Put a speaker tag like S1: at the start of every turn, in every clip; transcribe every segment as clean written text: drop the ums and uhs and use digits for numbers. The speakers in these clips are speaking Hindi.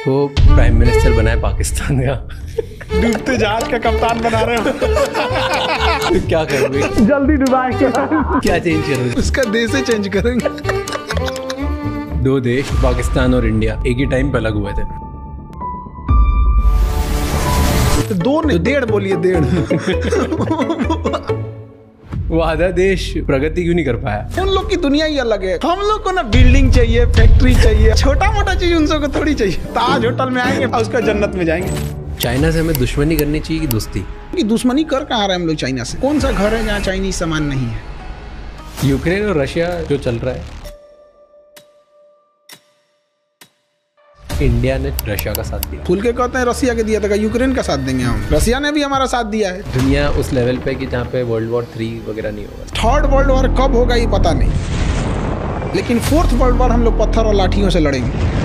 S1: को प्राइम मिनिस्टर बनाए पाकिस्तान का।
S2: डूबते जहाज का कप्तान बना रहे हो।
S1: तो क्या करोगे?
S2: जल्दी डुबाएंगे।
S1: क्या चेंज करोगे?
S2: उसका देश ही चेंज करेंगे।
S1: दो देश पाकिस्तान और इंडिया एक ही टाइम पे अलग हुए थे।
S2: दो ने डेढ़ बोलिए, डेढ़।
S1: वो आधा देश प्रगति क्यों नहीं कर पाया?
S2: उन लोग की दुनिया ही अलग है। हम लोग को ना बिल्डिंग चाहिए, फैक्ट्री चाहिए, छोटा मोटा चीज उन सबको थोड़ी चाहिए। ताज होटल में आएंगे और उसका जन्नत में जाएंगे।
S1: चाइना से हमें दुश्मनी करनी चाहिए कि दोस्ती?
S2: कि दुश्मनी कर कहाँ रहे हम लोग चाइना से? कौन सा घर है जहाँ चाइनीज सामान नहीं है?
S1: यूक्रेन और रशिया जो चल रहा है, इंडिया ने रशिया का साथ दिया।
S2: खुल के कहते हैं रसिया के दिया था, यूक्रेन का साथ देंगे हम। रसिया ने भी हमारा साथ दिया है।
S1: दुनिया उस लेवल पे कि जहाँ पे वर्ल्ड वॉर 3 वगैरह नहीं होगा।
S2: थर्ड वर्ल्ड वॉर कब होगा ये पता नहीं, लेकिन फोर्थ वर्ल्ड वॉर हम लोग पत्थर और लाठियों से लड़ेंगे।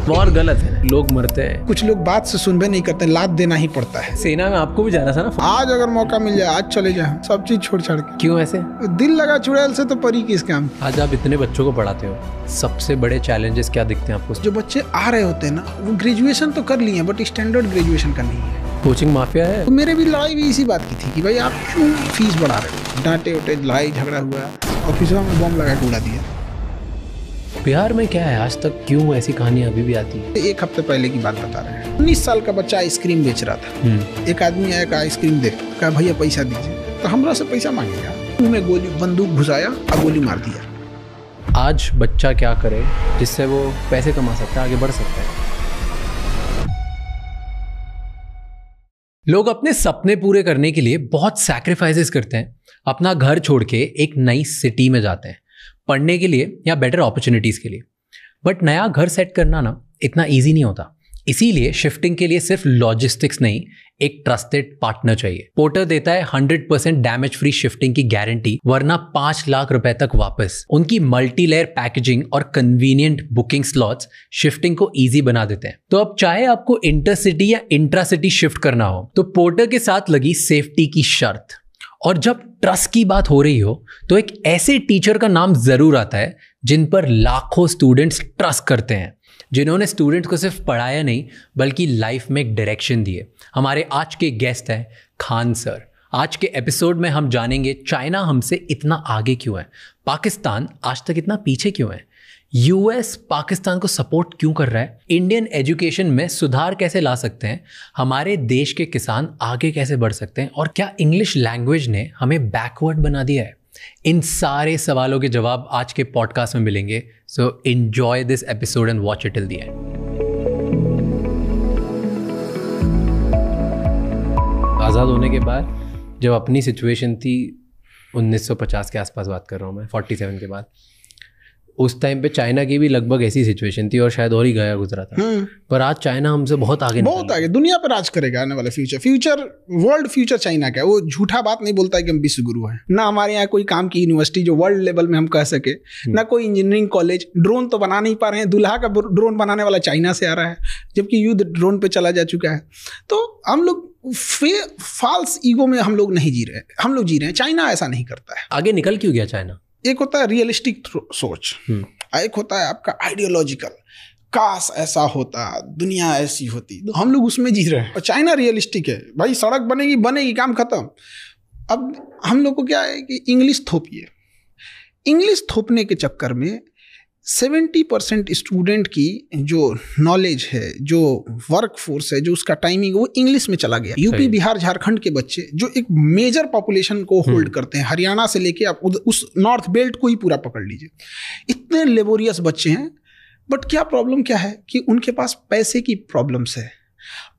S1: वॉर गलत है, लोग मरते हैं।
S2: कुछ लोग बात से सुनबे नहीं करते, लात देना ही पड़ता है।
S1: सेना में आपको भी जाना था ना।
S2: आज अगर मौका मिल जाए आज चले जाए, सब चीज छोड़ छाड़ के।
S1: क्यों ऐसे?
S2: दिल लगा चुड़ैल से तो परी किस काम।
S1: आज आप इतने बच्चों को पढ़ाते हो, सबसे बड़े चैलेंजेस क्या दिखते हैं आपको?
S2: जो बच्चे आ रहे होते हैं ना, वो ग्रेजुएशन तो कर लिए बट स्टैंडर्ड ग्रेजुएशन का नहीं है।
S1: कोचिंग माफिया है।
S2: तो मेरे भी लड़ाई भी इसी बात की थी कि भाई आप क्यों फीस बढ़ा रहे हो? डांटे उटे, लड़ाई झगड़ा हुआ, ऑफिसों में बम लगा के उड़ा दिया।
S1: बिहार में क्या है, आज तक क्यों ऐसी कहानियां अभी भी आती है?
S2: एक हफ्ते पहले की बात बता रहे हैं। 19 साल का बच्चा आइसक्रीम बेच रहा था। एक आदमी आया का आइसक्रीम दे, कहा भैया पैसा दीजिए। तो हमरा से पैसा मांगेगा, मुंह में गोली बंदूक घुसाया और गोली मार दिया।
S1: आज बच्चा क्या करे जिससे वो पैसे कमा सकता है, आगे बढ़ सकता है? लोग अपने सपने पूरे करने के लिए बहुत सैक्रिफाइसेस करते हैं। अपना घर छोड़ के एक नई सिटी में जाते हैं पढ़ने के लिए या बेटर अपॉर्चुनिटीज के लिए। बट नया घर सेट करना ना इतना इजी नहीं होता। इसीलिए शिफ्टिंग के लिए सिर्फ लॉजिस्टिक्स नहीं, एक ट्रस्टेड पार्टनर चाहिए। पोर्टर देता है 100% डैमेज फ्री शिफ्टिंग की गारंटी, वरना 5 लाख रुपए तक वापस। उनकी मल्टी लेयर पैकेजिंग और कन्वीनियंट बुकिंग स्लॉट्स शिफ्टिंग को इजी बना देते हैं। तो अब चाहे आपको इंटरसिटी या इंट्रासिटी शिफ्ट करना हो, तो पोर्टर के साथ लगी सेफ्टी की शर्त। और जब ट्रस्ट की बात हो रही हो तो एक ऐसे टीचर का नाम जरूर आता है जिन पर लाखों स्टूडेंट्स ट्रस्ट करते हैं, जिन्होंने स्टूडेंट्स को सिर्फ पढ़ाया नहीं बल्कि लाइफ में एक डायरेक्शन दिए। हमारे आज के गेस्ट हैं खान सर। आज के एपिसोड में हम जानेंगे चाइना हमसे इतना आगे क्यों है, पाकिस्तान आज तक इतना पीछे क्यों है, यूएस पाकिस्तान को सपोर्ट क्यों कर रहा है, इंडियन एजुकेशन में सुधार कैसे ला सकते हैं, हमारे देश के किसान आगे कैसे बढ़ सकते हैं, और क्या इंग्लिश लैंग्वेज ने हमें बैकवर्ड बना दिया है। इन सारे सवालों के जवाब आज के पॉडकास्ट में मिलेंगे। So enjoy this episode and watch it till the end. आज़ाद होने के बाद जब अपनी सिचुएशन थी, 1950 के आसपास बात कर रहा हूँ मैं, 47 के बाद, उस टाइम पे चाइना की भी लगभग ऐसी सिचुएशन थी और शायद और ही गया गुजरा था। पर आज चाइना हमसे बहुत आगे
S2: दुनिया पर राज करेगा आने वाला फ्यूचर वर्ल्ड फ्यूचर चाइना का है। वो झूठा बात नहीं बोलता है कि हम विश्व गुरु हैं। ना हमारे यहाँ कोई काम की यूनिवर्सिटी जो वर्ल्ड लेवल में हम कह सके, ना कोई इंजीनियरिंग कॉलेज। ड्रोन तो बना नहीं पा रहे हैं, दूल्हा का ड्रोन बनाने वाला चाइना से आ रहा है, जबकि युद्ध ड्रोन पे चला जा चुका है। तो हम लोग फॉल्स ईगो में हम लोग नहीं जी रहे, हम लोग जी रहे हैं। चाइना ऐसा नहीं करता है।
S1: आगे निकल क्यों गया चाइना? एक
S2: होता है रियलिस्टिक सोच, एक होता है आपका आइडियोलॉजिकल, काश ऐसा होता, दुनिया ऐसी होती। तो हम लोग उसमें जी रहे हैं। और चाइना रियलिस्टिक है, भाई सड़क बनेगी बनेगी, काम खत्म। अब हम लोग को क्या है कि इंग्लिश थोपिए। इंग्लिश थोपने के चक्कर में 70% स्टूडेंट की जो नॉलेज है, जो वर्क फोर्स है, जो उसका टाइमिंग, वो इंग्लिश में चला गया। यूपी बिहार झारखंड के बच्चे जो एक मेजर पॉपुलेशन को होल्ड करते हैं, हरियाणा से लेके आप उस नॉर्थ बेल्ट को ही पूरा पकड़ लीजिए, इतने लेबोरियस बच्चे हैं। बट क्या प्रॉब्लम क्या है कि उनके पास पैसे की प्रॉब्लम्स है।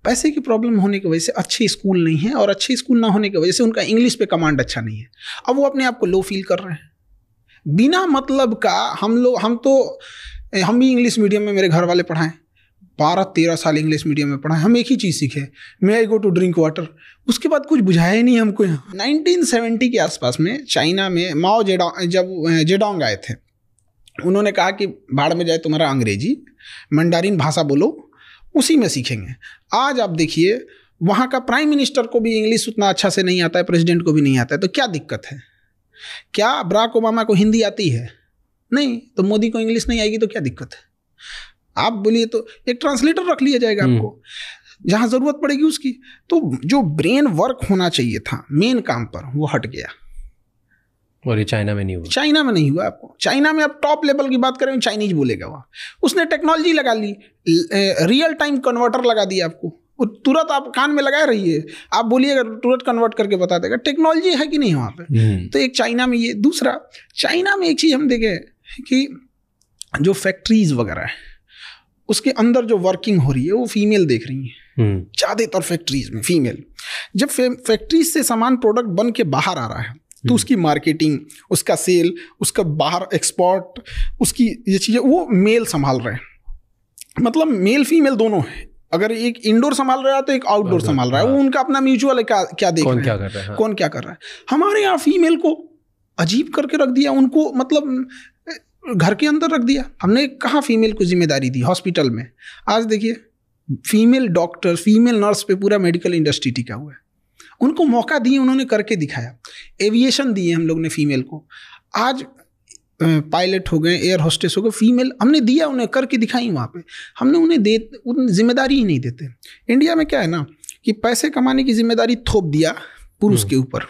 S2: पैसे की प्रॉब्लम होने की वजह से अच्छे स्कूल नहीं है, और अच्छे स्कूल ना होने की वजह से उनका इंग्लिश पे कमांड अच्छा नहीं है। अब वो अपने आप को लो फील कर रहे हैं बिना मतलब का। हम भी इंग्लिश मीडियम में मेरे घर वाले पढ़ाएं, 12-13 साल इंग्लिश मीडियम में पढ़ाएं। हम एक ही चीज़ सीखे, मे आई गो टू ड्रिंक वाटर। उसके बाद कुछ बुझाया ही नहीं हमको। यहाँ 1970 के आसपास में चाइना में माओ जब जेडोंग आए थे, उन्होंने कहा कि भाड़ में जाए तुम्हारा अंग्रेजी, मंडारिन भाषा बोलो, उसी में सीखेंगे। आज आप देखिए वहाँ का प्राइम मिनिस्टर को भी इंग्लिश उतना अच्छा से नहीं आता है, प्रेसिडेंट को भी नहीं आता है। तो क्या दिक्कत है? क्या बराक ओबामा को हिंदी आती है? नहीं। तो मोदी को इंग्लिश नहीं आएगी तो क्या दिक्कत है? आप बोलिए तो एक ट्रांसलेटर रख लिया जाएगा आपको, जहां जरूरत पड़ेगी उसकी। तो जो ब्रेन वर्क होना चाहिए था मेन काम पर, वो हट गया।
S1: और ये चाइना में नहीं हुआ।
S2: चाइना में नहीं हुआ। आपको चाइना में आप टॉप लेवल की बात करें, चाइनीज बोलेगा वहाँ। उसने टेक्नोलॉजी लगा ली, रियल टाइम कन्वर्टर लगा दिया आपको, वो तुरंत आप कान में लगाए रहिए, आप बोलिएगा तुरंत कन्वर्ट करके बता देगा। टेक्नोलॉजी है कि नहीं वहाँ पे। तो एक चाइना में ये। दूसरा, चाइना में एक चीज़ हम देखें कि जो फैक्ट्रीज वगैरह है उसके अंदर जो वर्किंग हो रही है वो फीमेल देख रही है ज़्यादातर फैक्ट्रीज में फीमेल। जब फैक्ट्रीज से सामान प्रोडक्ट बन के बाहर आ रहा है तो उसकी मार्केटिंग, उसका सेल, उसका बाहर एक्सपोर्ट, उसकी ये चीज़ें वो मेल संभाल रहे हैं। मतलब मेल फीमेल दोनों है। अगर एक इंडोर संभाल रहा है तो एक आउटडोर संभाल रहा है। वो उनका अपना म्यूचुअल क्या देख रहे हैं, कौन क्या कर रहा है। हमारे यहाँ फीमेल को अजीब करके रख दिया, उनको मतलब घर के अंदर रख दिया। हमने कहाँ फीमेल को जिम्मेदारी दी हॉस्पिटल में। आज देखिए फीमेल डॉक्टर, फीमेल नर्स पे पूरा मेडिकल इंडस्ट्री टिका हुआ है। उनको मौका दिए, उन्होंने करके दिखाया। एविएशन दिए हम लोग ने फीमेल को। आज पायलट हो गए, एयर होस्टेस हो गए, फीमेल हमने दिया, उन्हें करके दिखाई। वहाँ पे हमने उन्हें जिम्मेदारी ही नहीं देते। इंडिया में क्या है ना कि पैसे कमाने की जिम्मेदारी थोप दिया पुरुष के ऊपर।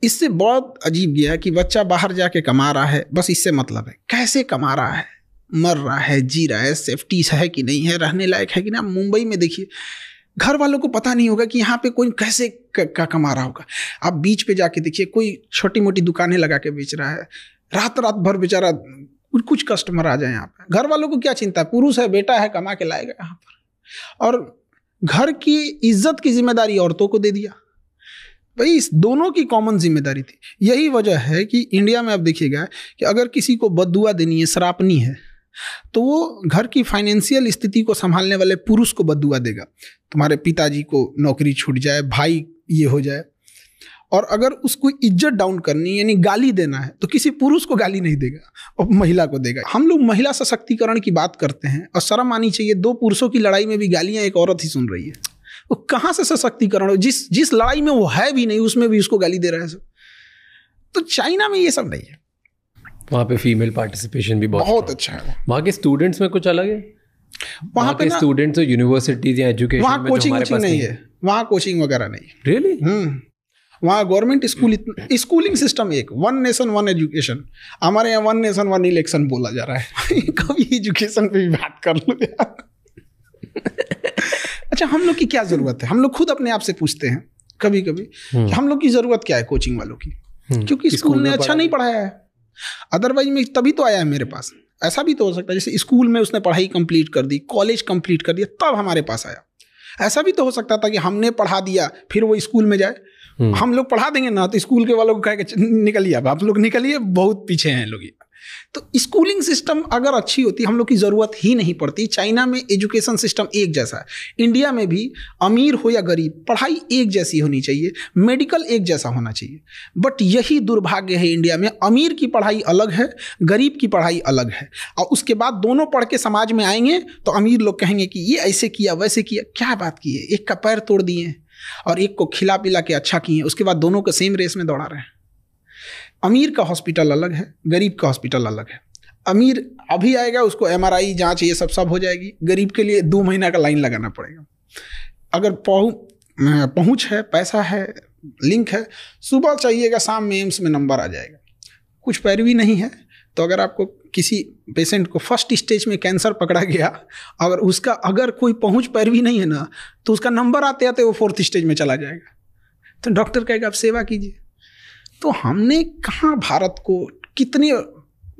S2: इससे बहुत अजीब गया कि बच्चा बाहर जाके कमा रहा है, बस इससे मतलब है कैसे कमा रहा है, मर रहा है, जी रहा है, सेफ्टी है कि नहीं है, रहने लायक है कि नहीं। मुंबई में देखिए घर वालों को पता नहीं होगा कि यहाँ पे कोई कैसे कमा रहा होगा। आप बीच पे जाके देखिए, कोई छोटी मोटी दुकानें लगा के बेच रहा है, रात भर बेचारा कुछ कस्टमर आ जाए यहाँ पे। घर वालों को क्या चिंता है, पुरुष है, बेटा है, कमा के लाएगा यहाँ पर। और घर की इज्जत की जिम्मेदारी औरतों को दे दिया। भाई इस दोनों की कॉमन जिम्मेदारी थी। यही वजह है कि इंडिया में आप देखिएगा कि अगर किसी को बद्दुआ देनी है, सरापनी है, तो वो घर की फाइनेंशियल स्थिति को संभालने वाले पुरुष को बद्दुआ देगा। तुम्हारे पिताजी को नौकरी छूट जाए, भाई ये हो जाए। और अगर उसको इज्जत डाउन करनी यानी गाली देना है तो किसी पुरुष को गाली नहीं देगा, और महिला को देगा। हम लोग महिला सशक्तिकरण की बात करते हैं और शर्म आनी चाहिए, दो पुरुषों की लड़ाई में भी गालियां एक औरत ही सुन रही है। वो कहाँ से सशक्तिकरण हो, जिस लड़ाई में वो है भी नहीं उसमें भी उसको गाली दे रहा है सब। तो चाइना में ये सब नहीं है।
S1: वहाँ पे फीमेल पार्टिसिपेशन भी बहुत
S2: अच्छा है।
S1: वहाँ के स्टूडेंट्स में कुछ अलग है। वहाँ पे स्टूडेंट्स यूनिवर्सिटीज या एजुकेशन
S2: वहाँ कोचिंग नहीं है, वहाँ कोचिंग वगैरह नहीं।
S1: रियली?
S2: वहाँ गवर्नमेंट स्कूल, स्कूलिंग सिस्टम एक, वन नेशन वन एजुकेशन। हमारे यहाँ वन नेशन वन इलेक्शन बोला जा रहा है। कभी एजुकेशन पे भी बात कर लो यार। अच्छा, हम लोग की क्या जरूरत है? हम लोग खुद अपने आप से पूछते हैं कभी कभी कि हम लोग की जरूरत क्या है कोचिंग वालों की? क्योंकि स्कूल ने अच्छा नहीं पढ़ाया है। अदरवाइज में तभी तो आया है मेरे पास। ऐसा भी तो हो सकता है जैसे स्कूल में उसने पढ़ाई कंप्लीट कर दी, कॉलेज कंप्लीट कर दिया, तब हमारे पास आया। ऐसा भी तो हो सकता था कि हमने पढ़ा दिया फिर वो स्कूल में जाए। हम लोग पढ़ा देंगे ना तो स्कूल के वालों को कहेगा निकलिए, अब आप लोग निकलिए, बहुत पीछे हैं लोग। तो स्कूलिंग सिस्टम अगर अच्छी होती हम लोग की ज़रूरत ही नहीं पड़ती। चाइना में एजुकेशन सिस्टम एक जैसा है, इंडिया में भी अमीर हो या गरीब पढ़ाई एक जैसी होनी चाहिए, मेडिकल एक जैसा होना चाहिए। बट यही दुर्भाग्य है इंडिया में, अमीर की पढ़ाई अलग है, गरीब की पढ़ाई अलग है। और उसके बाद दोनों पढ़ के समाज में आएंगे तो अमीर लोग कहेंगे कि ये ऐसे किया वैसे किया। क्या बात की है, एक का पैर तोड़ दिए और एक को खिला पिला के अच्छा किए, उसके बाद दोनों को सेम रेस में दौड़ा रहे हैं। अमीर का हॉस्पिटल अलग है, गरीब का हॉस्पिटल अलग है। अमीर अभी आएगा, उसको MRI जांच ये सब हो जाएगी। गरीब के लिए 2 महीना का लाइन लगाना पड़ेगा। अगर पहुंच है, पैसा है, लिंक है, सुबह चाहिएगा, शाम में एम्स में नंबर आ जाएगा। कुछ पैरवी नहीं है तो अगर आपको किसी पेशेंट को फर्स्ट स्टेज में कैंसर पकड़ा गया, अगर कोई पहुंच पैरवी नहीं है ना, तो उसका नंबर आते आते वो 4th स्टेज में चला जाएगा। तो डॉक्टर कहेगा आप सेवा कीजिए। तो हमने कहाँ भारत को कितने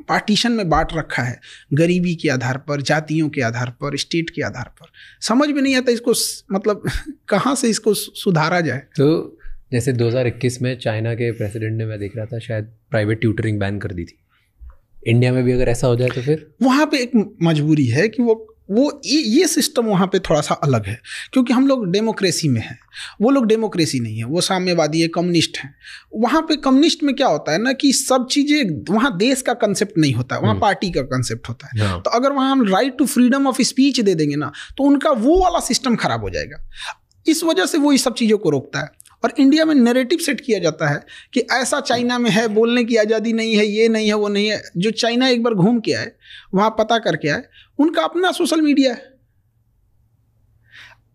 S2: पार्टीशन में बांट रखा है, गरीबी के आधार पर, जातियों के आधार पर, स्टेट के आधार पर। समझ में नहीं आता इसको, मतलब कहाँ से इसको सुधारा जाए।
S1: तो जैसे 2021 में चाइना के प्रेसिडेंट ने, मैं देख रहा था, शायद प्राइवेट ट्यूटरिंग बैन कर दी थी। इंडिया में भी अगर ऐसा हो जाए तो फिर
S2: वहाँ पे एक मजबूरी है कि वो ये सिस्टम वहाँ पे थोड़ा सा अलग है, क्योंकि हम लोग डेमोक्रेसी में हैं, वो लोग डेमोक्रेसी नहीं है, वो साम्यवादी है, कम्युनिस्ट हैं। वहाँ पे कम्युनिस्ट में क्या होता है ना कि सब चीज़ें, वहाँ देश का कंसेप्ट नहीं होता है, वहाँ पार्टी का कंसेप्ट होता है। तो अगर वहाँ हम right to freedom of speech दे देंगे ना तो उनका वो वाला सिस्टम खराब हो जाएगा। इस वजह से वो इस सब चीज़ों को रोकता है। और इंडिया में नैरेटिव सेट किया जाता है कि ऐसा चाइना में है, बोलने की आज़ादी नहीं है, ये नहीं है, वो नहीं है। जो चाइना एक बार घूम के आए, वहाँ पता करके आए, उनका अपना सोशल मीडिया है।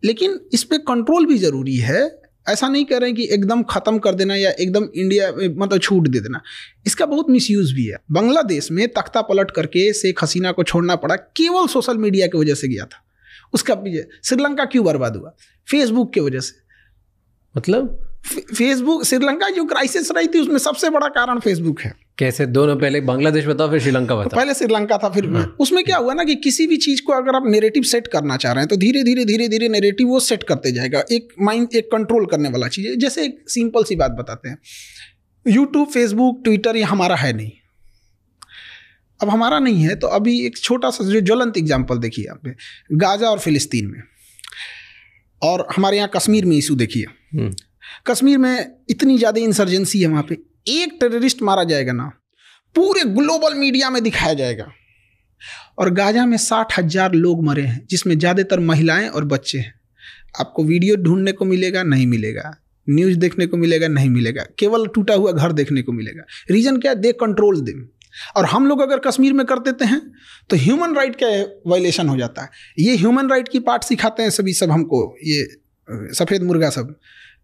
S2: लेकिन इस पे कंट्रोल भी ज़रूरी है। ऐसा नहीं कह रहे हैं कि एकदम ख़त्म कर देना या एकदम इंडिया मतलब छूट दे देना, इसका बहुत मिसयूज़ भी है। बांग्लादेश में तख्ता पलट करके शेख हसीना को छोड़ना पड़ा, केवल सोशल मीडिया की वजह से गया था। उसका श्रीलंका क्यों बर्बाद हुआ? फेसबुक की वजह से।
S1: मतलब
S2: फेसबुक, श्रीलंका जो क्राइसिस रही थी उसमें सबसे बड़ा कारण फेसबुक है।
S1: कैसे? दोनों, पहले बांग्लादेश बताओ फिर श्रीलंका बताओ।
S2: पहले श्रीलंका था, फिर उसमें क्या हुआ ना कि किसी भी चीज़ को अगर आप नैरेटिव सेट करना चाह रहे हैं तो धीरे धीरे नैरेटिव वो सेट करते जाएगा। एक माइंड, एक कंट्रोल करने वाला चीज़ है। जैसे एक सिंपल सी बात बताते हैं, यूट्यूब, फेसबुक, ट्विटर ये हमारा है नहीं। अब हमारा नहीं है तो अभी एक छोटा सा जो ज्वलंत एग्जाम्पल देखिए आप, गाजा और फिलिस्तीन में, और हमारे यहाँ कश्मीर में इशू देखिए। कश्मीर में इतनी ज़्यादा इंसर्जेंसी है, वहाँ पे एक टेररिस्ट मारा जाएगा ना, पूरे ग्लोबल मीडिया में दिखाया जाएगा। और गाजा में 60,000 लोग मरे हैं, जिसमें ज़्यादातर महिलाएं और बच्चे हैं। आपको वीडियो ढूंढने को मिलेगा? नहीं मिलेगा। न्यूज़ देखने को मिलेगा? नहीं मिलेगा। केवल टूटा हुआ घर देखने को मिलेगा। रीज़न क्या है? They control them. और हम लोग अगर कश्मीर में कर देते हैं तो ह्यूमन राइट का वायलेशन हो जाता है। ये ह्यूमन राइट की पार्ट सिखाते हैं सब हमको, ये सफ़ेद मुर्गा सब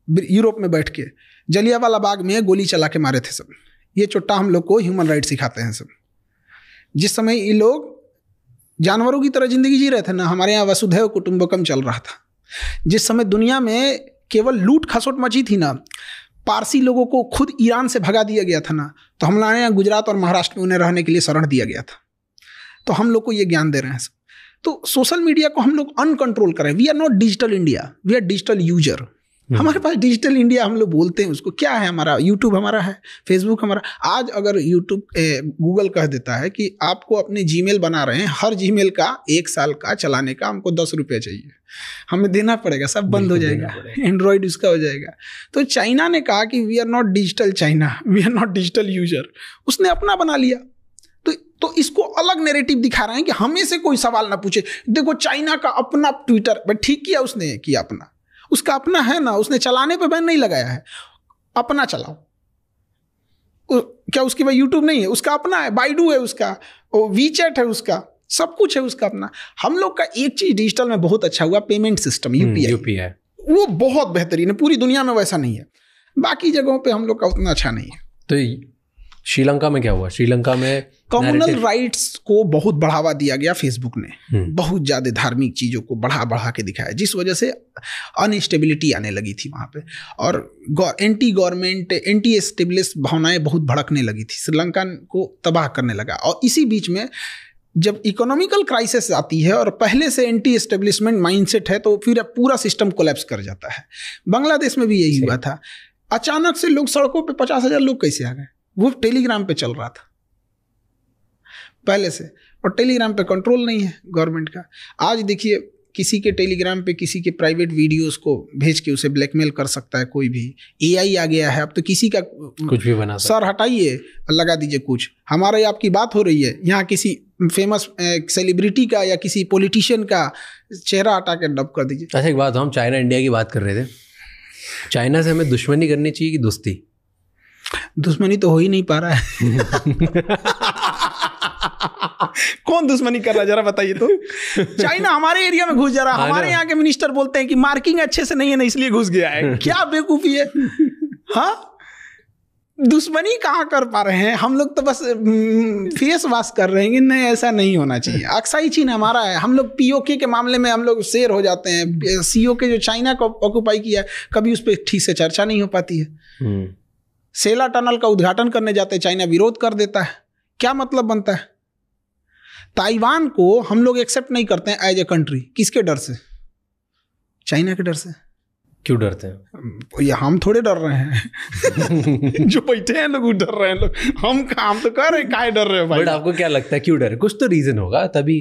S2: यूरोप में बैठ के जलियांवाला बाग में गोली चला के मारे थे सब। ये चुट्टा हम लोग को ह्यूमन राइट सिखाते हैं सब। जिस समय ये लोग जानवरों की तरह ज़िंदगी जी रहे थे ना, हमारे यहाँ वसुधैव कुटुंबकम चल रहा था। जिस समय दुनिया में केवल लूट खसोट मची थी ना, पारसी लोगों को खुद ईरान से भगा दिया गया था ना, तो हमारे यहाँ गुजरात और महाराष्ट्र में उन्हें रहने के लिए शरण दिया गया था। तो हम लोग को ये ज्ञान दे रहे हैं सब। तो सोशल मीडिया को हम लोग अनकंट्रोल करें। We are not digital India, we are digital user. हमारे पास डिजिटल इंडिया हम लोग बोलते हैं उसको, क्या है हमारा? यूट्यूब हमारा है, फेसबुक हमारा। आज अगर यूट्यूब, गूगल कह देता है कि आपको अपने जीमेल बना रहे हैं, हर जीमेल का 1 साल का चलाने का हमको 10 रुपये चाहिए, हमें देना पड़ेगा, सब बंद हो जाएगा, एंड्रॉयड उसका हो जाएगा। तो चाइना ने कहा कि we are not digital China, we are not digital user. उसने अपना बना लिया। तो इसको अलग नैरेटिव दिखा रहे हैं कि हमें से कोई सवाल ना पूछे। देखो चाइना का अपना ट्विटर, बट ठीक किया उसने, किया अपना, उसका अपना है ना, उसने चलाने पे बैन नहीं लगाया है, अपना चलाओ। क्या उसकी भाई यूट्यूब नहीं है? उसका अपना है, बाइडू है उसका, वीचैट है उसका, सब कुछ है उसका अपना। हम लोग का एक चीज डिजिटल में बहुत अच्छा हुआ, पेमेंट सिस्टम, यूपीआई, वो बहुत बेहतरीन है। पूरी दुनिया में वैसा नहीं है, बाकी जगहों पे हम लोग का उतना अच्छा नहीं है।
S1: तो श्रीलंका में क्या हुआ? श्रीलंका में
S2: कम्युनल राइट्स को बहुत बढ़ावा दिया गया। फेसबुक ने बहुत ज़्यादा धार्मिक चीज़ों को बढ़ा के दिखाया, जिस वजह से अनस्टेबिलिटी आने लगी थी वहाँ पे, और एंटी गवर्नमेंट, एंटी एस्टेब्लिश भावनाएं बहुत भड़कने लगी थी, श्रीलंका को तबाह करने लगा। और इसी बीच में जब इकोनॉमिकल क्राइसिस आती है और पहले से एंटी एस्टेब्लिशमेंट माइंडसेट है, तो फिर पूरा सिस्टम कोलैप्स कर जाता है। बांग्लादेश में भी यही हुआ था। अचानक से लोग सड़कों पे 50,000 लोग कैसे आ गए? वो टेलीग्राम पे चल रहा था पहले से, और टेलीग्राम पे कंट्रोल नहीं है गवर्नमेंट का। आज देखिए, किसी के टेलीग्राम पे किसी के प्राइवेट वीडियोस को भेज के उसे ब्लैकमेल कर सकता है कोई भी। एआई आ गया है, अब तो किसी का
S1: कुछ भी बना,
S2: सर हटाइए, लगा दीजिए कुछ। हमारे आपकी बात हो रही है, यहाँ किसी फेमस सेलिब्रिटी का या किसी पॉलिटिशियन का चेहरा हटा के डब कर दीजिए।
S1: अच्छा, एक बात, हम चाइना इंडिया की बात कर रहे थे। चाइना से हमें दुश्मनी करनी चाहिए कि दोस्ती?
S2: दुश्मनी तो हो ही नहीं पा रहा है। कौन दुश्मनी कर रहा है जरा बताइए तो? चाइना हमारे एरिया में घुस जा रहा है। हमारे यहाँ के मिनिस्टर बोलते हैं कि मार्किंग अच्छे से नहीं है ना, इसलिए घुस गया है। क्या बेवकूफी है? हाँ, दुश्मनी कहाँ कर पा रहे हैं हम लोग? तो बस फेस वॉश कर रहे हैं कि नहीं, ऐसा नहीं होना चाहिए। अक्साई चीन हमारा है, हम लोग पीओके के मामले में हम लोग शेर हो जाते हैं। सीओके जो चाइना को ऑक्युपाई किया, कभी उस पर ठीक से चर्चा नहीं हो पाती है। सेला टनल का उद्घाटन करने जाते हैं, चाइना विरोध कर देता है। क्या मतलब बनता है? ताइवान को हम लोग एक्सेप्ट नहीं करते हैं एज ए कंट्री। किसके डर से? चाइना के डर से।
S1: क्यों डरते हैं?
S2: ये हम थोड़े डर रहे हैं। जो बैठे हैं लोग डर रहे हैं। लोग हम तो कह रहे हैं काहे डर रहे हो भाई?
S1: बट आपको क्या लगता है क्यों डर? कुछ तो रीजन होगा तभी।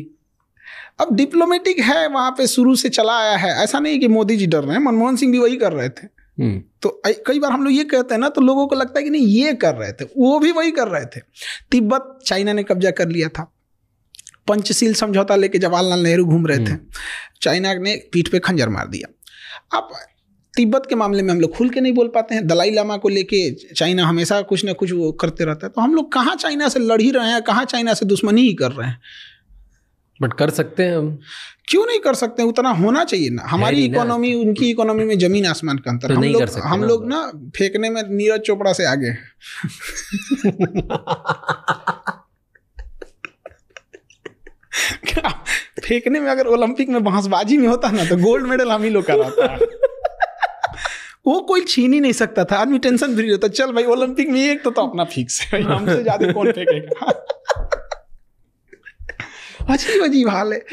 S2: अब डिप्लोमेटिक है, वहां पे शुरू से चला आया है। ऐसा नहीं कि मोदी जी डर रहे हैं, मनमोहन सिंह भी वही कर रहे थे। तो कई बार हम लोग ये कहते हैं ना, तो लोगों को लगता है कि नहीं ये कर रहे थे, वो भी वही कर रहे थे। तिब्बत चाइना ने कब्जा कर लिया था। पंचशील समझौता लेके जवाहरलाल नेहरू घूम रहे थे, चाइना ने पीठ पे खंजर मार दिया। अब तिब्बत के मामले में हम लोग खुल के नहीं बोल पाते हैं। दलाई लामा को लेके चाइना हमेशा कुछ ना कुछ वो करते रहता है, तो हम लोग कहाँ चाइना से लड़ ही रहे हैं, कहाँ चाइना से दुश्मनी ही कर रहे हैं।
S1: बट कर सकते हैं हम,
S2: क्यों नहीं कर सकते? उतना होना चाहिए ना। हमारी इकोनॉमी उनकी इकोनॉमी में जमीन आसमान का अंतर।
S1: तो
S2: हम लोग ना फेंकने में नीरज चोपड़ा से आगे फेंकने में अगर ओलंपिक में बांसबाजी में होता ना तो गोल्ड मेडल हम ही लोग का रहता है। वो कोई छीन ही नहीं सकता था, आदमी टेंशन फ्री होता, चल भाई ओलंपिक में एक तो अपना फिक्स है, हमसे ज्यादा कौन फेंकेगा। अजीब अजीब हाल है,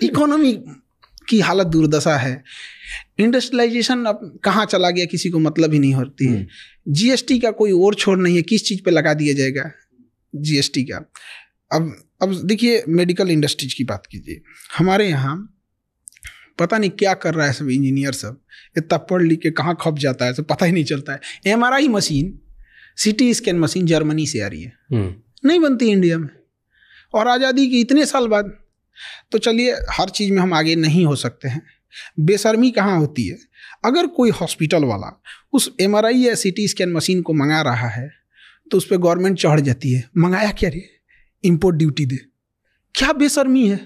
S2: इकोनॉमी की हालत दुर्दशा है। इंडस्ट्रियलाइजेशन अब कहाँ चला गया किसी को मतलब ही नहीं होती है। जीएसटी का कोई और छोर नहीं है, किस चीज़ पे लगा दिया जाएगा जीएसटी का। अब देखिए मेडिकल इंडस्ट्रीज की बात कीजिए, हमारे यहाँ पता नहीं क्या कर रहा है सब इंजीनियर सब, इतना पढ़ लिख के कहाँ खप जाता है सब पता ही नहीं चलता है। MRI machine, CT scan machine Germany से आ रही है, नहीं बनती इंडिया में, और आज़ादी के इतने साल बाद। तो चलिए हर चीज़ में हम आगे नहीं हो सकते हैं। बेशर्मी कहाँ होती है, अगर कोई हॉस्पिटल वाला उस MRI या CT स्कैन मशीन को मंगा रहा है तो उस पर गवर्नमेंट चढ़ जाती है, मंगाया क्या रे, इंपोर्ट ड्यूटी दे। क्या बेशर्मी है।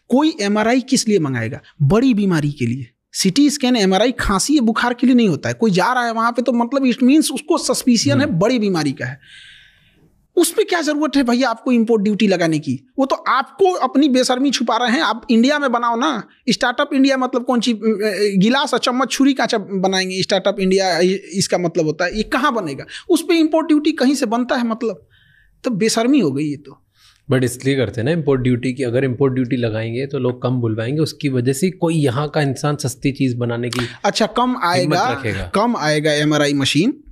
S2: कोई MRI किस लिए मंगाएगा? बड़ी बीमारी के लिए। CT स्कैन MRI खांसी या बुखार के लिए नहीं होता है। कोई जा रहा है वहाँ पे तो मतलब इट मीन्स उसको सस्पिशियन है बड़ी बीमारी का है। उस पर क्या जरूरत है भैया आपको इंपोर्ट ड्यूटी लगाने की? वो तो आपको अपनी बेशर्मी छुपा रहे हैं। आप इंडिया में बनाओ ना। स्टार्टअप इंडिया मतलब कौन सी गिलास और चम्मच छुरी कांचा बनाएंगे? स्टार्टअप इंडिया इसका मतलब होता है, ये कहाँ बनेगा? उस पर इंपोर्ट ड्यूटी कहीं से बनता है मतलब? तो बेशर्मी हो गई ये तो।
S1: बट इसलिए करते हैं ना इंपोर्ट ड्यूटी की, अगर इंपोर्ट ड्यूटी लगाएंगे तो लोग कम बुलवाएंगे, उसकी वजह से कोई यहाँ का इंसान सस्ती चीज़ बनाने की
S2: अच्छा कम आएगा MRI मशीन,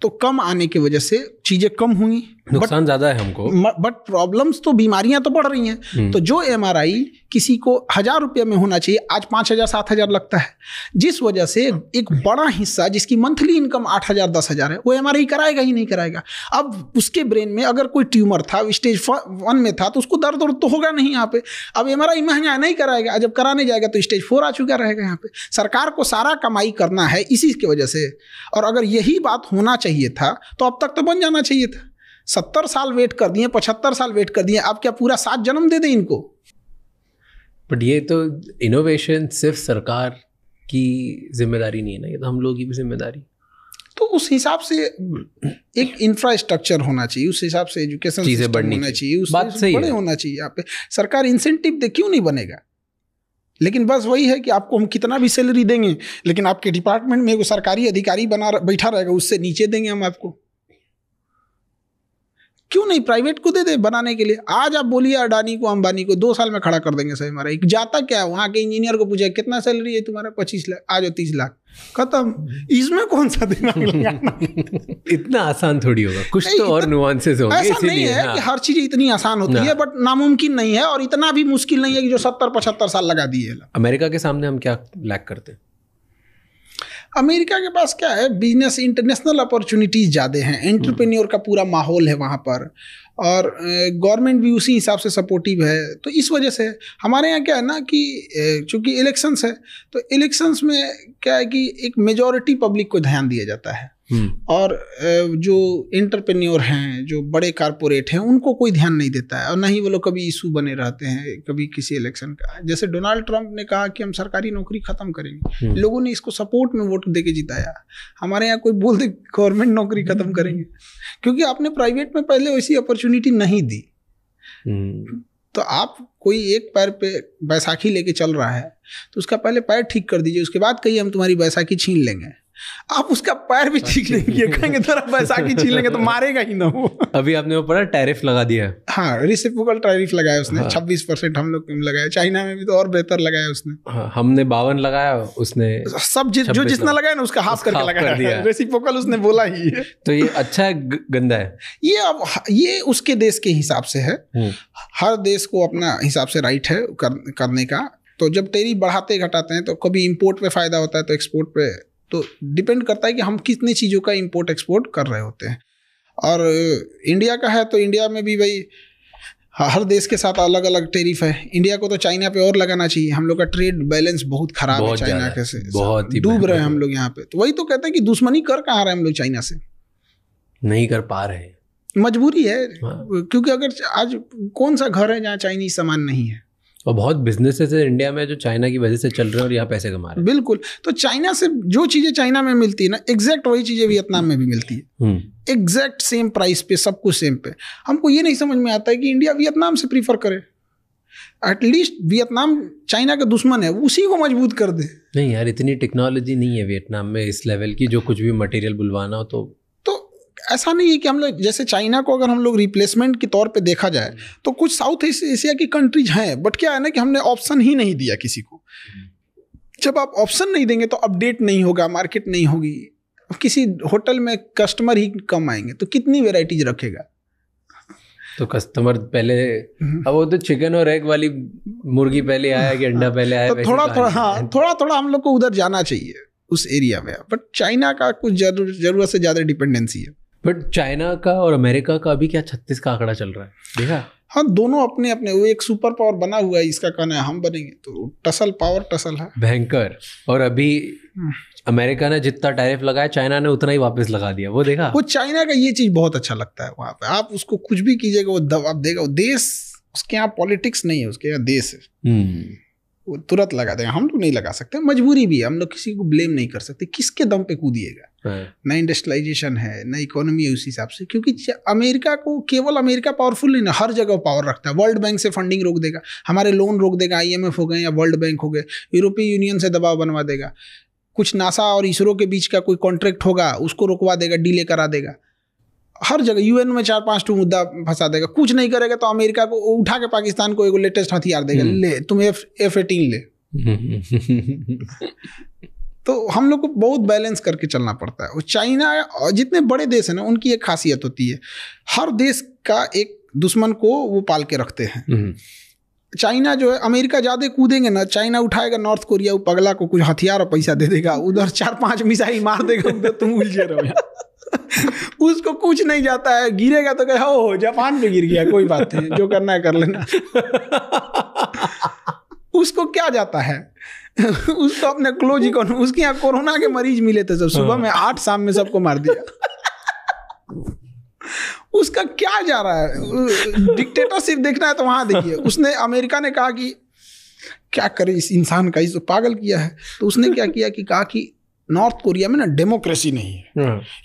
S2: तो कम आने की वजह से चीज़ें कम होंगी,
S1: नुकसान ज़्यादा है हमको।
S2: बट प्रॉब्लम्स तो, बीमारियां तो बढ़ रही हैं। तो जो MRI किसी को 1000 रुपये में होना चाहिए आज 5000 7000 लगता है, जिस वजह से एक बड़ा हिस्सा जिसकी मंथली इनकम 8000 10000 है वो MRI कराएगा ही नहीं कराएगा। अब उसके ब्रेन में अगर कोई ट्यूमर था, स्टेज 1 में था, तो उसको दर्द तो होगा नहीं यहाँ पे। अब MRI महंगा नहीं कराएगा, जब कराने जाएगा तो स्टेज 4 आ चुका रहेगा यहाँ पे। सरकार को सारा कमाई करना है इसी की वजह से। और अगर यही बात होना चाहिए था तो अब तक तो बन जाना चाहिए था। 70 साल वेट कर दिए, 75 साल वेट कर दिए, अब क्या पूरा 7 जन्म दे दें इनको?
S1: बट ये तो इनोवेशन सिर्फ सरकार की जिम्मेदारी नहीं है ना, ये तो हम लोग की भी जिम्मेदारी।
S2: तो उस हिसाब से एक इंफ्रास्ट्रक्चर होना चाहिए, उस हिसाब से एजुकेशन सिस्टम होना चाहिए, उस बात सही बड़े होना चाहिए। यहाँ पे सरकार इंसेंटिव दे, क्यों नहीं बनेगा? लेकिन बस वही है कि आपको हम कितना भी सैलरी देंगे, लेकिन आपके डिपार्टमेंट में एगो सरकारी अधिकारी बैठा रहेगा, उससे नीचे देंगे हम आपको। क्यों नहीं प्राइवेट को दे दे बनाने के लिए? आज आप बोलिए अडानी को, अंबानी को 2 साल में खड़ा कर देंगे। सही हमारा एक जाता क्या है, वहाँ के इंजीनियर को पूछे कितना सैलरी है तुम्हारा? 25 लाख, आ जाओ 30 लाख, खत्म। इसमें कौन सा दिमाग लगाना? इतना
S1: आसान थोड़ी होगा, कुछ तो और नुआंसेस होंगे।
S2: ऐसा नहीं है कि हर चीज इतनी आसान होती है, बट नामुमकिन नहीं है, और इतना भी मुश्किल नहीं है कि जो 70-75 साल लगा दिए।
S1: अमेरिका के सामने हम क्या लैक करते हैं?
S2: अमेरिका के पास क्या है, बिजनेस, इंटरनेशनल अपॉर्चुनिटीज़ ज़्यादा हैं, एंटरप्रेन्योर का पूरा माहौल है वहाँ पर, और गवर्नमेंट भी उसी हिसाब से सपोर्टिव है। तो इस वजह से हमारे यहाँ क्या है ना कि चूँकि इलेक्शंस है, तो इलेक्शंस में क्या है कि एक मेजॉरिटी पब्लिक को ध्यान दिया जाता है, और जो एंटरप्रेन्योर हैं, जो बड़े कारपोरेट हैं, उनको कोई ध्यान नहीं देता है, और ना ही वो लोग कभी इशू बने रहते हैं कभी किसी इलेक्शन का। जैसे डोनाल्ड ट्रंप ने कहा कि हम सरकारी नौकरी खत्म करेंगे, लोगों ने इसको सपोर्ट में वोट दे के जिताया। हमारे यहाँ कोई बोल दे गवर्नमेंट नौकरी खत्म करेंगे, क्योंकि आपने प्राइवेट में पहले वैसी अपॉर्चुनिटी नहीं दी। तो आप कोई एक पैर पे बैसाखी लेके चल रहा है तो उसका पहले पैर ठीक कर दीजिए, उसके बाद कहिए हम तुम्हारी बैसाखी छीन लेंगे। आप उसका पैर भी ठीक नहीं किए, कहेंगे तेरा बैसाखी छीन लेंगे, तो मारेगा ही ना वो।
S1: अभी आपने वो पढ़ा, टैरिफ लगा दिया है।
S2: हाँ, रेसिप्रोकल टैरिफ लगाया उसने। 26% हम लोग लगाया, चाइना में भी तो और बेहतर लगाया उसने।
S1: हाँ, हमने 52 लगाया, उसने
S2: सब जो जितना लगाया ना उसका हाफ करके लगाया। रेसिप्रोकल उसने बोला ही है।
S1: तो ये अच्छा है गंदा है?
S2: ये अब ये उसके देश के हिसाब से है, हर देश को अपना हिसाब से राइट है करने का। तो जब टैरिफ बढ़ाते घटाते हैं तो कभी इम्पोर्ट पे फायदा होता है, तो एक्सपोर्ट पे तो डिपेंड करता है कि हम कितनी चीज़ों का इंपोर्ट एक्सपोर्ट कर रहे होते हैं। और इंडिया का है तो इंडिया में भी भाई हर देश के साथ अलग अलग टैरिफ है। इंडिया को तो चाइना पे और लगाना चाहिए। हम लोग का ट्रेड बैलेंस बहुत खराब है चाइना के से, बहुत ही डूब रहे हैं हम लोग यहाँ पे। तो वही तो कहते हैं कि दुश्मनी कर कहाँ रहे हैं हम लोग चाइना से,
S1: नहीं कर पा रहे हैं,
S2: मजबूरी है। क्योंकि अगर आज कौन सा घर है जहाँ चाइनीज सामान नहीं है,
S1: और बहुत बिजनेसेस है इंडिया में जो चाइना की वजह से चल रहे हैं और यहाँ पैसे कमा रहे हैं।
S2: बिल्कुल। तो चाइना से जो चीजें चाइना में मिलती है ना, एग्जैक्ट वही चीजें वियतनाम में भी मिलती है, एग्जैक्ट सेम प्राइस पे, सब कुछ सेम पे। हमको ये नहीं समझ में आता है कि इंडिया वियतनाम से प्रीफर करे। एटलीस्ट वियतनाम चाइना का दुश्मन है, उसी को मजबूत कर दे।
S1: नहीं यार, इतनी टेक्नोलॉजी नहीं है वियतनाम में इस लेवल की, जो कुछ भी मटेरियल बुलवाना हो तो
S2: ऐसा नहीं है कि हम लोग जैसे चाइना को अगर हम लोग रिप्लेसमेंट के तौर पे देखा जाए तो कुछ साउथ एशिया की कंट्रीज हैं, बट क्या है ना कि हमने ऑप्शन ही नहीं दिया किसी को। जब आप ऑप्शन नहीं देंगे तो अपडेट नहीं होगा, मार्केट नहीं होगी। किसी होटल में कस्टमर ही कम आएंगे तो कितनी वेराइटीज रखेगा।
S1: तो कस्टमर पहले, अब वो तो चिकन और एग वाली मुर्गी पहले आया कि अंडा पहले आया,
S2: तो थोड़ा थोड़ा हम लोग को उधर जाना चाहिए उस एरिया में। बट चाइना का कुछ जरूरत से ज्यादा डिपेंडेंसी है।
S1: बट चाइना का और अमेरिका का अभी क्या 36 का आंकड़ा चल रहा है, देखा?
S2: हाँ, दोनों अपने अपने, वो एक सुपर पावर बना हुआ है, इसका कहना है हम बनेंगे, तो टसल है
S1: भयंकर। और अभी अमेरिका ने जितना टैरिफ लगाया चाइना ने उतना ही वापस लगा दिया, वो देखा?
S2: वो चाइना का ये चीज बहुत अच्छा लगता है। वहां पे आप उसको कुछ भी कीजिएगा वो दबाव देगा। वो देश, उसके यहाँ पॉलिटिक्स नहीं है, उसके यहाँ देश है, वो तुरंत लगा देगा। हम लोग नहीं लगा सकते, मजबूरी भी है। हम लोग किसी को ब्लेम नहीं कर सकते। किसके दम पे कूदिएगा? ना इंडस्ट्रियलाइजेशन है, ना इकोनॉमी है उस हिसाब से। क्योंकि अमेरिका को, केवल अमेरिका पावरफुल नहीं ना, हर जगह पावर रखता है। वर्ल्ड बैंक से फंडिंग रोक देगा, हमारे लोन रोक देगा, IMF हो गए या वर्ल्ड बैंक हो गए, यूरोपीय यूनियन से दबाव बनवा देगा। कुछ नासा और इसरो के बीच का कोई कॉन्ट्रैक्ट होगा उसको रुकवा देगा, डिले करा देगा। हर जगह UN में 4-5 मुद्दा फंसा देगा। कुछ नहीं करेगा तो अमेरिका को उठा के पाकिस्तान को एक लेटेस्ट हथियार देगा, ले तुम F-18 ले। तो हम लोग को बहुत बैलेंस करके चलना पड़ता है। और चाइना और जितने बड़े देश हैं ना, उनकी एक खासियत होती है, हर देश का एक दुश्मन को वो पाल के रखते हैं। चाइना जो है, अमेरिका ज्यादा कूदेंगे ना, चाइना उठाएगा नॉर्थ कोरिया, वो पगला को कुछ हथियार और पैसा दे देगा, उधर 4-5 मिसाइल मार देगा, उधर तुम उलझे रहो। उसको कुछ नहीं जाता है, गिरेगा तो कहे हो जापान पे गिर गया, कोई बात नहीं, जो करना है कर लेना। उसको क्या जाता है? उसको अपने क्लोज इकोनॉमी, उसके यहाँ कोरोना के मरीज मिले थे सब, सुबह में 8 शाम में सबको मार दिया। उसका क्या जा रहा है? डिक्टेटरशिप देखना है तो वहां देखिए। उसने, अमेरिका ने कहा कि क्या करे इस इंसान का, इस तो पागल किया है। तो उसने क्या किया कि कहा कि नॉर्थ कोरिया में ना डेमोक्रेसी नहीं है,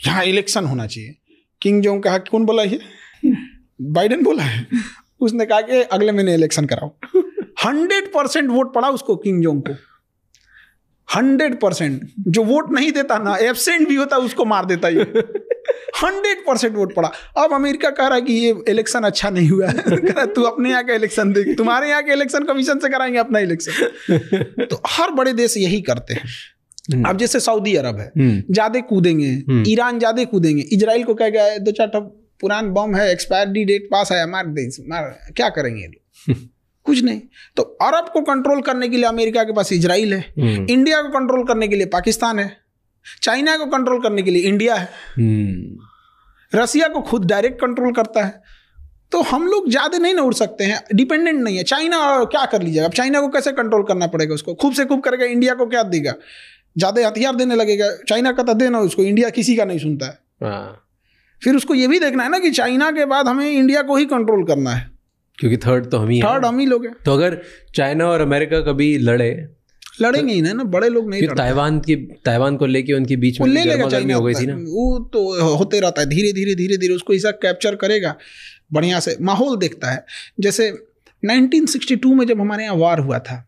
S2: यहाँ इलेक्शन होना चाहिए। किंग जोंग कहा, कौन बोला ये? बाइडेन बोला है। उसने कहा कि अगले महीने इलेक्शन कराओ। 100% वोट पड़ा उसको, किंग जोंग को 100%। जो वोट नहीं देता ना, एब्सेंट भी होता, उसको मार देता ये। 100% वोट पड़ा। अब अमेरिका कह रहा है कि ये इलेक्शन अच्छा नहीं हुआ है। कह रहा तू अपने यहाँ का इलेक्शन देख, तुम्हारे यहाँ के इलेक्शन कमीशन से कराएंगे अपना इलेक्शन। तो हर बड़े देश यही करते हैं। अब जैसे सऊदी अरब है, ज्यादा कूदेंगे, ईरान ज्यादा कूदेंगे, इजराइल को कह गया 2-4 पुरान बम है, एक्सपायरी डेट पास है, मार दे, क्या करेंगे लोग? कुछ नहीं। तो अरब को कंट्रोल करने के लिए अमेरिका के पास इजराइल है, इंडिया को कंट्रोल करने के लिए पाकिस्तान है, चाइना को कंट्रोल करने के लिए इंडिया है, रसिया को खुद डायरेक्ट कंट्रोल करता है। तो हम लोग ज्यादा नहीं ना उड़ सकते हैं, डिपेंडेंट नहीं है। चाइना क्या कर लीजिएगा? अब चाइना को कैसे कंट्रोल करना पड़ेगा? उसको खूब से खूब करेगा, इंडिया को क्या देगा? ज्यादा हथियार देने लगेगा। चाइना का तो देना उसको, इंडिया किसी का नहीं सुनता है। फिर उसको ये भी देखना है ना कि चाइना के बाद हमें इंडिया को ही कंट्रोल करना है,
S1: क्योंकि थर्ड हम ही लोग हैं। तो अगर चाइना और अमेरिका कभी लड़ेंगे ही ना, बड़े लोग नहीं लड़ते। ताइवान को लेके उनके बीच में गर्मागर्मी हो गई थी ना,
S2: वो तो होते रहता है। धीरे धीरे उसको ऐसा कैप्चर करेगा, बढ़िया से माहौल देखता है। जैसे 1962 में जब हमारे यहाँ वार हुआ था,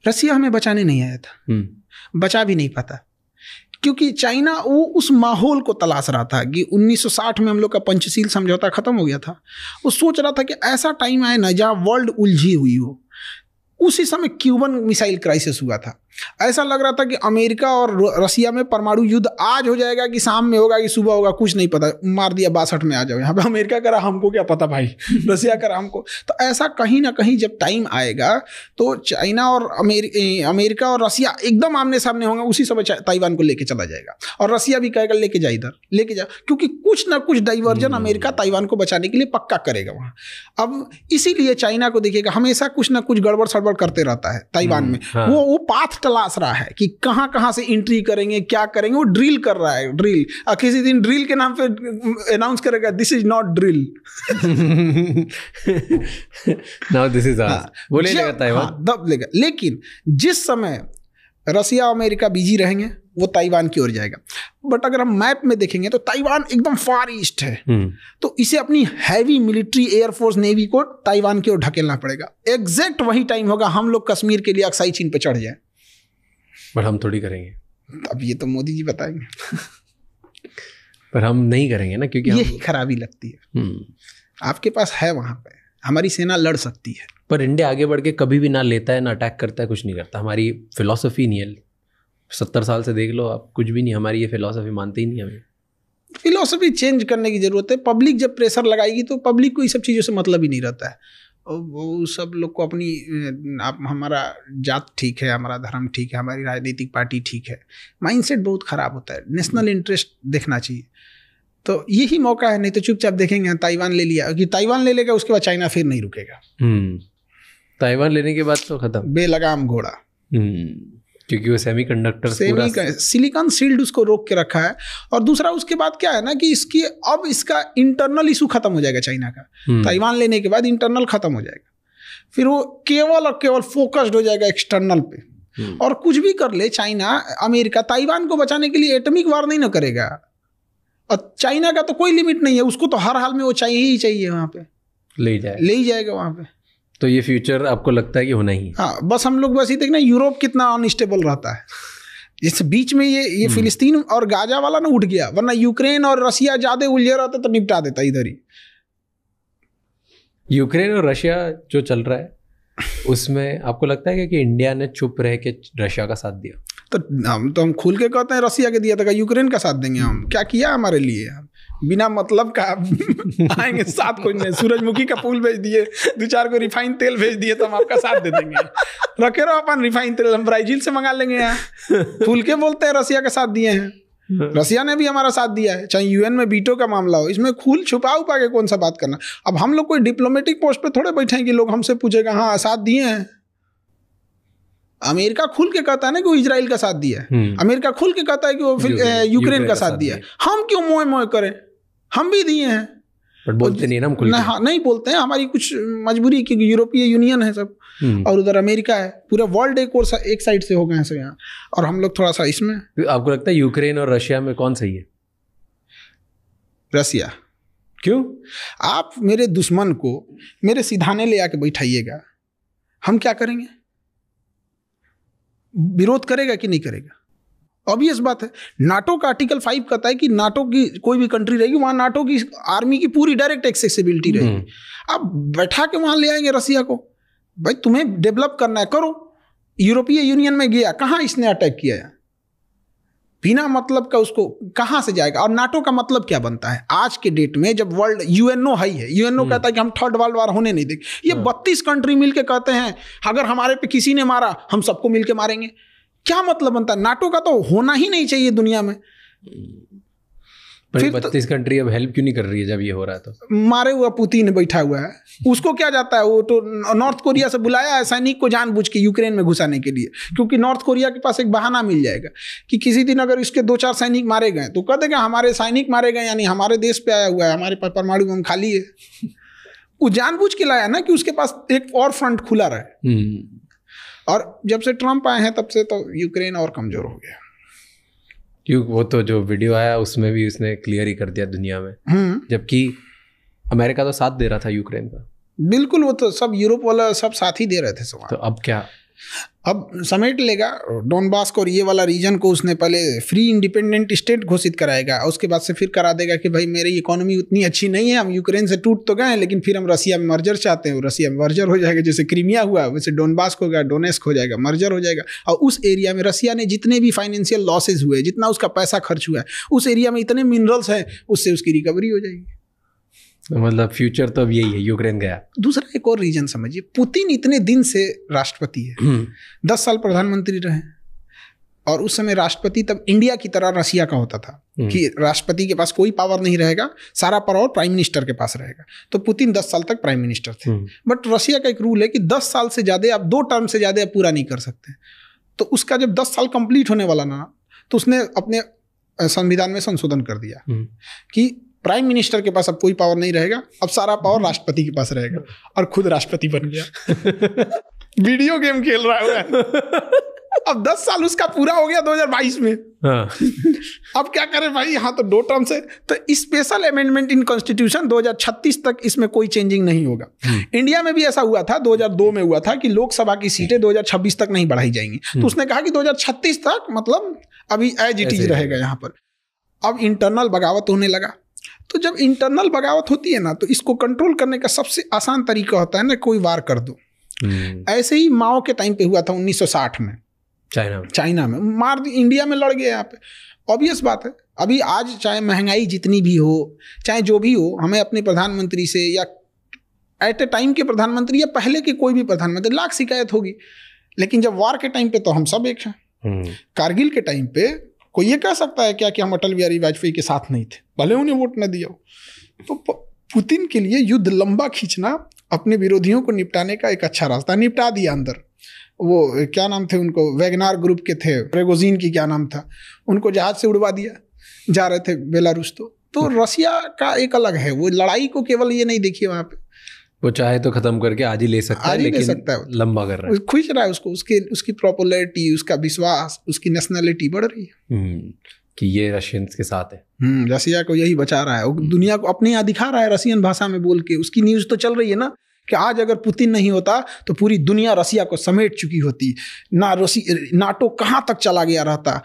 S2: रसिया हमें बचाने नहीं आया था, बचा भी नहीं पाता, क्योंकि चाइना वो उस माहौल को तलाश रहा था कि 1960 में हम लोग का पंचशील समझौता खत्म हो गया था। वो सोच रहा था कि ऐसा टाइम आए ना जहाँ वर्ल्ड उलझी हुई हो। उसी समय क्यूबन मिसाइल क्राइसिस हुआ था। ऐसा लग रहा था कि अमेरिका और रसिया में परमाणु युद्ध आज हो जाएगा कि शाम में होगा कि सुबह होगा, कुछ नहीं पता, मार दिया 62 में आ जाओ। यहाँ पे अमेरिका करा, हमको क्या पता भाई, रसिया करा हमको। तो ऐसा कहीं ना कहीं जब टाइम आएगा तो चाइना और अमेरिका और रसिया एकदम आमने सामने होंगे, उसी समय ताइवान को लेके चला जाएगा और रसिया भी कहेगा लेके जा, इधर लेके जा, क्योंकि कुछ ना कुछ डाइवर्जन अमेरिका ताइवान को बचाने के लिए पक्का करेगा वहाँ। अब इसीलिए चाइना को देखिएगा हमेशा कुछ ना कुछ गड़बड़ सड़बड़ करते रहता है ताइवान में।
S1: हाँ।
S2: वो पाथ तलाश रहा है कि कहाँ कहाँ से एंट्री करेंगे, क्या करेंगे, वो ड्रिल कर रहा है, ड्रिल। और किसी दिन ड्रिल के नाम पे अनाउंस करेगा this is not drill,
S1: now this is वो ले लेगा ताइवान।
S2: हाँ, दब लेगा। लेकिन जिस समय रसिया और अमेरिका बिजी रहेंगे वो ताइवान की ओर जाएगा। बट अगर हम मैप में देखेंगे तो ताइवान एकदम फार ईस्ट है, तो इसे अपनी हैवी मिलिट्री, एयरफोर्स, नेवी को ताइवान की ओर ढकेलना पड़ेगा। एग्जैक्ट वही टाइम होगा हम लोग कश्मीर के लिए अक्साई चीन पे चढ़ जाए।
S1: बट हम थोड़ी करेंगे,
S2: अब ये तो मोदी जी बताएंगे।
S1: पर हम नहीं करेंगे ना, क्योंकि
S2: यही खराबी लगती है। आपके पास है वहां पे, हमारी सेना लड़ सकती है,
S1: पर इंडिया आगे बढ़ के कभी भी ना लेता है ना अटैक करता है, कुछ नहीं करता। हमारी फिलॉसफी नहीं है, 70 साल से देख लो आप, कुछ भी नहीं, हमारी ये फिलॉसफी मानते ही नहीं हमें।
S2: फिलॉसफी चेंज करने की जरूरत है। पब्लिक जब प्रेशर लगाएगी तो पब्लिक को ये सब चीज़ों से मतलब ही नहीं रहता है। वो सब लोग को अपनी आप, हमारा जात ठीक है, हमारा धर्म ठीक है, हमारी राजनीतिक पार्टी ठीक है, माइंडसेट बहुत ख़राब होता है। नेशनल इंटरेस्ट देखना चाहिए। तो यही मौका है, नहीं तो चुपचाप देखेंगे ताइवान ले लिया, कि ताइवान ले लेगा उसके बाद चाइना फिर नहीं रुकेगा।
S1: ताइवान लेने के बाद तो खत्म,
S2: बेलगाम घोड़ा।
S1: क्योंकि वो सेमीकंडक्टर,
S2: सिलिकॉन शील्ड उसको रोक के रखा है। और दूसरा उसके बाद क्या है ना कि इसका इंटरनल इशू खत्म हो जाएगा चाइना का। ताइवान लेने के बाद इंटरनल खत्म हो जाएगा, फिर वो केवल और केवल फोकस्ड हो जाएगा एक्सटर्नल पे। और कुछ भी कर ले चाइना, अमेरिका ताइवान को बचाने के लिए एटॉमिक वार नहीं ना करेगा। और चाइना का तो कोई लिमिट नहीं है, उसको तो हर हाल में वो चाहिए ही चाहिए, वहाँ पे ले ही जाएगा वहाँ पे।
S1: तो ये फ्यूचर आपको लगता है कि होना ही?
S2: हाँ, बस हम लोग बस ये देखना यूरोप कितना अनस्टेबल रहता है। जैसे बीच में ये फिलिस्तीन और गाजा वाला ना उठ गया, वरना यूक्रेन और रशिया ज्यादा उलझे रहता तो निपटा देता इधर ही।
S1: यूक्रेन और रशिया जो चल रहा है उसमें आपको लगता है कि इंडिया ने चुप रह के रशिया का साथ दिया?
S2: तो हम खुल के कहते हैं रसिया के दिया था, यूक्रेन का साथ देंगे हम? क्या किया हमारे लिए? बिना मतलब का आएंगे साथ, कुछ नहीं, सूरजमुखी का फूल भेज दिए, 2-4 को रिफाइंड तेल भेज दिए तो हम आपका साथ दे देंगे। रखे रहो अपन रिफाइंड तेल, हम ब्राजील से मंगा लेंगे। यहाँ खुल के बोलते हैं रसिया का साथ दिए हैं, रसिया ने भी हमारा साथ दिया है, चाहे यूएन में वीटो का मामला हो। इसमें खुल छुपा उपा के कौन सा बात करना? अब हम लोग कोई डिप्लोमेटिक पोस्ट पे थोड़े बैठे हैं कि लोग हमसे पूछेगा हाँ साथ दिए हैं। अमेरिका खुल के कहता है ना कि वो इजराइल का साथ दिया है, अमेरिका खुल के कहता है कि वो यूक्रेन का साथ दिया है। हम क्यों मोए मोए करें? हम भी दिए हैं,
S1: बट बोलते नहीं ना हम खुल के।
S2: हाँ, नहीं बोलते हैं, हमारी कुछ मजबूरी, क्योंकि यूरोपीय यूनियन है सब और उधर अमेरिका है, पूरा वर्ल्ड एक साइड से हो गए हैं सब यहाँ, और हम लोग थोड़ा सा इसमें।
S1: आपको लगता है यूक्रेन और रशिया में कौन सही है?
S2: रसिया।
S1: क्यों? आप
S2: मेरे दुश्मन को मेरे सिधाने ले आके बैठाइएगा, हम क्या करेंगे? विरोध करेगा कि नहीं करेगा? ऑब्वियस बात है। नाटो का आर्टिकल 5 कहता है कि नाटो की कोई भी कंट्री रहेगी वहां नाटो की आर्मी की पूरी डायरेक्ट एक्सेसिबिलिटी रहेगी। अब बैठा के वहां ले आएंगे रसिया को, भाई तुम्हें डेवलप करना है करो। यूरोपीय यूनियन में गया, कहाँ इसने अटैक किया है? बिना मतलब का उसको कहाँ से जाएगा? और नाटो का मतलब क्या बनता है आज के डेट में, जब वर्ल्ड यूएनओ हाई है, यूएनओ कहता है कि हम थर्ड वर्ल्ड वार होने नहीं देंगे। ये 32 कंट्री मिलके कहते हैं अगर हमारे पे किसी ने मारा हम सबको मिलके मारेंगे। क्या मतलब बनता है? नाटो का तो होना ही नहीं चाहिए दुनिया में।
S1: फिर 32 कंट्री अब हेल्प क्यों नहीं कर रही है जब ये हो रहा है? तो
S2: मारे हुआ पुतिन बैठा हुआ है, उसको क्या जाता है? वो तो नॉर्थ कोरिया से बुलाया है सैनिक को जानबूझ के यूक्रेन में घुसाने के लिए, क्योंकि नॉर्थ कोरिया के पास एक बहाना मिल जाएगा कि किसी दिन अगर इसके 2-4 सैनिक मारे गए तो कह देगा हमारे सैनिक मारे गए, यानी हमारे देश पे आया हुआ है, हमारे पास परमाणु बम खाली है। वो जानबूझ के लाया ना कि उसके पास एक और फ्रंट खुला रहे। और जब से ट्रम्प आए हैं तब से तो यूक्रेन और कमजोर हो गया।
S1: क्यों? वो तो जो वीडियो आया उसमें भी उसने क्लियर ही कर दिया दुनिया में, जबकि अमेरिका तो साथ दे रहा था यूक्रेन का।
S2: बिल्कुल, वो तो सब यूरोप वाला सब साथ ही दे रहे थे सब।
S1: तो अब क्या?
S2: अब समेट लेगा डोनबास को और ये वाला रीजन को, उसने पहले फ्री इंडिपेंडेंट स्टेट घोषित कराएगा और उसके बाद से फिर करा देगा कि भाई मेरी इकोनॉमी उतनी अच्छी नहीं है, हम यूक्रेन से टूट तो गए हैं लेकिन फिर हम रसिया में मर्जर चाहते हैं, रसिया में मर्जर हो जाएगा, जैसे क्रीमिया हुआ वैसे डोनबास हो गया, डोनेस्क हो जाएगा, मर्जर हो जाएगा। और उस एरिया में रसिया ने जितने भी फाइनेंशियल लॉसेज हुए, जितना उसका पैसा खर्च हुआ है, उस एरिया में इतने मिनरल्स हैं, उससे उसकी रिकवरी हो जाएगी।
S1: मतलब फ्यूचर तो अब यही है, यूक्रेन गया।
S2: दूसरा एक और रीजन समझिए, पुतिन इतने दिन से राष्ट्रपति है, 10 साल प्रधानमंत्री रहे, और उस समय राष्ट्रपति तब इंडिया की तरह रसिया का होता था कि राष्ट्रपति के पास कोई पावर नहीं रहेगा, सारा पावर प्राइम मिनिस्टर के पास रहेगा। तो पुतिन 10 साल तक प्राइम मिनिस्टर थे। बट रसिया का एक रूल है कि 10 साल से ज़्यादा आप 2 टर्म से ज़्यादा पूरा नहीं कर सकते। तो उसका जब 10 साल कंप्लीट होने वाला ना, तो उसने अपने संविधान में संशोधन कर दिया कि प्राइम मिनिस्टर के पास अब कोई पावर नहीं रहेगा, अब सारा पावर राष्ट्रपति के पास रहेगा, और खुद राष्ट्रपति बन गया। वीडियो गेम खेल रहा है। अब 10 साल उसका पूरा हो गया 2022 में। हाँ। अब क्या करे भाई, यहाँ तो 2 टर्म से, तो स्पेशल अमेंडमेंट इन कॉन्स्टिट्यूशन 2036 तक इसमें कोई चेंजिंग नहीं होगा। इंडिया में भी ऐसा हुआ था, 2002 में हुआ था कि लोकसभा की सीटें 2026 तक नहीं बढ़ाई जाएंगी। तो उसने कहा कि 2036 तक मतलब अभी एज इट इज रहेगा यहाँ पर। अब इंटरनल बगावत होने लगा। तो जब इंटरनल बगावत होती है ना, तो इसको कंट्रोल करने का सबसे आसान तरीका होता है ना, कोई वार कर दो। ऐसे ही माओ के टाइम पे हुआ था 1960 में चाइना में मार दी, इंडिया में लड़ गए यहाँ पे। ऑब्वियस बात है, अभी आज चाहे महंगाई जितनी भी हो, चाहे जो भी हो, हमें अपने प्रधानमंत्री से या एट ए टाइम के प्रधानमंत्री या पहले के कोई भी प्रधानमंत्री लाख शिकायत होगी, लेकिन जब वार के टाइम पे तो हम सब एक हैं। कारगिल के टाइम पे कोई ये कह सकता है क्या कि हम अटल बिहारी वाजपेयी के साथ नहीं थे, भले उन्हें वोट न दिया हो। तो पुतिन के लिए युद्ध लंबा खींचना अपने विरोधियों को निपटाने का एक अच्छा रास्ता। निपटा दिया अंदर, वो क्या नाम थे उनको, वैगनार ग्रुप के थे, प्रेगोजिन की क्या नाम था, उनको जहाज से उड़वा दिया, जा रहे थे बेलारूस। तो रसिया का एक अलग है, वो लड़ाई को केवल ये नहीं देखिए वहाँ पे,
S1: वो चाहे तो खत्म करके आज ही ले सकता है, लेकिन लंबा कर रहा है,
S2: खुश रहा है उसको, उसकी पॉपुलैरिटी, उसका विश्वास, उसकी नेशनलिटी बढ़ रही है
S1: कि ये रशियंस के साथ है।
S2: रसिया को यही बचा रहा है, वो दुनिया को अपने यहाँ दिखा रहा है रसियन भाषा में बोल के। उसकी न्यूज़ तो चल रही है ना कि आज अगर पुतिन नहीं होता तो पूरी दुनिया रसिया को समेट चुकी होती, ना नाटो कहाँ तक चला गया रहता।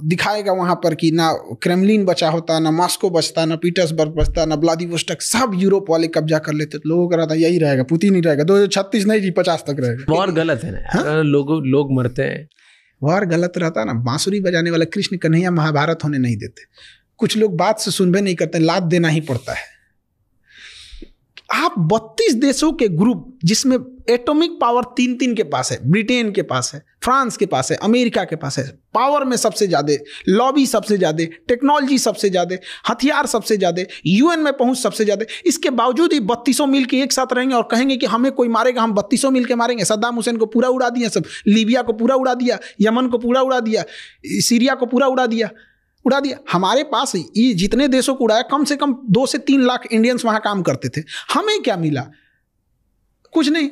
S2: दिखाएगा वहाँ पर कि ना क्रेमलिन बचा होता, ना मॉस्को बचता, ना पीटर्सबर्ग बचता, ना व्लादिवोस्टोक, सब यूरोप वाले कब्जा कर लेते। तो लोगों का रहता यही रहेगा, पुतिन ही रहेगा, 2036 नहीं जी 50 तक रहेगा।
S1: वॉर गलत है ना, लोग मरते हैं।
S2: वॉर गलत रहता ना, बांसुरी बजाने वाला कृष्ण कन्हैया महाभारत होने नहीं देते। कुछ लोग बात से सुनबे नहीं करते, लात देना ही पड़ता है। आप 32 देशों के ग्रुप जिसमें एटॉमिक पावर 3 के पास है, ब्रिटेन के पास है, फ्रांस के पास है, अमेरिका के पास है, पावर में सबसे ज़्यादा, लॉबी सबसे ज़्यादा, टेक्नोलॉजी सबसे ज़्यादा, हथियार सबसे ज़्यादा, यूएन में पहुंच सबसे ज़्यादा, इसके बावजूद ही 32 मिल के एक साथ रहेंगे और कहेंगे कि हमें कोई मारेगा, हम 32 मिल के मारेंगे। सद्दाम हुसैन को पूरा उड़ा दिया, सब लीबिया को पूरा उड़ा दिया, यमन को पूरा उड़ा दिया, सीरिया को पूरा उड़ा दिया। हमारे पास ये जितने देशों को उड़ाया, कम से कम 2 से 3 लाख इंडियंस वहां काम करते थे। हमें क्या मिला? कुछ नहीं।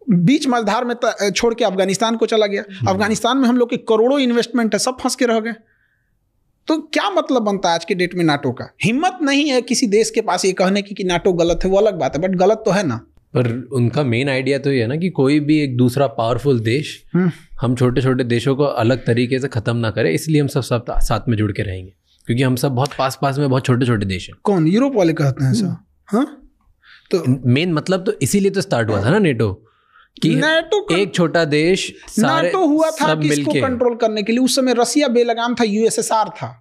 S2: बीच मझधार में छोड़ के अफगानिस्तान को चला गया। अफगानिस्तान में हम लोग के करोड़ों इन्वेस्टमेंट है, सब फंस के रह गए। तो क्या मतलब बनता है आज के डेट में नाटो का? हिम्मत नहीं है किसी देश के पास ये कहने की कि नाटो गलत है, वो अलग बात है, बट गलत तो है ना।
S1: पर उनका मेन आइडिया तो ये है ना कि कोई भी एक दूसरा पावरफुल देश हम छोटे छोटे देशों को अलग तरीके से खत्म ना करे, इसलिए हम सब साथ में जुड़ के रहेंगे, क्योंकि हम सब बहुत पास में बहुत छोटे छोटे देश हैं।
S2: कौन? यूरोप वाले कहते हैं सब। हाँ, तो
S1: मेन मतलब तो इसीलिए तो स्टार्ट हुआ था ना नेटो, कि एक छोटा देश सारे
S2: नाटो हुआ था किसको कंट्रोल करने के लिए। उस समय रसिया बेलगाम था, यूएसएसआर था।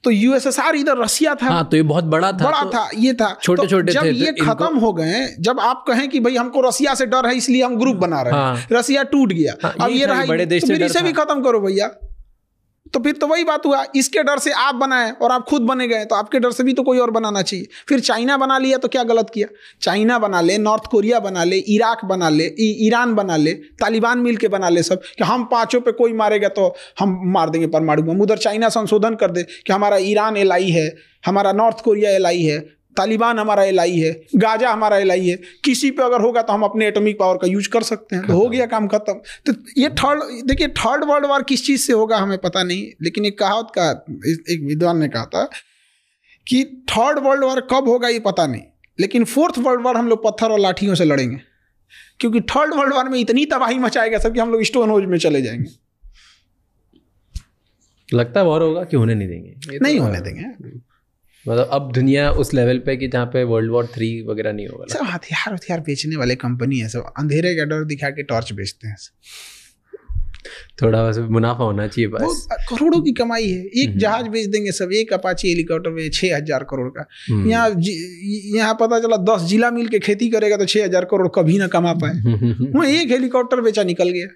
S2: तो यूएसएसआर इधर रसिया था।
S1: हाँ, तो ये बहुत बड़ा
S2: था, ये था
S1: छोटे छोटे
S2: जब ये खत्म हो गए, जब आप कहें कि भाई हमको रसिया से डर है इसलिए हम ग्रुप बना रहे हैं, रसिया टूट गया, अब ये रहा, तो फिर इसे भी खत्म करो भैया। तो फिर तो वही बात हुआ, इसके डर से आप बनाए और आप खुद बने गए, तो आपके डर से भी तो कोई और बनाना चाहिए। फिर चाइना बना लिया तो क्या गलत किया? चाइना बना ले, नॉर्थ कोरिया बना ले, इराक बना ले, ईरान बना ले, तालिबान मिल के बना ले सब, कि हम 5 पे कोई मारेगा तो हम मार देंगे परमाणु बम। उधर चाइना संशोधन कर दे कि हमारा ईरान एलआई है, हमारा नॉर्थ कोरिया एलआई है, तालिबान हमारा एलआई है, गाजा हमारा एलआई है, किसी पे अगर होगा तो हम अपने एटॉमिक पावर का यूज कर सकते हैं, तो हो गया काम खत्म। तो ये थर्ड वर्ल्ड वॉर किस चीज़ से होगा हमें पता नहीं, लेकिन एक कहावत का एक विद्वान ने कहा था कि थर्ड वर्ल्ड वॉर कब होगा ये पता नहीं, लेकिन 4th वर्ल्ड वॉर हम लोग पत्थर और लाठियों से लड़ेंगे। क्योंकि थर्ड वर्ल्ड वॉर में इतनी तबाही मचाएगा सब कि हम लोग स्टोन होज में चले जाएंगे।
S1: लगता है वॉर होगा कि होने नहीं देंगे,
S2: नहीं होने देंगे।
S1: मतलब अब दुनिया उस लेवल पे कि जहाँ पे वर्ल्ड वॉर 3 वगैरह नहीं होगा।
S2: सब हथियार बेचने वाले कंपनी है, सब अंधेरे का डर दिखा के टॉर्च बेचते हैं।
S1: थोड़ा बस मुनाफा होना चाहिए बस।
S2: करोड़ों की कमाई है। एक जहाज बेच देंगे सब, एक अपाची हेलीकॉप्टर में 6,000 करोड़ का। यहाँ पता चला 10 जिला मिल के खेती करेगा तो 6,000 करोड़ कभी ना कमा पाए। वहाँ एक हेलीकॉप्टर बेचा निकल गया।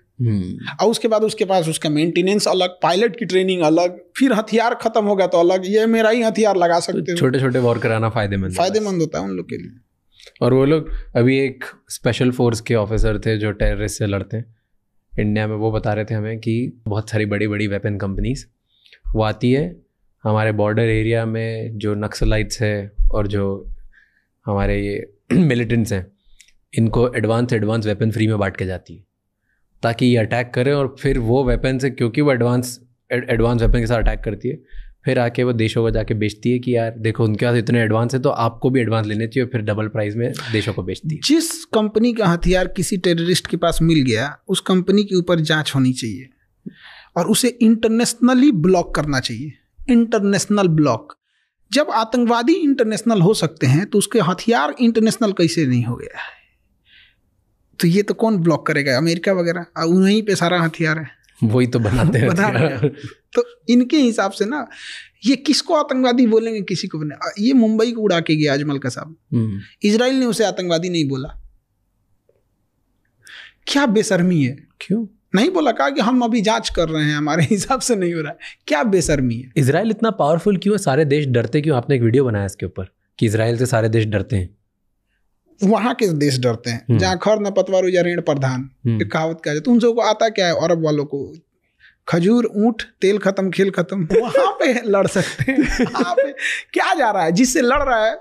S2: और उसके बाद उसके पास उसका मेंटेनेंस अलग, पायलट की ट्रेनिंग अलग, फिर हथियार खत्म हो गया तो अलग। ये मेरा ही हथियार लगा सकते हो।
S1: छोटे छोटे वॉर कराना फायदेमंद
S2: होता है उन लोग के लिए।
S1: और वो लोग अभी एक स्पेशल फोर्स के ऑफिसर थे जो टेररिस्ट से लड़ते हैं इंडिया में, वो बता रहे थे हमें कि बहुत सारी बड़ी बड़ी वेपन कंपनीज वो आती है हमारे बॉर्डर एरिया में, जो नक्सलाइट्स है और जो हमारे ये मिलिटेंट्स हैं, इनको एडवांस वेपन फ्री में बांट के जाती है ताकि ये अटैक करें। और फिर वो वेपन से, क्योंकि वो एडवांस वेपन के साथ अटैक करती है, फिर आके वो देशों को जाके बेचती है कि यार देखो उनके पास इतने एडवांस है तो आपको भी एडवांस लेने चाहिए, फिर डबल प्राइस में देशों को बेचती है।
S2: जिस कंपनी का हथियार किसी टेररिस्ट के पास मिल गया, उस कंपनी के ऊपर जांच होनी चाहिए और उसे इंटरनेशनली ब्लॉक करना चाहिए। International block. जब आतंकवादी इंटरनेशनल हो सकते हैं तो उसके हथियार इंटरनेशनल कैसे नहीं हो गया? तो ये तो कौन ब्लॉक करेगा? अमेरिका वगैरह, उन्हीं पे सारा हथियार है,
S1: वही तो बनाते हैं।
S2: तो इनके हिसाब से ना, ये किसको आतंकवादी बोलेंगे, किसी को बने। ये मुंबई को उड़ा के गया अजमल कसाब, इजराइल ने उसे आतंकवादी नहीं बोला। क्या बेशर्मी है।
S1: क्यों
S2: नहीं बोला? कहा कि हम अभी जांच कर रहे हैं, हमारे हिसाब से नहीं हो रहा है। क्या बेशर्मी है।
S1: इजराइल इतना पावरफुल क्यों है? सारे देश डरते क्यों? आपने एक वीडियो बनाया इसके ऊपर कि इजराइल से सारे देश डरते हैं।
S2: वहां के देश डरते हैं जहाँ खर न पतवार या ऋण प्रधान, कहावत कहा जाता है। उन सबको आता क्या है? अरब वालों को खजूर, ऊंट, तेल खत्म, खेल खत्म। वहां पे लड़ सकते हैं। वहां पे क्या जा रहा है? जिससे लड़ रहा है,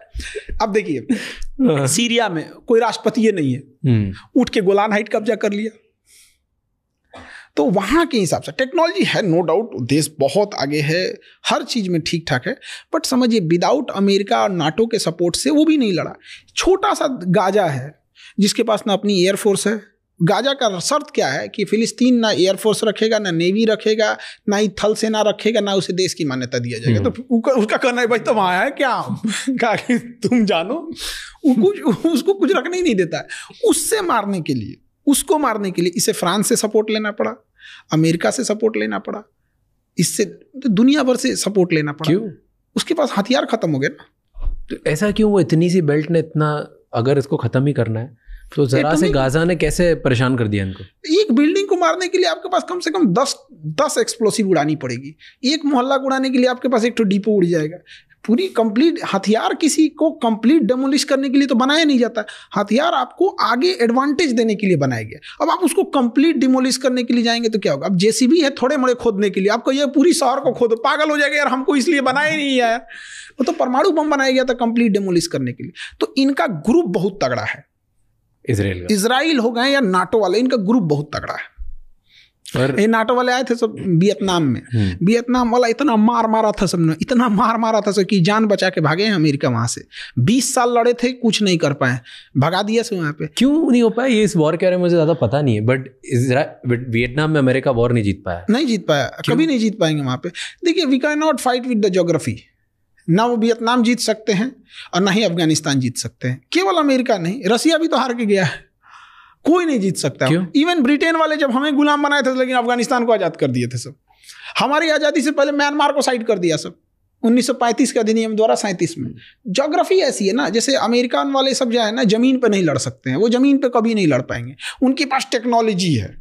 S2: अब देखिए सीरिया में कोई राष्ट्रपति नहीं है, उठ के गोलान हाइट कब्जा कर लिया। तो वहाँ के हिसाब से टेक्नोलॉजी है, नो डाउट, देश बहुत आगे है, हर चीज़ में ठीक ठाक है। बट समझिए विदाउट अमेरिका और नाटो के सपोर्ट से वो भी नहीं लड़ा। छोटा सा गाजा है जिसके पास ना अपनी एयरफोर्स है। गाजा का शर्त क्या है कि फिलिस्तीन ना एयरफोर्स रखेगा, ना नेवी रखेगा, ना ही थल सेना रखेगा, ना उसे देश की मान्यता दिया जाएगा। तो उसका कहना है भाई तुम आया है क्या, कहा कि तुम जानो, उसको कुछ रखने ही नहीं देता है। उससे मारने के लिए, उसको मारने के लिए इसे फ्रांस से सपोर्ट लेना पड़ा, अमेरिका से सपोर्ट लेना पड़ा, इससे तो दुनिया भर से सपोर्ट लेना पड़ा।
S1: क्यों?
S2: उसके पास हथियार खत्म हो गए ना।
S1: तो ऐसा क्यों? वो इतनी सी बेल्ट ने इतना, अगर इसको खत्म ही करना है तो जरा से गाजा ने कैसे परेशान कर दिया इनको?
S2: एक बिल्डिंग को मारने के लिए आपके पास कम से कम 10 एक्सप्लोसिव उड़ानी पड़ेगी। एक मोहल्ला को उड़ाने के लिए आपके पास एक तो डिपो उड़ जाएगा। पूरी कंप्लीट हथियार किसी को कंप्लीट डेमोलिश करने के लिए तो बनाया नहीं जाता। हथियार आपको आगे एडवांटेज देने के लिए बनाया गया। अब आप उसको कंप्लीट डिमोलिश करने के लिए जाएंगे तो क्या होगा? अब जेसीबी है थोड़े मोड़े खोदने के लिए, आपको ये पूरी शहर को खोदो, पागल हो जाएगा यार, हमको इसलिए बनाया नहीं है यार। वो तो परमाणु बम बनाया गया था कंप्लीट डेमोलिश करने के लिए। तो इनका ग्रुप बहुत तगड़ा है, इजराइल हो गए या नाटो वाले, इनका ग्रुप बहुत तगड़ा है। और ये नाटो वाले आए थे सब वियतनाम में, वियतनाम वाला इतना मार मारा था सबने, इतना मार मारा था सब कि जान बचा के भागे हैं अमेरिका वहां से। 20 साल लड़े थे, कुछ नहीं कर पाए, भगा दिया से वहां पे।
S1: क्यों नहीं हो पाया ये? इस वॉर के बारे में मुझे ज्यादा पता नहीं है, बट वियतनाम में अमेरिका वॉर नहीं जीत पाया।
S2: नहीं जीत पाया, कभी नहीं जीत पाएंगे वहां पे। देखिए, we can not fight with the geography. ना वो वियतनाम जीत सकते हैं और ना ही अफगानिस्तान जीत सकते हैं। केवल अमेरिका नहीं, रसिया भी तो हार के गया है, कोई नहीं जीत सकता। इवन ब्रिटेन वाले जब हमें गुलाम बनाए थे, लेकिन अफगानिस्तान को आज़ाद कर दिए थे सब। हमारी आज़ादी से पहले म्यांमार को साइड कर दिया सब 1935 के अधिनियम द्वारा 37 में। ज्योग्राफी ऐसी है ना, जैसे अमेरिकन वाले सब जो है ना, जमीन पे नहीं लड़ सकते हैं, वो जमीन पे कभी नहीं लड़ पाएंगे। उनके पास टेक्नोलॉजी है,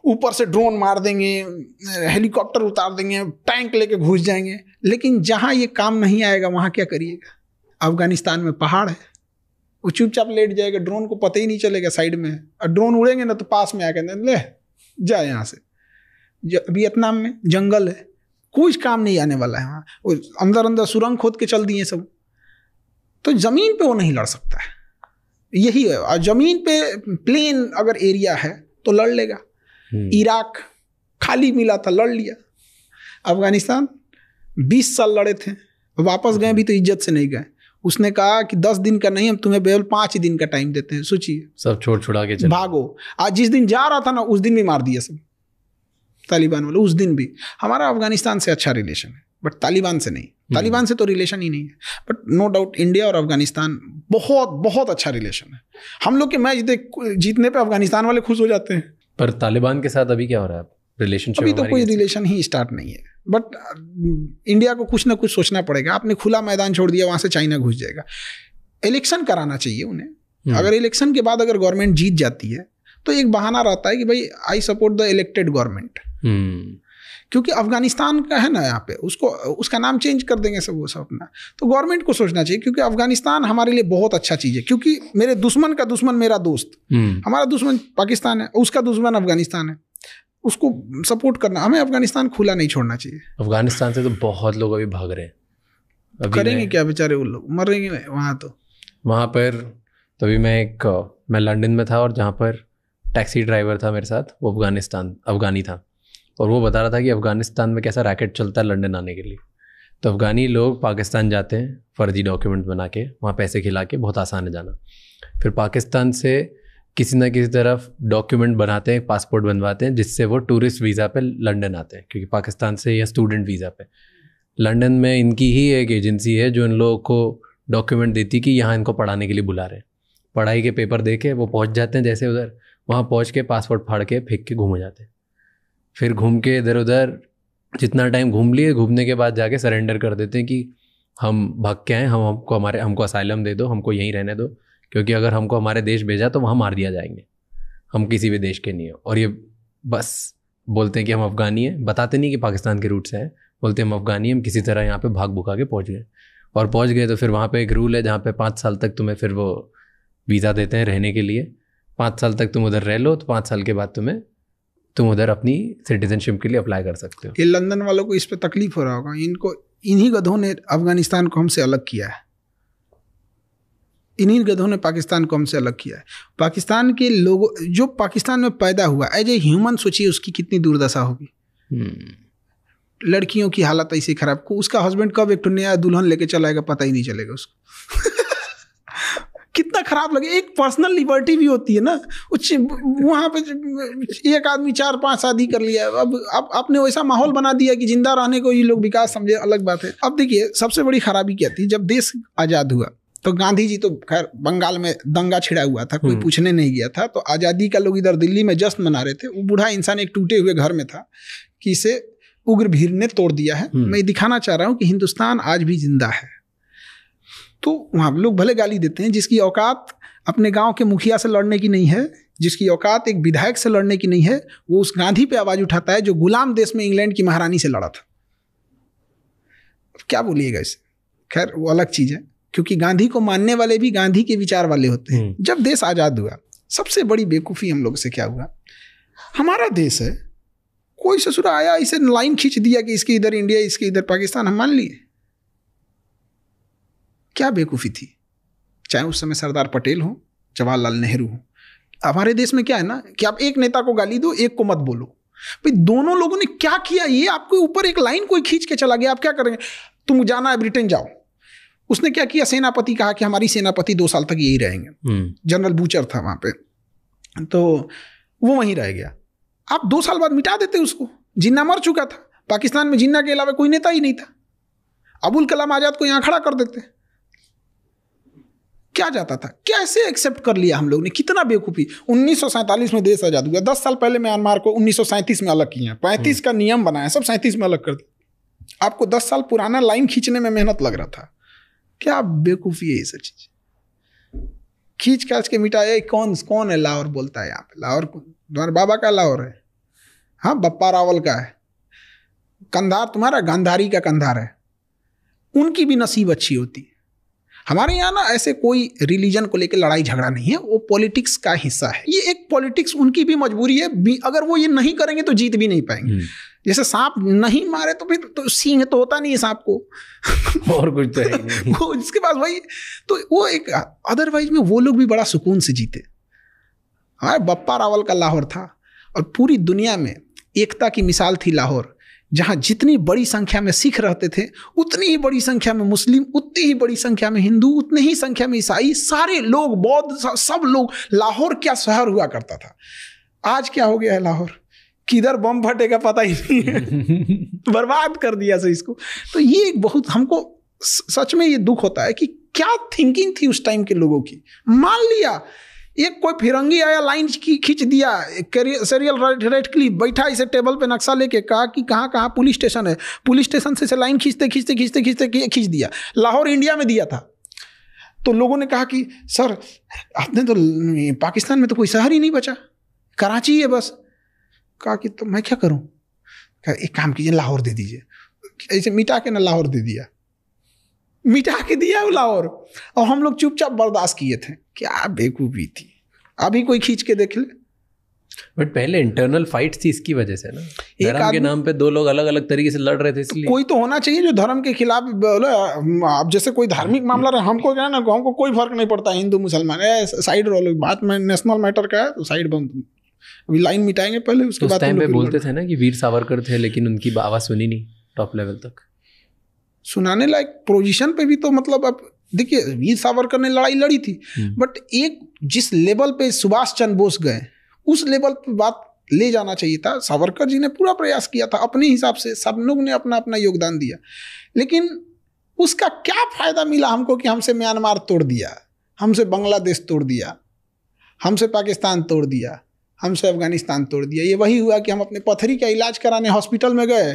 S2: ऊपर से ड्रोन मार देंगे, हेलीकॉप्टर उतार देंगे, टैंक लेके घुस जाएंगे। लेकिन जहाँ ये काम नहीं आएगा वहाँ क्या करिएगा? अफगानिस्तान में पहाड़ है, वो चुपचाप लेट जाएगा, ड्रोन को पता ही नहीं चलेगा साइड में है, और ड्रोन उड़ेंगे ना तो पास में आकर ले जा यहाँ से। वियतनाम में जंगल है, कुछ काम नहीं आने वाला है वहाँ, वो अंदर अंदर सुरंग खोद के चल दिए सब। तो ज़मीन पे वो नहीं लड़ सकता है, यही है। और ज़मीन पे प्लेन अगर एरिया है तो लड़ लेगा। इराक खाली मिला था, लड़ लिया। अफगानिस्तान 20 साल लड़े थे, वापस गए भी तो इज्जत से नहीं गए। उसने कहा कि 10 दिन का नहीं, हम तुम्हें केवल 5 दिन का टाइम देते हैं। सोचिए,
S1: सब छोड़ छुड़ा के चले
S2: भागो। आज जिस दिन जा रहा था ना, उस दिन भी मार दिया सब तालिबान वाले। उस दिन भी हमारा अफगानिस्तान से अच्छा रिलेशन है, बट तालिबान से नहीं। तालिबान से तो रिलेशन ही नहीं है, बट नो डाउट इंडिया और अफगानिस्तान बहुत बहुत अच्छा रिलेशन है। हम लोग के मैच जीतने पे अफगानिस्तान वाले खुश हो जाते हैं।
S1: पर तालिबान के साथ अभी क्या हो रहा है रिलेशनशिप?
S2: अभी तो कोई रिलेशन ही स्टार्ट नहीं है, बट इंडिया को कुछ ना कुछ सोचना पड़ेगा। आपने खुला मैदान छोड़ दिया, वहां से चाइना घुस जाएगा। इलेक्शन कराना चाहिए उन्हें। अगर इलेक्शन के बाद अगर गवर्नमेंट जीत जाती है तो एक बहाना रहता है कि भाई I support the elected government. क्योंकि अफगानिस्तान का है ना, यहाँ पे उसका नाम चेंज कर देंगे सब, वो सब अपना। तो गवर्नमेंट को सोचना चाहिए, क्योंकि अफगानिस्तान हमारे लिए बहुत अच्छा चीज़ है। क्योंकि मेरे दुश्मन का दुश्मन मेरा दोस्त, हमारा दुश्मन पाकिस्तान है, उसका दुश्मन अफगानिस्तान है, उसको सपोर्ट करना। हमें अफगानिस्तान खुला नहीं छोड़ना चाहिए।
S1: अफगानिस्तान से तो बहुत लोग अभी भाग रहे हैं।
S2: करेंगे क्या बेचारे, वो लोग मरेंगे वहाँ पर।
S1: तभी मैं लंदन में था, और जहाँ पर टैक्सी ड्राइवर था मेरे साथ, वो अफगानी था, और वो बता रहा था कि अफ़गानिस्तान में कैसा रैकेट चलता है लंदन आने के लिए। तो अफ़गानी लोग पाकिस्तान जाते हैं फ़र्जी डॉक्यूमेंट बना के, वहाँ पैसे खिला के, बहुत आसान है जाना। फिर पाकिस्तान से किसी न किसी तरफ डॉक्यूमेंट बनाते हैं, पासपोर्ट बनवाते हैं, जिससे वो टूरिस्ट वीज़ा पे लंदन आते हैं, क्योंकि पाकिस्तान से या स्टूडेंट वीज़ा पे। लंदन में इनकी ही एक एजेंसी है जो इन लोगों को डॉक्यूमेंट देती कि यहाँ इनको पढ़ाने के लिए बुला रहे हैं। पढ़ाई के पेपर दे के वो पहुँच जाते हैं, जैसे उधर वहाँ पहुँच के पासपोर्ट फाड़ के फेंक के घूम जाते हैं। फिर घूम के इधर उधर जितना टाइम घूम लिए, घूमने के बाद जाके सरेंडर कर देते हैं कि हम भाग के आए, हमको असाइलम दे दो, हमको यहीं रहने दो, क्योंकि अगर हमको हमारे देश भेजा तो वहाँ मार दिया जाएंगे, हम किसी भी देश के नहीं हैं। और ये बस बोलते हैं कि हम अफ़गानी हैं, बताते नहीं कि पाकिस्तान के रूट से हैं, बोलते हैं हम अफ़गानी हैं, हम किसी तरह यहाँ पे भाग भुका के पहुँच गए। और पहुँच गए तो फिर वहाँ पे एक रूल है जहाँ पे 5 साल तक तुम्हें फिर वो वीज़ा देते हैं रहने के लिए। 5 साल तक तुम उधर रह लो, तो 5 साल के बाद तुम उधर अपनी सिटीजनशिप के लिए अप्लाई कर सकते हो।
S2: ये लंदन वालों को इस पे तकलीफ हो रहा होगा। इन्हीं गधों ने अफगानिस्तान को हमसे अलग किया है। इन्हीं गधों ने पाकिस्तान को हमसे अलग किया है। पाकिस्तान के लोगों, जो पाकिस्तान में पैदा हुआ एज ए ह्यूमन, सोचिए उसकी कितनी दुर्दशा होगी। लड़कियों की हालत ऐसी खराब, उसका हस्बैंड कब एक नया दुल्हन लेके चलाएगा पता ही नहीं चलेगा उसको। कितना खराब लगे। एक पर्सनल लिबर्टी भी होती है ना, वहाँ पे एक आदमी 4-5 शादी कर लिया। अब आपने वैसा माहौल बना दिया कि जिंदा रहने को ये लोग विकास समझे, अलग बात है। अब देखिए सबसे बड़ी खराबी क्या थी, जब देश आज़ाद हुआ तो गांधी जी तो खैर बंगाल में दंगा छिड़ा हुआ था, कोई पूछने नहीं गया था। तो आज़ादी का लोग इधर दिल्ली में जश्न मना रहे थे। वो बूढ़ा इंसान एक टूटे हुए घर में था कि इसे उग्र भीड़ ने तोड़ दिया है। मैं दिखाना चाह रहा हूँ कि हिंदुस्तान आज भी जिंदा है। तो वहाँ लोग भले गाली देते हैं, जिसकी औकात अपने गांव के मुखिया से लड़ने की नहीं है, जिसकी औकात एक विधायक से लड़ने की नहीं है, वो उस गांधी पे आवाज़ उठाता है जो गुलाम देश में इंग्लैंड की महारानी से लड़ा था। क्या बोलिएगा इसे, खैर वो अलग चीज़ है, क्योंकि गांधी को मानने वाले भी गांधी के विचार वाले होते हैं। जब देश आज़ाद हुआ, सबसे बड़ी बेवकूफ़ी हम लोग से क्या हुआ, हमारा देश है, कोई ससुरा आया इसे लाइन खींच दिया कि इसके इधर इंडिया, इसके इधर पाकिस्तान, हम मान लिए। क्या बेवकूफ़ी थी। चाहे उस समय सरदार पटेल हो, जवाहरलाल नेहरू हो। हमारे देश में क्या है ना कि आप एक नेता को गाली दो, एक को मत बोलो। भाई दोनों लोगों ने क्या किया, ये आपके ऊपर एक लाइन कोई खींच के चला गया, आप क्या करेंगे, तुम जाना है ब्रिटेन जाओ। उसने क्या किया, सेनापति कहा कि हमारी सेनापति 2 साल तक यही रहेंगे। जनरल बूचर था वहाँ पे, तो वो वहीं रह गया। आप 2 साल बाद मिटा देते उसको। जिन्ना मर चुका था, पाकिस्तान में जिन्ना के अलावा कोई नेता ही नहीं था। अबुल कलाम आज़ाद को यहाँ खड़ा कर देते, क्या जाता था। कैसे एक्सेप्ट कर लिया हम लोग ने, कितना बेवकूफ़ी। 1947 में देश आज़ाद हुआ, 10 साल पहले म्यांमार को 1937 में अलग किया, 35 का नियम बनाया, सब 37 में अलग कर दिया। आपको 10 साल पुराना लाइन खींचने में मेहनत लग रहा था। क्या बेवकूफ़ी है ये सब चीज़, खींच खाच के मिटाया। कौन है लाहौर बोलता है यहाँ पे, लाहौर तुम्हारे बाबा का लाहौर है, हाँ बप्पा रावल का है। कंधार तुम्हारा गांधारी का कंधार है। उनकी भी नसीब अच्छी होती है। हमारे यहाँ ना ऐसे कोई रिलीजन को लेकर लड़ाई झगड़ा नहीं है, वो पॉलिटिक्स का हिस्सा है। ये एक पॉलिटिक्स, उनकी भी मजबूरी है। अगर वो ये नहीं करेंगे तो जीत भी नहीं पाएंगे। जैसे सांप नहीं मारे तो फिर तो सींग तो होता नहीं है सांप को,
S1: और कुछ तो है नहीं।
S2: वो जिसके पास भाई, तो वो एक अदरवाइज में वो लोग भी बड़ा सुकून से जीते। हमारे बप्पा रावल का लाहौर था, और पूरी दुनिया में एकता की मिसाल थी लाहौर, जहाँ जितनी बड़ी संख्या में सिख रहते थे, उतनी ही बड़ी संख्या में मुस्लिम, उतनी ही बड़ी संख्या में हिंदू, उतनी ही संख्या में ईसाई, सारे लोग, बौद्ध, सब लोग। लाहौर क्या शहर हुआ करता था। आज क्या हो गया है लाहौर, किधर बम फटेगा पता ही नहीं है। बर्बाद कर दिया से इसको। तो ये बहुत हमको सच में ये दुख होता है कि क्या थिंकिंग थी उस टाइम के लोगों की। मान लिया एक कोई फिरंगी आया, लाइन खींच दिया, सीरियल रेड क्लिप, बैठा इसे टेबल पे नक्शा लेके, कहा कि कहाँ कहाँ पुलिस स्टेशन है, पुलिस स्टेशन से लाइन खींच दिया। लाहौर इंडिया में दिया था तो लोगों ने कहा कि सर आपने तो पाकिस्तान में तो कोई शहर ही नहीं बचा, कराची है बस। कहा कि तो मैं क्या करूं। एक काम कीजिए, लाहौर दे दीजिए। ऐसे मिटा के ना लाहौर दे दिया, मिटा के दिया वो लाहौर, और हम लोग चुपचाप बर्दाश्त किए थे। क्या बेवकूफी थी। अभी कोई खींच के देख ले।
S1: बट पहले इंटरनल फाइट्स थी इसकी वजह से ना, धर्म के नाम पे दो लोग अलग अलग तरीके से लड़ रहे थे, इसलिए
S2: कोई तो होना चाहिए जो धर्म के खिलाफ बोले। अब जैसे कोई धार्मिक मामला रहे, हमको क्या ना, हमको कोई फर्क नहीं पड़ता हिंदू मुसलमान, साइड रोल, बात में नेशनल मैटर का है तो साइड बंद, अभी लाइन मिटाएंगे पहले, उसके बाद। उस टाइम पे
S1: बोलते थे ना कि वीर सावरकर थे, लेकिन उनकी आवाज सुनी नहीं टॉप लेवल तक।
S2: सुनाने लायक पोजीशन पे भी तो मतलब, अब देखिए वीर सावरकर ने लड़ाई लड़ी थी, बट एक जिस लेवल पे सुभाष चंद्र बोस गए, उस लेवल पे बात ले जाना चाहिए था। सावरकर जी ने पूरा प्रयास किया था अपने हिसाब से, सब लोग ने अपना अपना योगदान दिया, लेकिन उसका क्या फायदा मिला हमको कि हमसे म्यांमार तोड़ दिया, हमसे बांग्लादेश तोड़ दिया, हमसे पाकिस्तान तोड़ दिया, हमसे अफगानिस्तान तोड़ दिया। ये वही हुआ कि हम अपने पथरी का इलाज कराने हॉस्पिटल में गए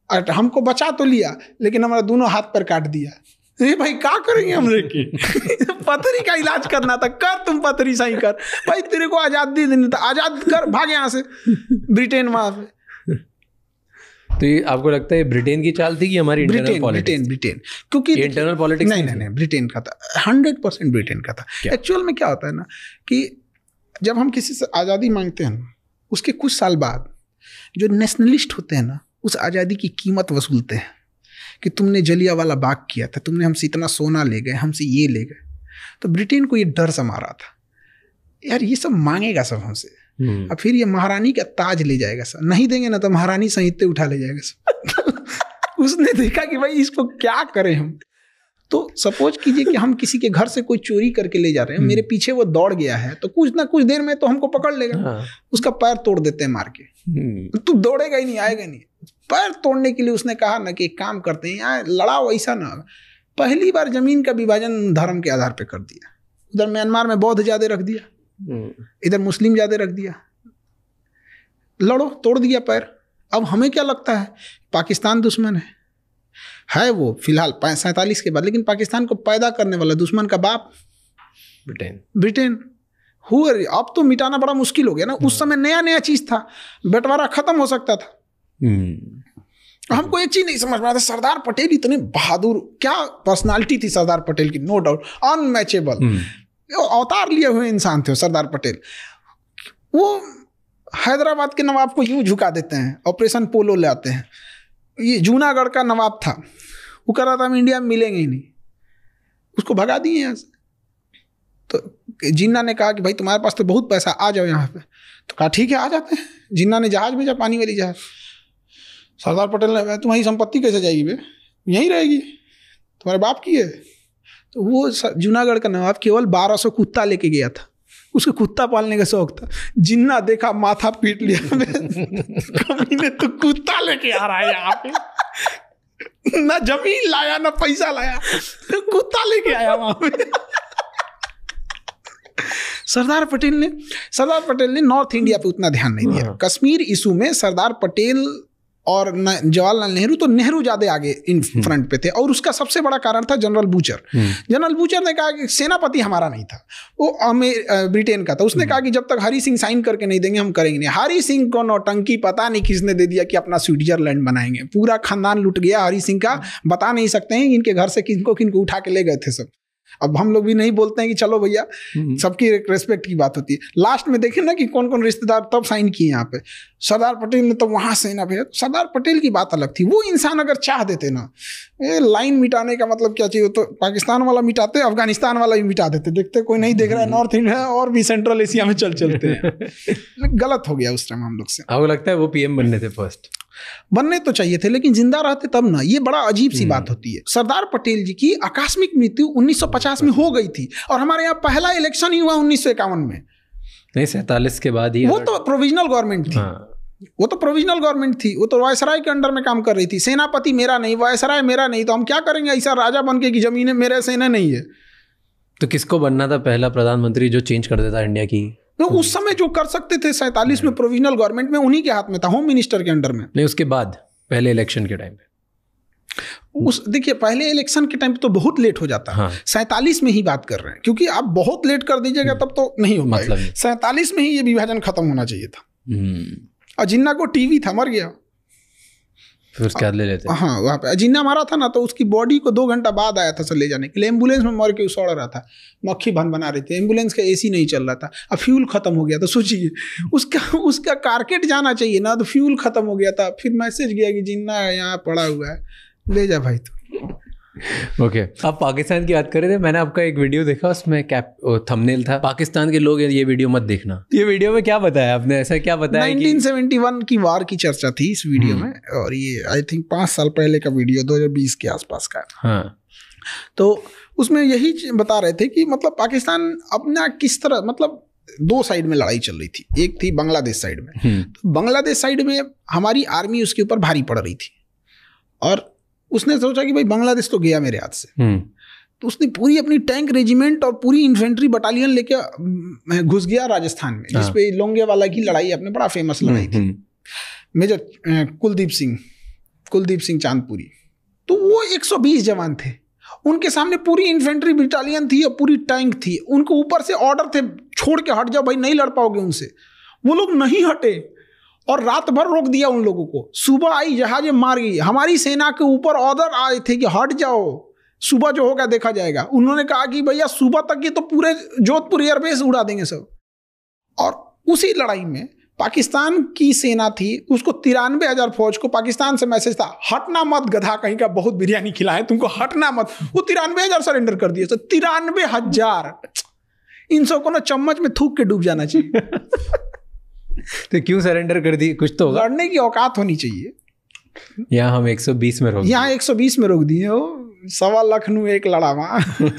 S2: और हमको बचा तो लिया, लेकिन हमारा दोनों हाथ पर काट दिया। ये भाई क्या करेंगे हमरे की। पथरी का इलाज करना था, कर तुम पथरी सही कर भाई, तेरे को आजादी देनी था, आजाद कर, भाग यहाँ से। ब्रिटेन वहां पे।
S1: तो ये आपको लगता है ब्रिटेन की चाल थी कि हमारी इंटरनल पॉलिटिक्स?
S2: ब्रिटेन क्योंकि
S1: इंटरनल पॉलिटिक्स
S2: नहीं ब्रिटेन का था, 100% ब्रिटेन का था। एक्चुअल में क्या होता है ना कि जब हम किसी से आज़ादी मांगते हैं ना, उसके कुछ साल बाद जो नेशनलिस्ट होते हैं ना, उस आज़ादी की कीमत वसूलते हैं कि तुमने जलियांवाला बाग किया था, तुमने हमसे इतना सोना ले गए, हमसे ये ले गए। तो ब्रिटेन को ये डर सा मारा था, यार ये सब मांगेगा सब हमसे, अब फिर ये महारानी का ताज ले जाएगा सब, नहीं देंगे ना तो महारानी संहिते उठा ले जाएगा सब। उसने देखा कि भाई इसको क्या करें हम। तो सपोज कीजिए कि हम किसी के घर से कोई चोरी करके ले जा रहे हैं, मेरे पीछे वो दौड़ गया है, तो कुछ ना कुछ देर में तो हमको पकड़ लेगा। उसका पैर तोड़ देते हैं मार के, तू दौड़ेगा ही नहीं, आएगा नहीं। पैर तोड़ने के लिए उसने कहा ना कि एक काम करते हैं, यहाँ लड़ाओ, ऐसा ना। पहली बार जमीन का विभाजन धर्म के आधार पर कर दिया। उधर म्यांमार में बौद्ध ज्यादा रख दिया, इधर मुस्लिम ज्यादा रख दिया, लड़ो, तोड़ दिया पैर। अब हमें क्या लगता है पाकिस्तान दुश्मन है वो फिलहाल 47 के बाद, लेकिन पाकिस्तान को पैदा करने वाला दुश्मन का बाप ब्रिटेन हुआ। अब तो मिटाना बड़ा मुश्किल हो गया ना। उस समय नया नया चीज था, बंटवारा खत्म हो सकता था। हमको एक चीज नहीं समझ में आता, सरदार पटेल इतने बहादुर, क्या पर्सनालिटी थी सरदार पटेल की, नो डाउट अनमैचेबल, अवतार लिए हुए इंसान थे सरदार पटेल। वो हैदराबाद के नवाब को यूं झुका देते हैं, ऑपरेशन पोलो ले आते हैं। ये जूनागढ़ का नवाब था, वो कह रहा था हम इंडिया में मिलेंगे ही नहीं, उसको भगा दिए यहाँ से। तो जिन्ना ने कहा कि भाई तुम्हारे पास तो बहुत पैसा, आ जाओ यहाँ पे। तो कहा ठीक है आ जाते हैं। जिन्ना ने जहाज भेजा, पानी वाली जहाज। सरदार पटेल ने, तुम्हारी संपत्ति कैसे जाएगी बे, यहीं रहेगी, तुम्हारे बाप की है। तो वो जूनागढ़ का नवाब केवल 1200 कुत्ता लेके गया था, उसको कुत्ता पालने का शौक था। जिन्ना देखा, माथा पीट लिया, कमीने तो कुत्ता लेके आ रहा है यहाँ पे, ना जमीन लाया ना पैसा लाया, कुत्ता लेके आया वहां पे। सरदार पटेल ने नॉर्थ इंडिया पे उतना ध्यान नहीं दिया। कश्मीर इशू में सरदार पटेल और जवाहरलाल नेहरू, तो नेहरू ज्यादा आगे इन फ्रंट पे थे। और उसका सबसे बड़ा कारण था जनरल बूचर। जनरल बूचर ने कहा कि सेनापति हमारा नहीं था, वो ब्रिटेन का था। उसने कहा कि जब तक हरी सिंह साइन करके नहीं देंगे हम करेंगे नहीं। हरी सिंह को नौटंकी पता नहीं किसने दे दिया कि अपना स्विट्जरलैंड बनाएंगे। पूरा खानदान लुट गया हरी सिंह का, बता नहीं सकते हैं इनके घर से किनको किनको उठा के ले गए थे सब। अब हम लोग भी नहीं बोलते हैं कि चलो भैया, सबकी रेस्पेक्ट की बात होती है। लास्ट में देखें ना कि कौन कौन रिश्तेदार तब साइन किए यहाँ पे। सरदार पटेल ने तो वहां से ना भेजा। सरदार पटेल की बात अलग थी। वो इंसान अगर चाह देते ना, ये लाइन मिटाने का मतलब क्या चाहिए, तो पाकिस्तान वाला मिटाते, अफगानिस्तान वाला भी मिटा देते। देखते कोई नहीं देख रहा है, नॉर्थ इंडिया और भी सेंट्रल एशिया में चलते हैं। गलत हो गया उस टाइम हम लोग से।
S1: आपको लगता है वो पीएम बनने थे फर्स्ट?
S2: बनने तो चाहिए थे, लेकिन जिंदा रहते तब ना। ये बड़ा अजीब सी बात होती है। सरदार पटेल जी की आकस्मिक मृत्यु 1950 में हो गई थी, और हमारे यहाँ पहला इलेक्शन ही हुआ 1951 में।
S1: नहीं, 47 के बाद ही।
S2: वो तो प्रोविजनल गवर्नमेंट थी। वो तो प्रोविजनल गवर्नमेंट थी, वो तो वायसराय के अंडर में काम कर रही थी। सेनापति मेरा नहीं, वायसराय मेरा नहीं, तो हम क्या करेंगे ऐसा राजा बन के कि जमीनें मेरे, सेना नहीं है।
S1: तो किसको बनना था पहला प्रधानमंत्री जो चेंज कर देता इंडिया की?
S2: तो उस समय जो कर सकते थे 47 में प्रोविजनल गवर्नमेंट में, उन्हीं के हाथ में था, होम मिनिस्टर के अंडर में।
S1: नहीं, उसके बाद पहले इलेक्शन के टाइम पे
S2: देखिए पहले इलेक्शन के टाइम पे तो बहुत लेट हो जाता है। हाँ। 47 में ही बात कर रहे हैं, क्योंकि आप बहुत लेट कर दीजिएगा तब तो नहीं हो पाएगा। 47 में ही ये विभाजन खत्म होना चाहिए था। और जिन्ना को टीवी था, मर गया,
S1: फिर क्या ले लेते?
S2: हाँ, वहाँ पे जिन्ना मारा था ना, तो उसकी बॉडी को 2 घंटा बाद आया था सर ले जाने के लिए। एम्बुलेंस में मर के सड़ रहा था, मक्खी भन बना रही थी, एम्बुलेंस का एसी नहीं चल रहा था, अब फ्यूल खत्म हो गया। तो सोचिए उसका कारकेट जाना चाहिए ना, तो फ्यूल खत्म हो गया था। फिर मैसेज गया कि जिन्ना यहाँ पड़ा हुआ है, ले जा भाई तू।
S1: ओके, आप पाकिस्तान की बात कर रहे थे। मैंने आपका एक वीडियो देखा, उसमें थंबनेल था, पाकिस्तान के लोग ये वीडियो मत देखना। ये वीडियो में क्या बताया आपने? ऐसा क्या बताया?
S2: 1971 की वार की चर्चा थी इस वीडियो में, और ये आई थिंक 5 साल पहले का वीडियो, 2020 के आसपास का।
S1: हाँ,
S2: तो उसमें यही बता रहे थे कि मतलब पाकिस्तान अपना किस तरह, मतलब 2 साइड में लड़ाई चल रही थी। एक थी बांग्लादेश साइड में, तो बांग्लादेश साइड में हमारी आर्मी उसके ऊपर भारी पड़ रही थी, और उसने सोचा कि भाई बांग्लादेश तो गया मेरे हाथ से। तो उसने पूरी अपनी टैंक रेजिमेंट और पूरी इन्फेंट्री बटालियन लेके घुस गया राजस्थान में, जिसपे लोंगेवाला की लड़ाई अपने बड़ा फेमस लड़ाई थी। मेजर कुलदीप सिंह चांदपुरी। तो वो 120 जवान थे, उनके सामने पूरी इन्फेंट्री बटालियन थी और पूरी टैंक थी। उनको ऊपर से ऑर्डर थे, छोड़ के हट जाओ भाई, नहीं लड़ पाओगे उनसे। वो लोग नहीं हटे, और रात भर रोक दिया उन लोगों को। सुबह आई, जहाजें मार गई। हमारी सेना के ऊपर ऑर्डर आए थे कि हट जाओ, सुबह जो होगा देखा जाएगा। उन्होंने कहा कि भैया सुबह तक ये तो पूरे जोधपुर एयरबेस उड़ा देंगे सब। और उसी लड़ाई में पाकिस्तान की सेना थी, उसको 93,000 फौज को पाकिस्तान से मैसेज था, हटना मत गधा कहीं का, बहुत बिरयानी खिलाए तुमको, हटना मत। वो 93,000 सरेंडर कर दिए। 93,000। इन सबको ना चम्मच में थूक के डूब जाना चाहिए।
S1: तो क्यों सरेंडर कर दी? कुछ तो
S2: लड़ने की औकात होनी चाहिए।
S1: यहाँ हम 120 में रोक,
S2: यहाँ 120 में रोक दिए हो। 1.25 लाख एक लड़ावा।
S1: तो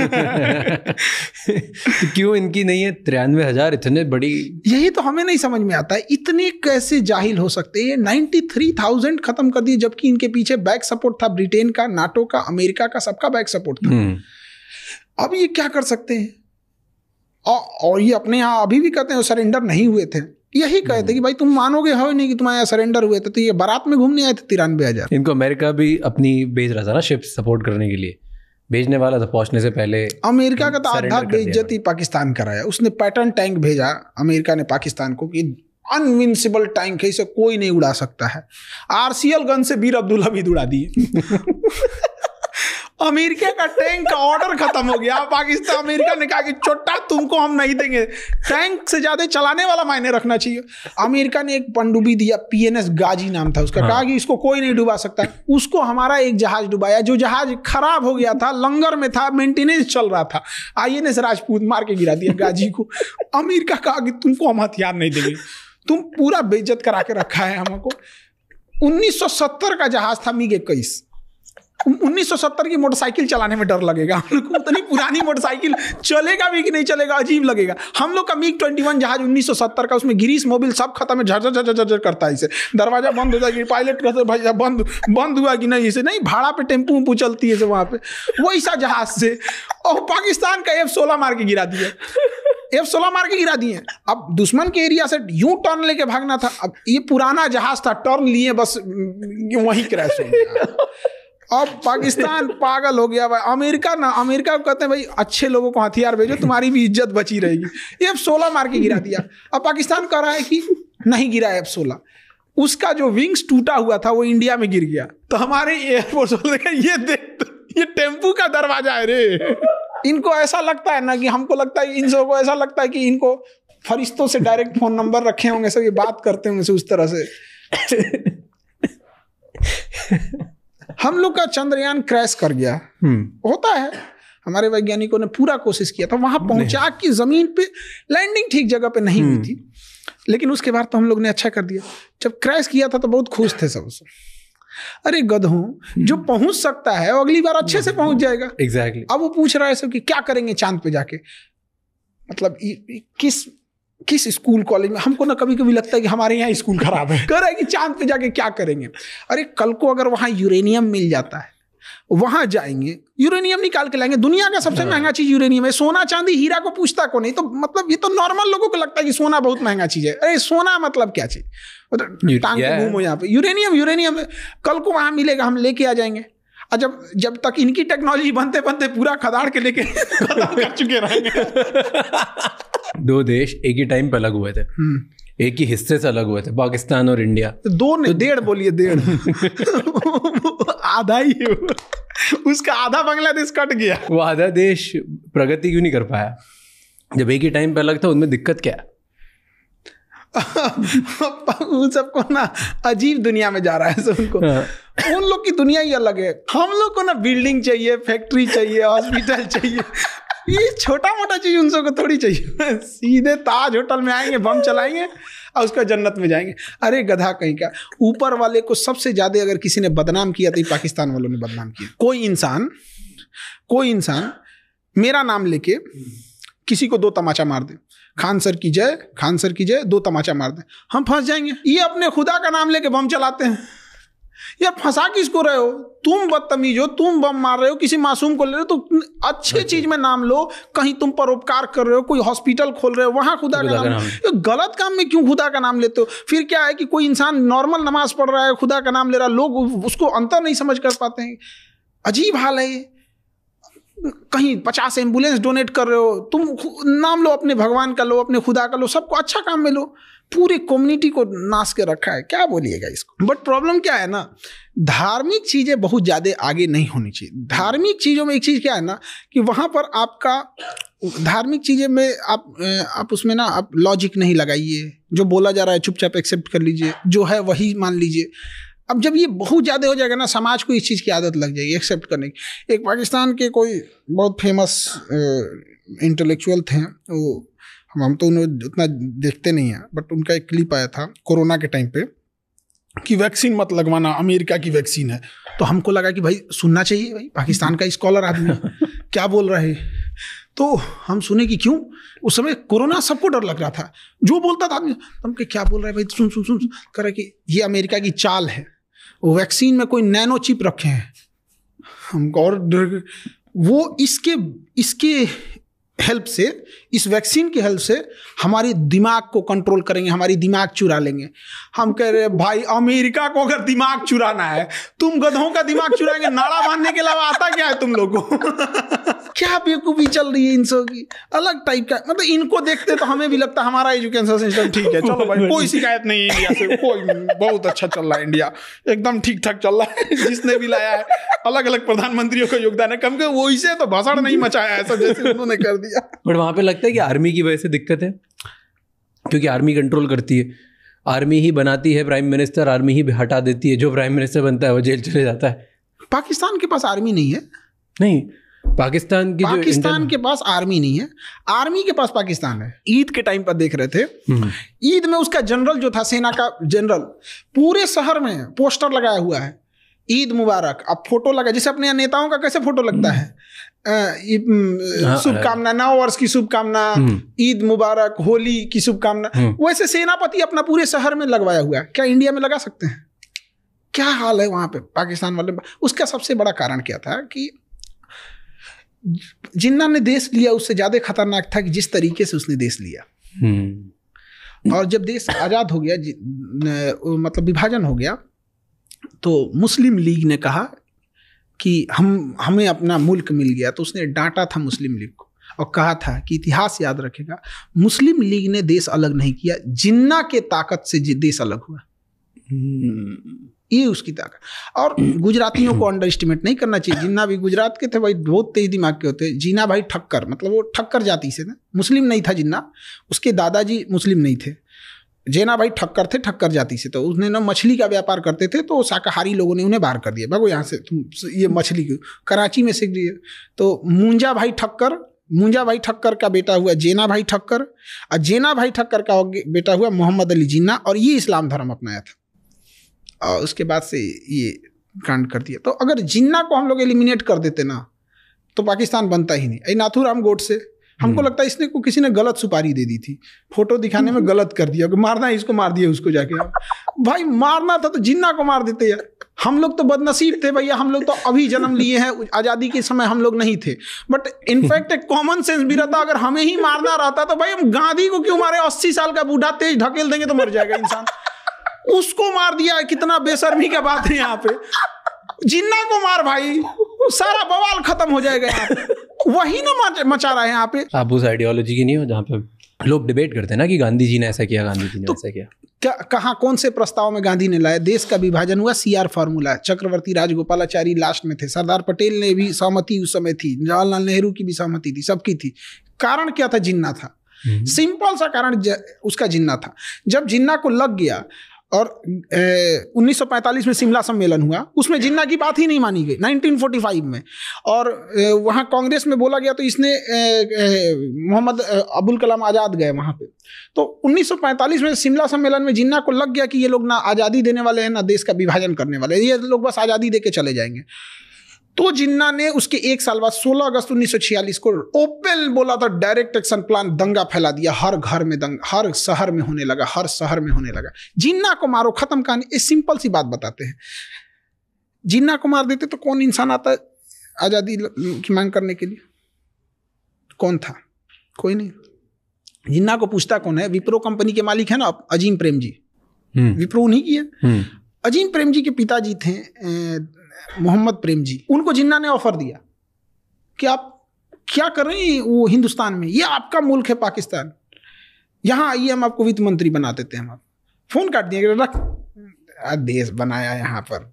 S1: क्यों इनकी नहीं है 93,000? इतने बड़ी,
S2: यही तो हमें नहीं समझ में आता है, इतने कैसे जाहिल हो सकते हैं। 93,000 खत्म कर दिए, जबकि इनके पीछे बैक सपोर्ट था ब्रिटेन का, नाटो का, अमेरिका का, सबका बैक सपोर्ट था। अब ये क्या कर सकते हैं? और ये अपने यहाँ अभी भी कहते हैं सरेंडर नहीं हुए थे। यही कहते कि भाई तुम मानोगे हो नहीं कि तुम्हारे यहाँ सरेंडर हुए थे, तो ये बारात में घूमने आए थे 93,000।
S1: इनको अमेरिका भी अपनी भेज रहा था ना, शिप सपोर्ट करने के लिए भेजने वाला था पहुंचने से पहले।
S2: अमेरिका का तो आधा बेइज्जती पाकिस्तान कराया। उसने पैटर्न टैंक भेजा अमेरिका ने पाकिस्तान को कि अनविंसिबल टैंक है, इसे कोई नहीं उड़ा सकता है। RCL गन से वीर अब्दुल्ला भी उड़ा दिए। अमेरिका का टैंक का ऑर्डर खत्म हो गया। पाकिस्तान, अमेरिका ने कहा कि छोटा तुमको हम नहीं देंगे, टैंक से ज्यादा चलाने वाला मायने रखना चाहिए। अमेरिका ने एक पनडुब्बी दिया, PNS गाजी नाम था उसका। कहा कि इसको कोई नहीं डुबा सकता। उसको हमारा एक जहाज डुबाया, जो जहाज खराब हो गया था, लंगर में था, मेंटेनेंस चल रहा था। INS राजपूत मार के गिरा दिया गाजी को। अमेरिका कहा कि तुमको हम हथियार नहीं देंगे, तुम पूरा बेइज्जत करा के रखा है हमको। 1970 का जहाज था MiG-21। 1970 की मोटरसाइकिल चलाने में डर लगेगा हम लोग को। उतनी पुरानी मोटरसाइकिल चलेगा भी कि नहीं चलेगा, अजीब लगेगा। हम लोग का MiG-21 जहाज 1970 का, उसमें गिरीश मोबिल सब खत्म है, झर झर झर करता है। इसे दरवाजा बंद हो जाएगी, पायलट कहते भाई बंद हुआ कि नहीं, इसे नहीं, भाड़ा पे टेम्पू उम्पू चलती है वहां पे, वैसा जहाज से। और पाकिस्तान का F-16 मार के गिरा दिया। F-16 मार के गिरा दिए। अब दुश्मन के एरिया से यूं टर्न लेके भागना था। अब ये पुराना जहाज था, टर्न लिए बस वहीं क्रैश हो गया। अब पाकिस्तान पागल हो गया भाई। अमेरिका को कहते हैं भाई अच्छे लोगों को हथियार भेजो, तुम्हारी भी इज्जत बची रहेगी। F-16 मार के गिरा दिया। अब पाकिस्तान कह रहा है कि नहीं गिरा F-16, उसका जो विंग्स टूटा हुआ था वो इंडिया में गिर गया। तो हमारे एयरफोर्स ये देख, ये टेम्पू का दरवाजा है रे। इनको ऐसा लगता है ना कि हमको लगता है, इन सबको ऐसा लगता है कि इनको फरिश्तों से डायरेक्ट फोन नंबर रखे होंगे, सब ये बात करते होंगे उस तरह से। हम लोग का चंद्रयान क्रैश कर गया, होता है। हमारे वैज्ञानिकों ने पूरा कोशिश किया था, वहां पहुंचा कि जमीन पे लैंडिंग ठीक जगह पे नहीं हुई थी। लेकिन उसके बाद तो हम लोग ने अच्छा कर दिया। जब क्रैश किया था तो बहुत खुश थे सब। अरे गधों, जो पहुंच सकता है वो अगली बार अच्छे से पहुंच जाएगा।
S1: एग्जैक्टली।
S2: अब वो पूछ रहा है सब कि क्या करेंगे चांद पे जाके। मतलब किस स्कूल कॉलेज में, हमको ना कभी कभी लगता है कि हमारे यहाँ स्कूल खराब है। कह रहा है कि चांद पे जाके क्या करेंगे। अरे कल को अगर वहां यूरेनियम मिल जाता है, वहां जाएंगे, यूरेनियम निकाल के लाएंगे। दुनिया का सबसे महंगा चीज यूरेनियम है। सोना चांदी हीरा को पूछता को नहीं। तो मतलब ये तो नॉर्मल लोगों को लगता है कि सोना बहुत महंगा चीज है। अरे सोना मतलब क्या चीज, टांग के घूमो यहाँ पे। यूरेनियम कल को वहां मिलेगा, हम लेके आ जाएंगे। और जब तक इनकी टेक्नोलॉजी बनते बनते पूरा खदाड़ के लेके खत्म कर चुके रहेंगे।
S1: दो देश एक ही टाइम पे अलग हुए थे, एक ही हिस्से से अलग हुए थे, पाकिस्तान और इंडिया।
S2: दो ने डेढ़ बोलिए, डेढ़ आधा ही है। उसका आधा बांग्लादेश कट गया।
S1: वो आधा देश प्रगति क्यों नहीं कर पाया जब एक ही टाइम पे अलग था? उनमें दिक्कत क्या है?
S2: उन सबको ना अजीब दुनिया में जा रहा है सब उनको। उन लोग की दुनिया ही अलग है। हम लोग को ना बिल्डिंग चाहिए, फैक्ट्री चाहिए, हॉस्पिटल चाहिए। ये छोटा मोटा चीज उन सबको थोड़ी चाहिए। सीधे ताज होटल में आएंगे, बम चलाएंगे और उसका जन्नत में जाएंगे। अरे गधा कहीं का। ऊपर वाले को सबसे ज्यादा अगर किसी ने बदनाम किया तो पाकिस्तान वालों ने बदनाम किया। कोई इंसान मेरा नाम लेके किसी को 2 तमाचा मार दे, खान सर की जय, खान सर की जय, 2 तमाचा मार दे, हम फंस जाएंगे। ये अपने खुदा का नाम लेके बम चलाते हैं। यार फंसा किसको रहे हो? तुम बदतमीज हो, तुम बम मार रहे हो, किसी मासूम को ले रहे हो। तो अच्छे चीज में नाम लो। कहीं तुम परोपकार कर रहे हो, कोई हॉस्पिटल खोल रहे हो, वहां खुदा का नाम। गलत काम में क्यों खुदा का नाम लेते हो? फिर क्या है कि कोई इंसान नॉर्मल नमाज पढ़ रहा है, खुदा का नाम ले रहा है, लोग उसको अंतर नहीं समझ कर पाते हैं। अजीब हाल है ये। कहीं 50 एम्बुलेंस डोनेट कर रहे हो, तुम नाम लो अपने भगवान का, लो अपने खुदा का, लो सबको अच्छा काम में लो। पूरी कम्युनिटी को नाश के रखा है। क्या बोलिएगा इसको? बट प्रॉब्लम क्या है ना, धार्मिक चीज़ें बहुत ज़्यादा आगे नहीं होनी चाहिए। धार्मिक चीज़ों में एक चीज़ क्या है ना कि वहाँ पर आपका धार्मिक चीज़ें में आप उसमें ना आप लॉजिक नहीं लगाइए। जो बोला जा रहा है चुपचाप एक्सेप्ट कर लीजिए, जो है वही मान लीजिए। अब जब ये बहुत ज़्यादा हो जाएगा ना, समाज को इस चीज़ की आदत लग जाएगी एक्सेप्ट करने की। एक पाकिस्तान के कोई बहुत फेमस इंटेलेक्चुअल थे, वो हम तो उन्हें उतना देखते नहीं हैं, बट उनका एक क्लिप आया था कोरोना के टाइम पे कि वैक्सीन मत लगवाना, अमेरिका की वैक्सीन है। तो हमको लगा कि भाई सुनना चाहिए, भाई पाकिस्तान का स्कॉलर आदमी क्या बोल रहे हैं। तो हम सुने कि क्यों, उस समय कोरोना सबको डर लग रहा था, जो बोलता था हम कि क्या बोल रहे हैं भाई, सुन सुन सुन कर रहे कि ये अमेरिका की चाल है, वो वैक्सीन में कोई नैनो चिप रखे हैं। हमको और वो इसके हेल्प से, इस वैक्सीन की हेल्प से हमारी दिमाग को कंट्रोल करेंगे, हमारी दिमाग चुरा लेंगे। हम कह रहे भाई अमेरिका को अगर दिमाग चुराना है, तुम गधों का दिमाग चुराएंगे। नाड़ा बांधने के अलावा आता क्या है तुम लोगों को? क्या बेवकूफ़ी चल रही है इन सब की, अलग टाइप का। मतलब इनको देखते तो हमें भी लगता हमारा एजुकेशन सिस्टम ठीक है, चलो भाई कोई शिकायत नहीं है इंडिया से, कोई बहुत अच्छा चल रहा है, इंडिया एकदम ठीक ठाक चल रहा है। जिसने भी लाया है अलग अलग प्रधानमंत्रियों का योगदान है, कम के वो इसे तो भाषण नहीं मचाया है सब जैसे उन्होंने कर दिया।
S1: बट वहाँ पे लगता है कि आर्मी की वजह से दिक्कत है, क्योंकि आर्मी कंट्रोल करती है, आर्मी ही बनाती है प्राइम मिनिस्टर, आर्मी ही हटा देती है, जो प्राइम मिनिस्टर बनता है वो जेल चले जाता है।
S2: पाकिस्तान के पास आर्मी नहीं है।
S1: नहीं, पाकिस्तान
S2: के पास आर्मी नहीं है, आर्मी के पास पाकिस्तान है। ईद के टाइम पर देख रहे थे, ईद में उसका जनरल जो था, सेना का जनरल, पूरे शहर में पोस्टर लगाया हुआ है, ईद मुबारक। अब फोटो लगा, जैसे अपने नेताओं का कैसे फोटो लगता है, शुभकामना, नव वर्ष की शुभकामना, ईद मुबारक, होली की शुभकामना, वैसे सेनापति अपना पूरे शहर में लगवाया हुआ है। क्या इंडिया में लगा सकते हैं? क्या हाल है वहां पे पाकिस्तान वाले? उसका सबसे बड़ा कारण क्या था कि जिन्ना ने देश लिया उससे ज्यादा खतरनाक था कि जिस तरीके से उसने देश लिया। और जब देश आजाद हो गया, मतलब विभाजन हो गया, तो मुस्लिम लीग ने कहा कि हमें अपना मुल्क मिल गया। तो उसने डांटा था मुस्लिम लीग को और कहा था कि इतिहास याद रखेगा, मुस्लिम लीग ने देश अलग नहीं किया, जिन्ना के ताकत से देश अलग हुआ। ये उसकी ताकत। और गुजरातियों को अंडर एस्टिमेट नहीं करना चाहिए। जिन्ना भी गुजरात के थे भाई, बहुत तेज दिमाग के होते। जीना भाई ठक्कर, मतलब वो ठक्कर जाति से था, मुस्लिम नहीं था जिन्ना, उसके दादाजी मुस्लिम नहीं थे। जेना भाई ठक्कर थे, ठक्कर जाति से। तो उसने ना मछली का व्यापार करते थे, तो शाकाहारी लोगों ने उन्हें बाहर कर दिया, भागो यहाँ से, तुम ये मछली कराची में सीख दिए। तो मुंजा भाई ठक्कर मुंजा भाई ठक्कर का बेटा हुआ जेना भाई ठक्कर, और जेना भाई ठक्कर का बेटा हुआ मोहम्मद अली जिन्ना, और ये इस्लाम धर्म अपनाया था और उसके बाद से ये कांड कर दिया। तो अगर जिन्ना को हम लोग एलिमिनेट कर देते ना तो पाकिस्तान बनता ही नहीं। नाथूराम गोडसे, हमको लगता है इसने को किसी ने गलत सुपारी दे दी थी, फोटो दिखाने में गलत कर दिया कि मारना है इसको, मार दिया उसको जाके। भाई मारना था तो जिन्ना को मार देते यार। हम लोग तो बदनसीब थे भैया, हम लोग तो अभी जन्म लिए हैं, आज़ादी के समय हम लोग नहीं थे। बट इनफैक्ट एक कॉमन सेंस भी रहता, अगर हमें ही मारना रहता तो भाई हम गांधी को क्यों मारे? 80 साल का बूढ़ा तेज ढकेल देंगे तो मर जाएगा इंसान, उसको मार दिया। कितना बेशर्मी का बात है यहाँ पे। जिन्ना को मार भाई, सारा बवाल खत्म हो जाएगा यहाँ पे। वही ना मचा रहा है यहाँ पे।
S1: आप उस आइडियोलॉजी की नहीं हो जहाँ पे लोग डिबेट करते हैं ना कि गांधी जी ने ऐसा किया, गांधी जी ने ऐसा किया।
S2: कहाँ कौन से प्रस्ताव में गांधी ने लाया? देश का विभाजन हुआ, CR फॉर्मूला, चक्रवर्ती राजगोपालाचारी लास्ट में थे, सरदार पटेल ने भी सहमति उस समय थी, जवाहरलाल नेहरू की भी सहमति थी, सबकी थी। कारण क्या था? जिन्ना था। सिंपल सा कारण उसका जिन्ना था। जब जिन्ना को लग गया और 1945 में शिमला सम्मेलन हुआ, उसमें जिन्ना की बात ही नहीं मानी गई 1945 में, और वहाँ कांग्रेस में बोला गया तो इसने मोहम्मद अबुल कलाम आज़ाद गए वहाँ पे। तो 1945 में शिमला सम्मेलन में जिन्ना को लग गया कि ये लोग ना आज़ादी देने वाले हैं ना देश का विभाजन करने वाले हैं, ये लोग बस आज़ादी दे के चले जाएंगे। तो जिन्ना ने उसके एक साल बाद 16 अगस्त 1946 को ओपन बोला था, डायरेक्ट एक्शन प्लान, दंगा फैला दिया, हर घर में दंगा, हर शहर में होने लगा, हर शहर में होने लगा। जिन्ना को मारो, खत्म कहानी। ये सिंपल सी बात बताते हैं, जिन्ना को मार देते तो कौन इंसान आता आज़ादी की मांग करने के लिए? कौन था? कोई नहीं। जिन्ना को पूछता कौन है? विप्रो कंपनी के मालिक है ना अजीम प्रेम जी, विप्रो उन्हीं की है। अजीम प्रेम जी के पिताजी थे मोहम्मद प्रेम जी, उनको जिन्ना ने ऑफर दिया कि आप क्या कर रहे हैं वो हिंदुस्तान में, ये आपका मुल्क है पाकिस्तान, यहाँ आइए हम आपको वित्त मंत्री बना देते हैं। हम फोन काट दिया, रख देश बनाया यहाँ पर।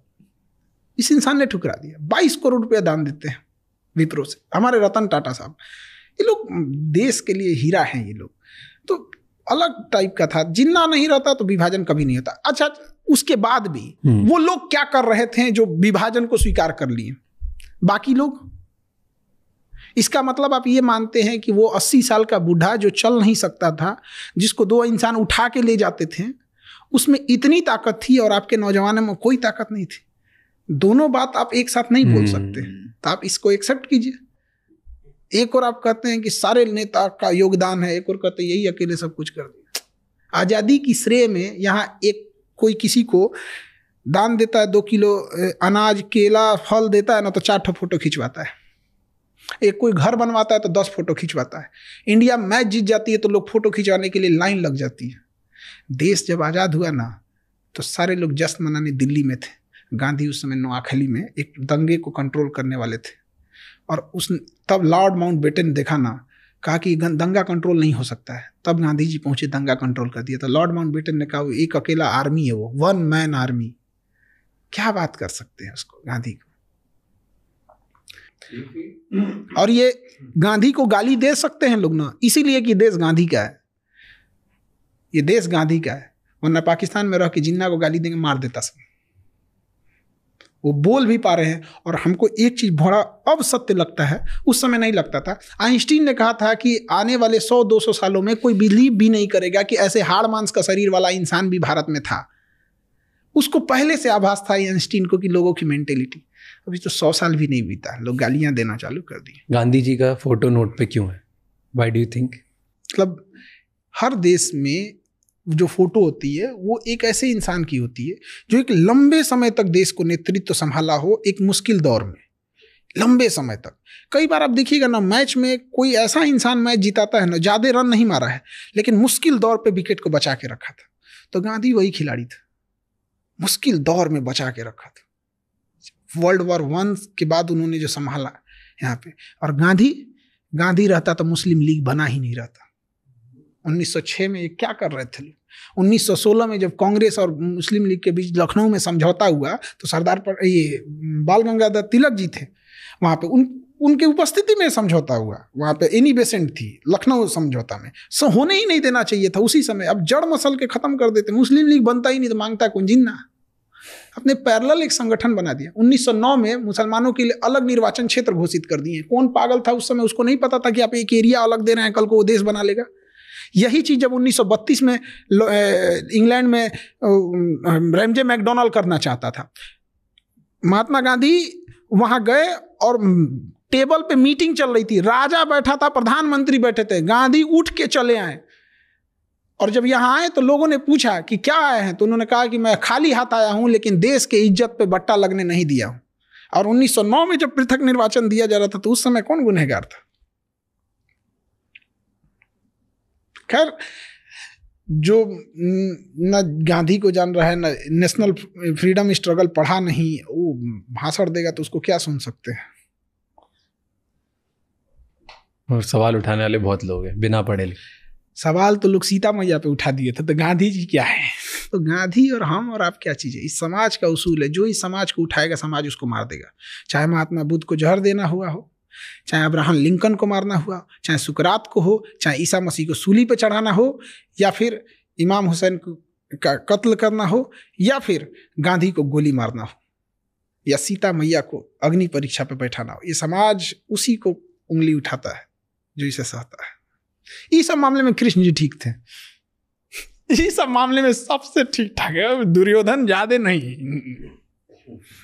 S2: इस इंसान ने ठुकरा दिया। 22 करोड़ रुपया दान देते हैं विप्रो से, हमारे रतन टाटा साहब। ये लोग देश के लिए हीरा हैं ये लोग। तो अलग टाइप का था। जिन्ना नहीं रहता तो विभाजन कभी नहीं होता। अच्छा, उसके बाद भी वो लोग क्या कर रहे थे जो विभाजन को स्वीकार कर लिए? बाकी लोग, इसका मतलब आप ये मानते हैं कि वो 80 साल का बूढ़ा जो चल नहीं सकता था, जिसको 2 इंसान उठा के ले जाते थे, उसमें इतनी ताकत थी और आपके नौजवानों में कोई ताकत नहीं थी? दोनों बात आप एक साथ नहीं बोल सकते। तो आप इसको एक्सेप्ट कीजिए। एक और आप कहते हैं कि सारे नेता का योगदान है, एक और कहते हैं यही अकेले सब कुछ कर दिया। आज़ादी की श्रेय में यहाँ एक कोई किसी को दान देता है 2 किलो अनाज, केला, फल देता है ना, तो 4 फोटो खिंचवाता है। एक कोई घर बनवाता है तो 10 फोटो खिंचवाता है। इंडिया मैच जीत जाती है तो लोग फोटो खिंचवाने के लिए लाइन लग जाती है। देश जब आज़ाद हुआ ना तो सारे लोग जश्न मनाने दिल्ली में थे। गांधी उस समय नोआखली में एक दंगे को कंट्रोल करने वाले थे, और तब लॉर्ड माउंटबेटन ने देखा ना, कहा कि दंगा कंट्रोल नहीं हो सकता है। तब गांधी जी पहुंचे, दंगा कंट्रोल कर दिया। तो लॉर्ड माउंटबेटन ने कहा वो एक अकेला आर्मी है, वो 1 मैन आर्मी। क्या बात कर सकते हैं उसको, गांधी को? और ये गांधी को गाली दे सकते हैं लोग ना, इसीलिए कि देश गांधी का है, ये देश गांधी का है। वरना पाकिस्तान में रह के जिन्ना को गाली देंगे, मार देता सब। वो बोल भी पा रहे हैं। और हमको एक चीज बड़ा अब सत्य लगता है, उस समय नहीं लगता था। आइंस्टीन ने कहा था कि आने वाले 100-200 सालों में कोई बिलीव भी नहीं करेगा कि ऐसे हाड़ मांस का शरीर वाला इंसान भी भारत में था। उसको पहले से आभास था आइंस्टीन को कि लोगों की मेंटेलिटी। अभी तो 100 साल भी नहीं बीता, लोग गालियां देना चालू कर दी।
S1: गांधी जी का फोटो नोट पे क्यों है? Why do you think?
S2: मतलब हर देश में जो फोटो होती है वो एक ऐसे इंसान की होती है जो एक लंबे समय तक देश को नेतृत्व संभाला हो, एक मुश्किल दौर में, लंबे समय तक। कई बार आप देखिएगा ना, मैच में कोई ऐसा इंसान मैच जिताता है ना, ज़्यादा रन नहीं मारा है लेकिन मुश्किल दौर पे विकेट को बचा के रखा था। तो गांधी वही खिलाड़ी था, मुश्किल दौर में बचा के रखा था। वर्ल्ड वॉर 1 के बाद उन्होंने जो संभाला यहाँ पे। और गांधी रहता तो मुस्लिम लीग बना ही नहीं रहता। 1906 में ये क्या कर रहे थे? 1916 में जब कांग्रेस और मुस्लिम लीग के बीच लखनऊ में समझौता हुआ तो सरदार पर ये बाल गंगाधर तिलक जी थे वहाँ पे, उनके उपस्थिति में समझौता हुआ। वहाँ पे एनी बेसेंट थी लखनऊ समझौता में। होने ही नहीं देना चाहिए था उसी समय। अब जड़ मसल के खत्म कर देते। मुस्लिम लीग बनता ही नहीं तो मांगता कौन? जिन्ना। अपने पैरेलल एक संगठन बना दिया। 1909 में मुसलमानों के लिए अलग निर्वाचन क्षेत्र घोषित कर दिए। कौन पागल था उस समय, उसको नहीं पता था कि आप एक एरिया अलग दे रहे हैं, कल को वो देश बना लेगा। यही चीज़ जब 1932 में इंग्लैंड में रैमजे मैकडोनाल्ड करना चाहता था, महात्मा गांधी वहाँ गए और टेबल पे मीटिंग चल रही थी, राजा बैठा था, प्रधानमंत्री बैठे थे, गांधी उठ के चले आए और जब यहाँ आए तो लोगों ने पूछा कि क्या आए हैं, तो उन्होंने कहा कि मैं खाली हाथ आया हूँ लेकिन देश के इज्जत पे बट्टा लगने नहीं दिया हूँ। और 1909 में जब पृथक निर्वाचन दिया जा रहा था तो उस समय कौन गुनहगार था? खैर, जो न गांधी को जान रहा है न नेशनल फ्रीडम स्ट्रगल पढ़ा नहीं, वो भाषण देगा तो उसको क्या सुन सकते हैं।
S1: और सवाल उठाने वाले बहुत लोग हैं बिना पढ़े लिखे।
S2: सवाल तो लोग सीता मैया पे उठा दिए थे, तो गांधी जी क्या है? तो गांधी और हम और आप क्या चीज़ है? इस समाज का उसूल है, जो इस समाज को उठाएगा समाज उसको मार देगा। चाहे महात्मा बुद्ध को जहर देना हुआ हो, चाहे अब्राहम लिंकन को मारना हुआ, चाहे सुकरात को हो, चाहे ईसा मसीह को सूली पे चढ़ाना हो, या फिर इमाम हुसैन का कत्ल करना हो, या फिर गांधी को गोली मारना हो, या सीता मैया को अग्नि परीक्षा पे बैठाना हो। ये समाज उसी को उंगली उठाता है जो इसे सहता है। इस सब मामले में कृष्ण जी ठीक थे, इस सब मामले में सबसे ठीक ठाक है, दुर्योधन ज्यादा नहीं।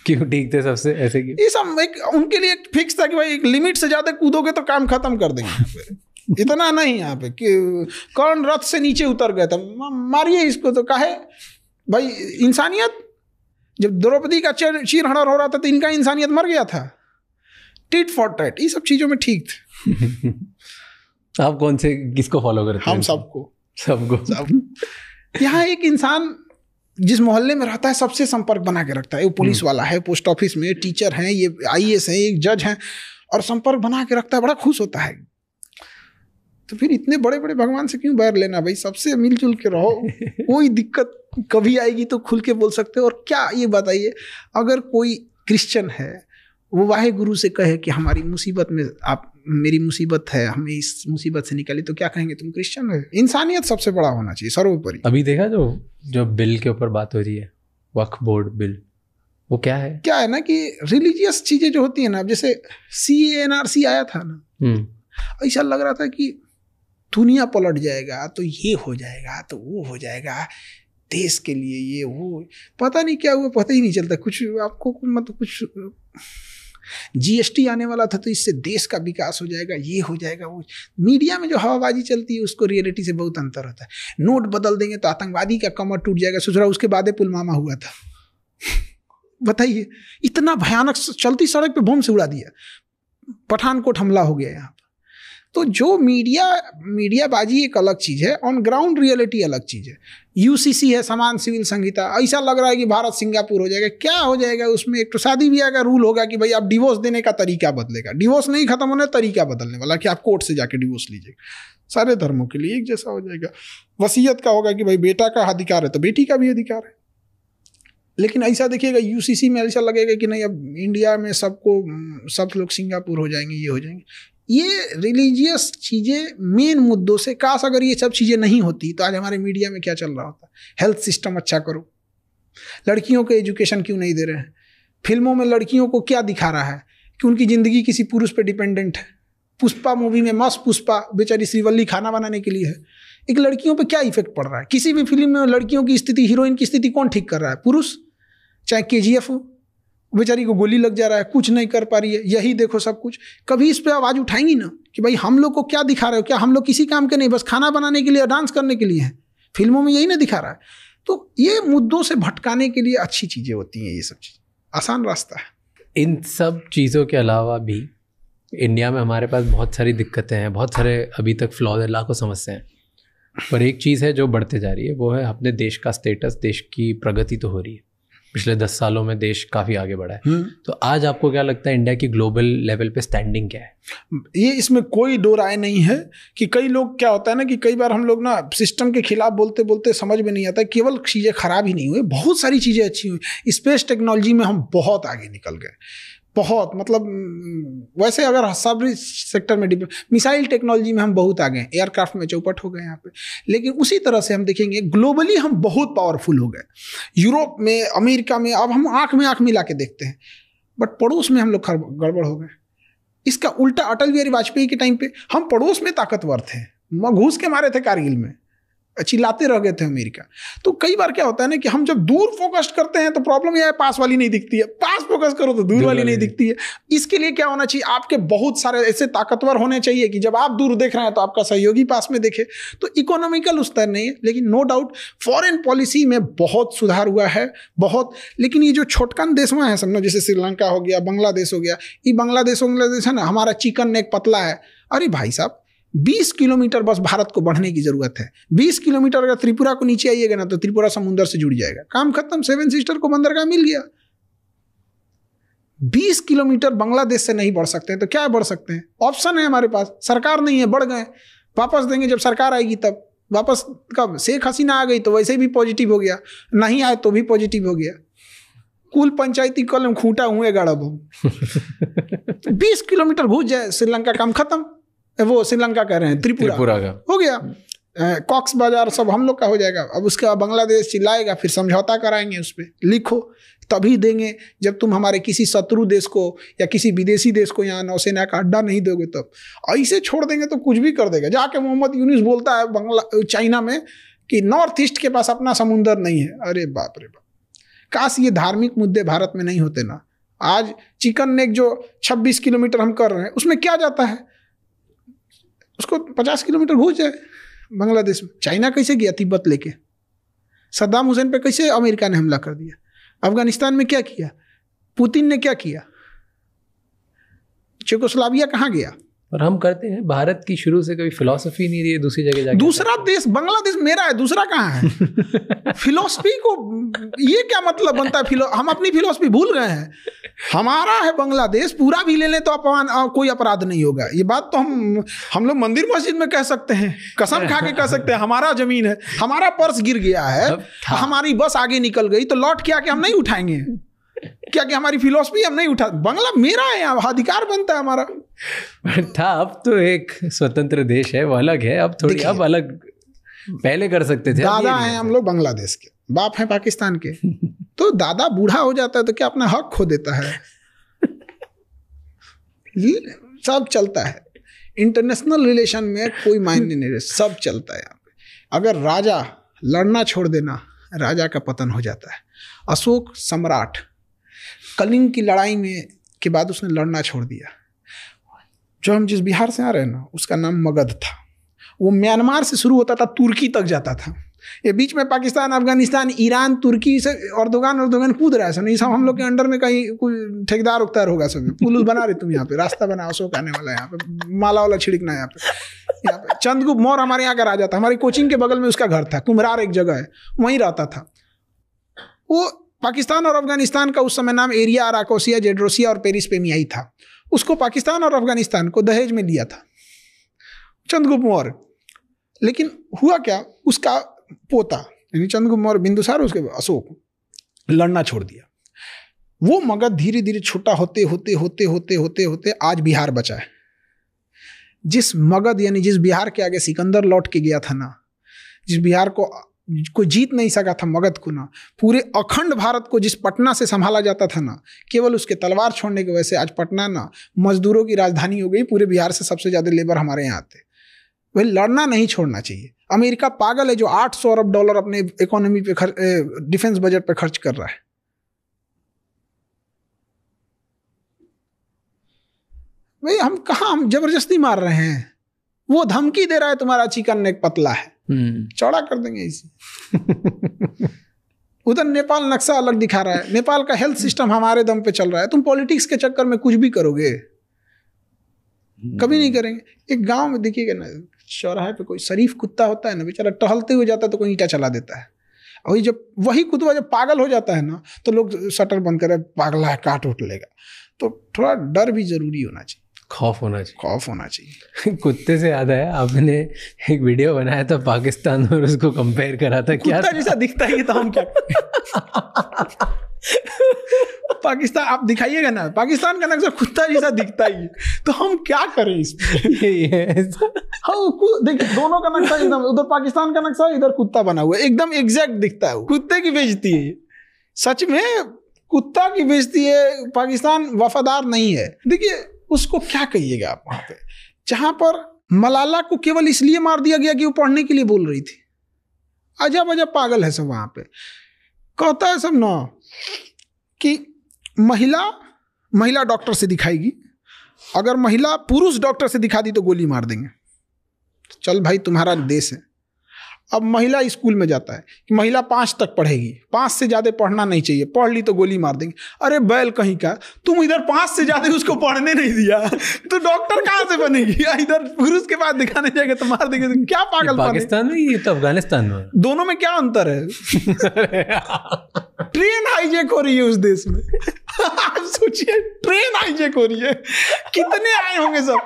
S1: क्यों ठीक थे सबसे, ऐसे क्यों?
S2: ये सब एक उनके लिए एक फिक्स था कि भाई एक लिमिट से ज्यादा कूदोगे तो काम खत्म कर देंगे यहाँ पे। इतना नहीं यहाँ पे कि कौन रथ से नीचे उतर गया था, मारिए इसको। तो काहे भाई, इंसानियत। जब द्रौपदी का चीरहरण हो रहा था तो इनका इंसानियत मर गया था। टिट फॉर टैट, ये सब चीजों में ठीक थे।
S1: आप कौन से किसको फॉलो करते हैं?
S2: हम सबको
S1: सब।
S2: यहाँ एक इंसान जिस मोहल्ले में रहता है सबसे संपर्क बना के रखता है। वो पुलिस वाला है, पोस्ट ऑफिस में टीचर हैं, ये IAS है, एक जज हैं, और संपर्क बना के रखता है, बड़ा खुश होता है। तो फिर इतने बड़े बड़े भगवान से क्यों बैर लेना भाई? सबसे मिलजुल के रहो, कोई दिक्कत कभी आएगी तो खुल के बोल सकते हो। और क्या ये बताइए, अगर कोई क्रिश्चियन है वो वाहे गुरु से कहे कि हमारी मुसीबत में आप, मेरी मुसीबत है, हमें इस मुसीबत से निकाली, तो क्या कहेंगे? तुम क्रिश्चियन हो। इंसानियत सबसे बड़ा होना चाहिए, सर्वोपरि।
S1: अभी देखा जो बिल के ऊपर बात हो रही है, वक्फ बोर्ड बिल, वो क्या है
S2: ना कि रिलीजियस चीजें जो होती है ना, जैसे CNRC आया था ना, ऐसा लग रहा था कि दुनिया पलट जाएगा, तो ये हो जाएगा, तो वो हो जाएगा, देश के लिए ये वो, पता नहीं क्या हुआ, पता ही नहीं चलता कुछ आपको। मतलब कुछ GST आने वाला था तो इससे देश का विकास हो जाएगा, ये हो जाएगा, वो। मीडिया में जो हवाबाजी चलती है उसको रियलिटी से बहुत अंतर होता है। नोट बदल देंगे तो आतंकवादी का कमर टूट जाएगा, सोच रहा उसके बाद पुलवामा हुआ था। बताइए, इतना भयानक, चलती सड़क पे बम से उड़ा दिया, पठानकोट हमला हो गया यहाँ पर। तो जो मीडियाबाजी एक अलग चीज़ है, ऑन ग्राउंड रियलिटी अलग चीज़ है। UCC है, समान सिविल संहिता, ऐसा लग रहा है कि भारत सिंगापुर हो जाएगा। क्या हो जाएगा उसमें? एक तो शादी ब्याह का रूल होगा कि भाई आप डिवोर्स देने का तरीका बदलेगा, डिवोर्स नहीं खत्म होने, तरीका बदलने वाला कि आप कोर्ट से जाके डिवोर्स लीजिएगा। सारे धर्मों के लिए एक जैसा हो जाएगा। वसीयत का होगा कि भाई बेटा का अधिकार है तो बेटी का भी अधिकार है। लेकिन ऐसा देखिएगा UCC में ऐसा लगेगा कि नहीं, अब इंडिया में सब लोग सिंगापुर हो जाएंगे, ये हो जाएंगे। ये रिलीजियस चीज़ें मेन मुद्दों से, काश अगर ये सब चीज़ें नहीं होती तो आज हमारे मीडिया में क्या चल रहा होता। हेल्थ सिस्टम अच्छा करो, लड़कियों को एजुकेशन क्यों नहीं दे रहे हैं? फिल्मों में लड़कियों को क्या दिखा रहा है कि उनकी ज़िंदगी किसी पुरुष पे डिपेंडेंट है। पुष्पा मूवी में मस्त पुष्पा बेचारी श्रीवल्ली खाना बनाने के लिए है। एक लड़कियों पे क्या इफेक्ट पड़ रहा है? किसी भी फिल्म में लड़कियों की स्थिति, हीरोइन की स्थिति कौन ठीक कर रहा है? पुरुष। चाहे KGF हो, बेचारी को गोली लग जा रहा है, कुछ नहीं कर पा रही है, यही देखो सब कुछ। कभी इस पे आवाज़ उठाएंगी ना कि भाई हम लोग को क्या दिखा रहे हो? क्या हम लोग किसी काम के नहीं, बस खाना बनाने के लिए, डांस करने के लिए हैं? फिल्मों में यही ना दिखा रहा है। तो ये मुद्दों से भटकाने के लिए अच्छी चीज़ें होती हैं, ये सब चीज़ आसान रास्ता है।
S1: इन सब चीज़ों के अलावा भी इंडिया में हमारे पास बहुत सारी दिक्कतें हैं, बहुत सारे अभी तक फ्लॉज है, लाखों समस्याएं हैं। पर एक चीज़ है जो बढ़ते जा रही है, वो है अपने देश का स्टेटस, देश की प्रगति तो हो रही है। पिछले 10 सालों में देश काफ़ी आगे बढ़ा है। तो आज आपको क्या लगता है इंडिया की ग्लोबल लेवल पे स्टैंडिंग क्या है?
S2: ये इसमें कोई दो राय नहीं है कि कई लोग, क्या होता है ना कि कई बार हम लोग ना सिस्टम के खिलाफ बोलते बोलते समझ में नहीं आता, केवल चीज़ें खराब ही नहीं हुई, बहुत सारी चीज़ें अच्छी हुई। स्पेस टेक्नोलॉजी में हम बहुत आगे निकल गए, बहुत, मतलब वैसे अगर सब सेक्टर में मिसाइल टेक्नोलॉजी में हम बहुत आगे हैं, एयरक्राफ्ट में चौपट हो गए यहाँ पे, लेकिन उसी तरह से हम देखेंगे ग्लोबली हम बहुत पावरफुल हो गए। यूरोप में, अमेरिका में अब हम आंख में आंख मिला के देखते हैं, बट पड़ोस में हम लोग गड़बड़ हो गए। इसका उल्टा अटल बिहारी वाजपेयी के टाइम पे हम पड़ोस में ताकतवर थे, घूस के मारे थे कारगिल में, चिल्लाते रह गए थे अमेरिका। तो कई बार क्या होता है ना कि हम जब दूर फोकस करते हैं तो प्रॉब्लम यह है पास वाली नहीं दिखती है, पास फोकस करो तो दूर वाली नहीं दिखती है। इसके लिए क्या होना चाहिए, आपके बहुत सारे ऐसे ताकतवर होने चाहिए कि जब आप दूर देख रहे हैं तो आपका सहयोगी पास में देखे। तो इकोनॉमिकल उस तरह नहीं है, लेकिन नो डाउट फॉरेन पॉलिसी में बहुत सुधार हुआ है, बहुत। लेकिन ये जो छोटकन देश में है समझो, जैसे श्रीलंका हो गया, बांग्लादेश हो गया, ये बांग्लादेश है ना, हमारा चिकन नेक पतला है। अरे भाई साहब 20 किलोमीटर बस भारत को बढ़ने की जरूरत है। 20 किलोमीटर अगर त्रिपुरा को नीचे आइएगा ना तो त्रिपुरा समुद्र से जुड़ जाएगा, काम खत्म, 7 सिस्टर को बंदरगाह मिल गया। 20 किलोमीटर बांग्लादेश से नहीं बढ़ सकते हैं तो क्या बढ़ सकते हैं, ऑप्शन है हमारे पास, सरकार नहीं है, बढ़ गए, वापस देंगे जब सरकार आएगी तब। वापस कब, शेख हसीना आ गई तो वैसे भी पॉजिटिव हो गया, नहीं आए तो भी पॉजिटिव हो गया। कुल पंचायती कलम खूंटा हुए गाड़ा बहु 20 किलोमीटर घुस जाए श्रीलंका, काम खत्म। वो श्रीलंका कह रहे हैं, त्रिपुरा का हो गया, कॉक्स बाजार सब हम लोग का हो जाएगा। अब उसके बाद बांग्लादेश चिल्लाएगा, फिर समझौता कराएंगे, उस पर लिखो तभी देंगे जब तुम हमारे किसी शत्रु देश को या किसी विदेशी देश को यहाँ नौसेना का अड्डा नहीं दोगे तब। ऐसे छोड़ देंगे तो कुछ भी कर देगा। जाके मोहम्मद यूनुस बोलता है चाइना में कि नॉर्थ ईस्ट के पास अपना समुंदर नहीं है। अरे बाप रे बाप, काश ये धार्मिक मुद्दे भारत में नहीं होते ना। आज चिकन नेक जो 26 किलोमीटर हम कर रहे हैं उसमें क्या जाता है, उसको 50 किलोमीटर घुस जाए बांग्लादेश में। चाइना कैसे गया तिब्बत लेके, सद्दाम हुसैन पे कैसे अमेरिका ने हमला कर दिया, अफगानिस्तान में क्या किया, पुतिन ने क्या किया, चेकोस्लोवाकिया कहाँ गया।
S1: और हम करते हैं, भारत की शुरू से कोई फिलॉसफी नहीं रही है दूसरी जगह जाके।
S2: दूसरा देश बांग्लादेश मेरा है, दूसरा कहाँ है। फिलॉसफी को ये क्या मतलब बनता है, हम अपनी फिलॉसफी भूल गए हैं। हमारा है बांग्लादेश, पूरा भी ले लें तो कोई अपराध नहीं होगा। ये बात तो हम लोग मंदिर मस्जिद में कह सकते हैं, कसम खा के कह सकते हैं। हमारा जमीन है, हमारा पर्स गिर गया है, हमारी बस आगे निकल गई तो लौट के आके हम नहीं उठाएंगे क्या कि हमारी फिलॉसफी हम नहीं उठा, बंगला मेरा है, यहाँ अधिकार बनता है हमारा।
S1: था, अब तो एक स्वतंत्र देश है, वो अलग है। अब थोड़ी अब अलग, पहले कर सकते थे।
S2: दादा हैं हम लोग बांग्लादेश के, बाप हैं पाकिस्तान के। तो दादा बूढ़ा हो जाता है तो क्या अपना हक खो देता है। सब चलता है इंटरनेशनल रिलेशन में, कोई मायने नहीं रहे, सब चलता है यहाँ पे। अगर राजा लड़ना छोड़ देना, राजा का पतन हो जाता है। अशोक सम्राट कलिंग की लड़ाई में के बाद उसने लड़ना छोड़ दिया। जो हम जिस बिहार से आ रहे हैं ना, उसका नाम मगध था। वो म्यांमार से शुरू होता था, तुर्की तक जाता था। ये बीच में पाकिस्तान, अफगानिस्तान, ईरान, तुर्की से अर्दोगान कूद रहा है। सब ये सब हम लोग के अंडर में कहीं कोई ठेकेदार उकतार होगा। सब पुल बना रहे तुम यहाँ पे, रास्ता बना, अशोक आने वाला है यहाँ पे, माला वाला छिड़कना है यहाँ पे। चंद्रगुप्त मौर्य हमारे यहाँ का राजा था, हमारी कोचिंग के बगल में उसका घर था, कुम्हरार एक जगह है, वहीं रहता था वो। पाकिस्तान और अफगानिस्तान का उस समय नाम एरिया, अराकोसिया, जेड्रोसिया और पेरिसपेमियाई था। उसको पाकिस्तान और अफगानिस्तान को दहेज में दिया था चंद्रगुप्त मौर्य। लेकिन हुआ क्या, उसका पोता यानी चंद्रगुप्त मौर्य बिंदुसार, उसके अशोक लड़ना छोड़ दिया। वो मगध धीरे धीरे छोटा होते होते होते होते होते होते आज बिहार बचा है। जिस मगध यानी जिस बिहार के आगे सिकंदर लौट के गया था ना, जिस बिहार को कोई जीत नहीं सका था, मगध को ना, पूरे अखंड भारत को जिस पटना से संभाला जाता था ना, केवल उसके तलवार छोड़ने की वजह से आज पटना ना मजदूरों की राजधानी हो गई। पूरे बिहार से सबसे ज्यादा लेबर हमारे यहाँ आते। वही लड़ना नहीं छोड़ना चाहिए। अमेरिका पागल है जो $800 अरब अपने इकोनॉमी पे डिफेंस बजट पे खर्च कर रहा है। भाई हम कहाँ, हम जबरदस्ती मार रहे हैं। वो धमकी दे रहा है तुम्हारा चिकन नेक पतला है, चौड़ा कर देंगे इसे। उधर नेपाल नक्शा अलग दिखा रहा है, नेपाल का हेल्थ सिस्टम हमारे दम पे चल रहा है। तुम पॉलिटिक्स के चक्कर में कुछ भी करोगे, कभी नहीं करेंगे। एक गांव में देखिएगा ना, चौराहे पे कोई शरीफ कुत्ता होता है ना, बेचारा टहलते हुए जाता है तो कोई ईंटा चला देता है। और जब वही कुत्ता जब पागल हो जाता है ना, तो लोग शटर बंद करे, पागला है, काट उठ लेगा। तो थोड़ा डर भी जरूरी होना चाहिए,
S1: खौफ होना
S2: चाहिए।
S1: कुत्ते से याद आया, आपने एक वीडियो बनाया था पाकिस्तान और उसको कंपेयर करा था। क्या
S2: कुत्ता जैसा दिखता है ये, तो हम क्या पाकिस्तान आप दिखाइएगा ना, पाकिस्तान का नक्शा कुत्ता जैसा दिखता ही है, तो हम क्या करें इसमें? देखिए दोनों का नक्शा एकदम, उधर पाकिस्तान का नक्शा, इधर कुत्ता बना हुआ है, एकदम एग्जैक्ट दिखता है। कुत्ते की बेइज्जती है, सच में कुत्ता की बेइज्जती है। पाकिस्तान वफादार नहीं है। देखिए उसको क्या कहिएगा आप वहां पे, जहां पर मलाला को केवल इसलिए मार दिया गया कि वो पढ़ने के लिए बोल रही थी। अजब अजब पागल है सब वहां पे। कहता है सब ना कि महिला डॉक्टर से दिखाएगी, अगर महिला पुरुष डॉक्टर से दिखा दी तो गोली मार देंगे। चल भाई तुम्हारा देश है। अब महिला स्कूल में जाता है कि महिला 5 तक पढ़ेगी, 5 से ज़्यादा पढ़ना नहीं चाहिए, पढ़ ली तो गोली मार देंगे। अरे बैल कहीं का, तुम इधर 5 से ज़्यादा उसको पढ़ने नहीं दिया तो डॉक्टर कहाँ से बनेगी? इधर पुरुष के पास दिखाने जाएगा तो मार देंगे। तो क्या पागल
S1: पाकिस्तान में, ये तो अफगानिस्तान में, दोनों
S2: में क्या अंतर है? ट्रेन हाईजैक हो रही है उस देश में। आप सोचिए ट्रेन हाईजैक हो रही है, कितने आए होंगे सब,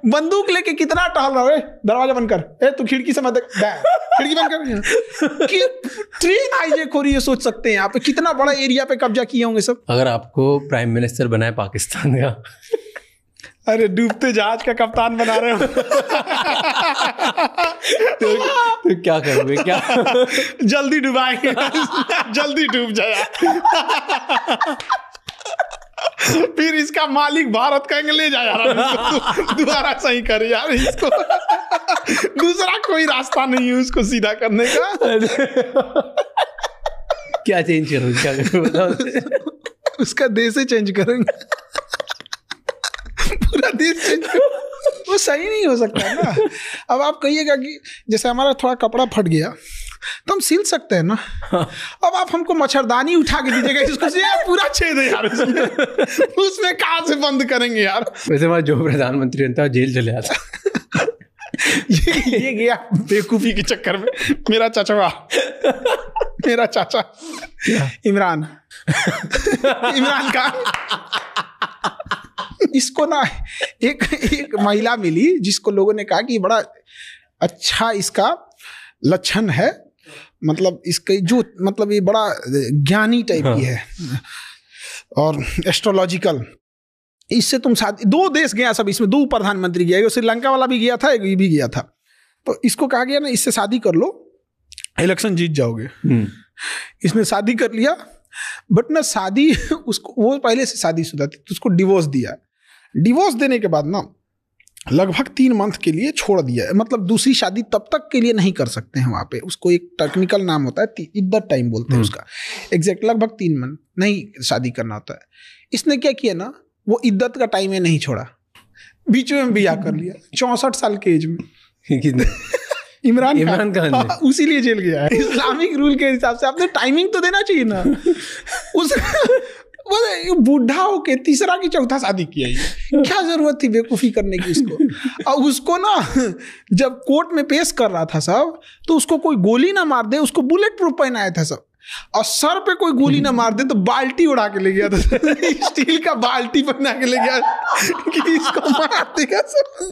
S2: बंदूक लेके कितना टहल रहा है। दरवाजा बंद कर, तू खिड़की से मत, खिड़की बंद कर। कि ट्रेन हाईजैक हो रही है, सोच सकते हैं आप कितना बड़ा एरिया पे कब्जा किए होंगे सब।
S1: अगर आपको प्राइम मिनिस्टर बनाए पाकिस्तान का,
S2: अरे डूबते जहाज का कप्तान बना रहे हो
S1: तो क्या करोगे? क्या
S2: जल्दी डुबाएंगे, जल्दी डूब जाए। फिर इसका मालिक भारत कहेंगे ले जा यार, दोबारा सही कर यार इसको। दूसरा कोई रास्ता नहीं है उसको सीधा करने का।
S1: क्या चेंज करोगे? क्या करोगे बताओ?
S2: उसका देश ही चेंज करेंगे, पूरा देश चेंज करेंगे। वो सही नहीं हो सकता ना। अब आप कहिएगा कि जैसे हमारा थोड़ा कपड़ा फट गया तो हम सिल सकते हैं ना। अब आप हमको मच्छरदानी उठा के दीजिएगा, इसको से पूरा छेद है यार उसमें कहाँ से बंद करेंगे यार?
S1: वैसे हमारा जो प्रधानमंत्री बनता है जेल चले जाता।
S2: ये गया बेवकूफी के चक्कर में। मेरा चाचा इमरान खान, इसको ना एक महिला मिली जिसको लोगों ने कहा कि बड़ा अच्छा इसका लक्षण है, मतलब इसके जो मतलब ये बड़ा ज्ञानी टाइप की है और एस्ट्रोलॉजिकल, इससे तुम शादी। 2 देश गया सब, इसमें 2 प्रधानमंत्री गया, श्रीलंका वाला भी गया था, एक ये भी गया था। तो इसको कहा गया ना इससे शादी कर लो, इलेक्शन जीत जाओगे। इसने शादी कर लिया, बट ना शादी उसको, वो पहले से शादीशुदा थी तो उसको डिवोर्स दिया। डिवोर्स देने के बाद ना लगभग 3 मंथ के लिए छोड़ दिया, मतलब दूसरी शादी तब तक के लिए नहीं कर सकते हैं वहाँ पे। उसको एक टेक्निकल नाम होता है, इद्दत टाइम बोलते हैं उसका, एग्जैक्ट लगभग 3 मंथ नहीं शादी करना होता है। इसने क्या किया ना, वो इद्दत का टाइम है नहीं छोड़ा, बीच में बियाह कर लिया 64 साल के एज में। इमरान खान उसी लिए जेल गया है। इस्लामिक रूल के हिसाब से आपने टाइमिंग तो देना चाहिए ना। उस बूढ़ा होके तीसरा की चौथा शादी किया, क्या जरूरत थी बेवकूफ़ी करने की उसको। और उसको ना जब कोर्ट में पेश कर रहा था सब, तो उसको कोई गोली ना मार दे, उसको बुलेट प्रूफ पहनाया था सब, और सर पे कोई गोली ना मार दे तो बाल्टी उड़ा के ले गया था। स्टील का बाल्टी बना के ले गया कि इसको मार देगा सब।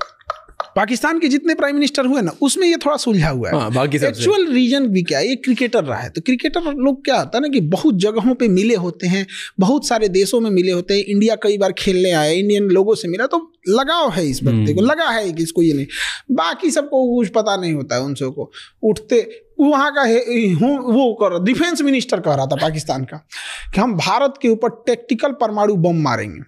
S2: पाकिस्तान के जितने प्राइम मिनिस्टर हुए ना, उसमें ये थोड़ा सुलझा हुआ है। बाकी एक्चुअल रीजन भी क्या है, ये क्रिकेटर रहा है। तो क्रिकेटर लोग क्या होता है ना कि बहुत जगहों पे मिले होते हैं, बहुत सारे देशों में मिले होते हैं। इंडिया कई बार खेलने आए, इंडियन लोगों से मिला, तो लगाव है इस बंदे को, लगा है कि इसको ये नहीं। बाकी सबको कुछ पता नहीं होता है उन सबको। उठते वहाँ का वो कर डिफेंस मिनिस्टर कह रहा था पाकिस्तान का कि हम भारत के ऊपर टैक्टिकल परमाणु बम मारेंगे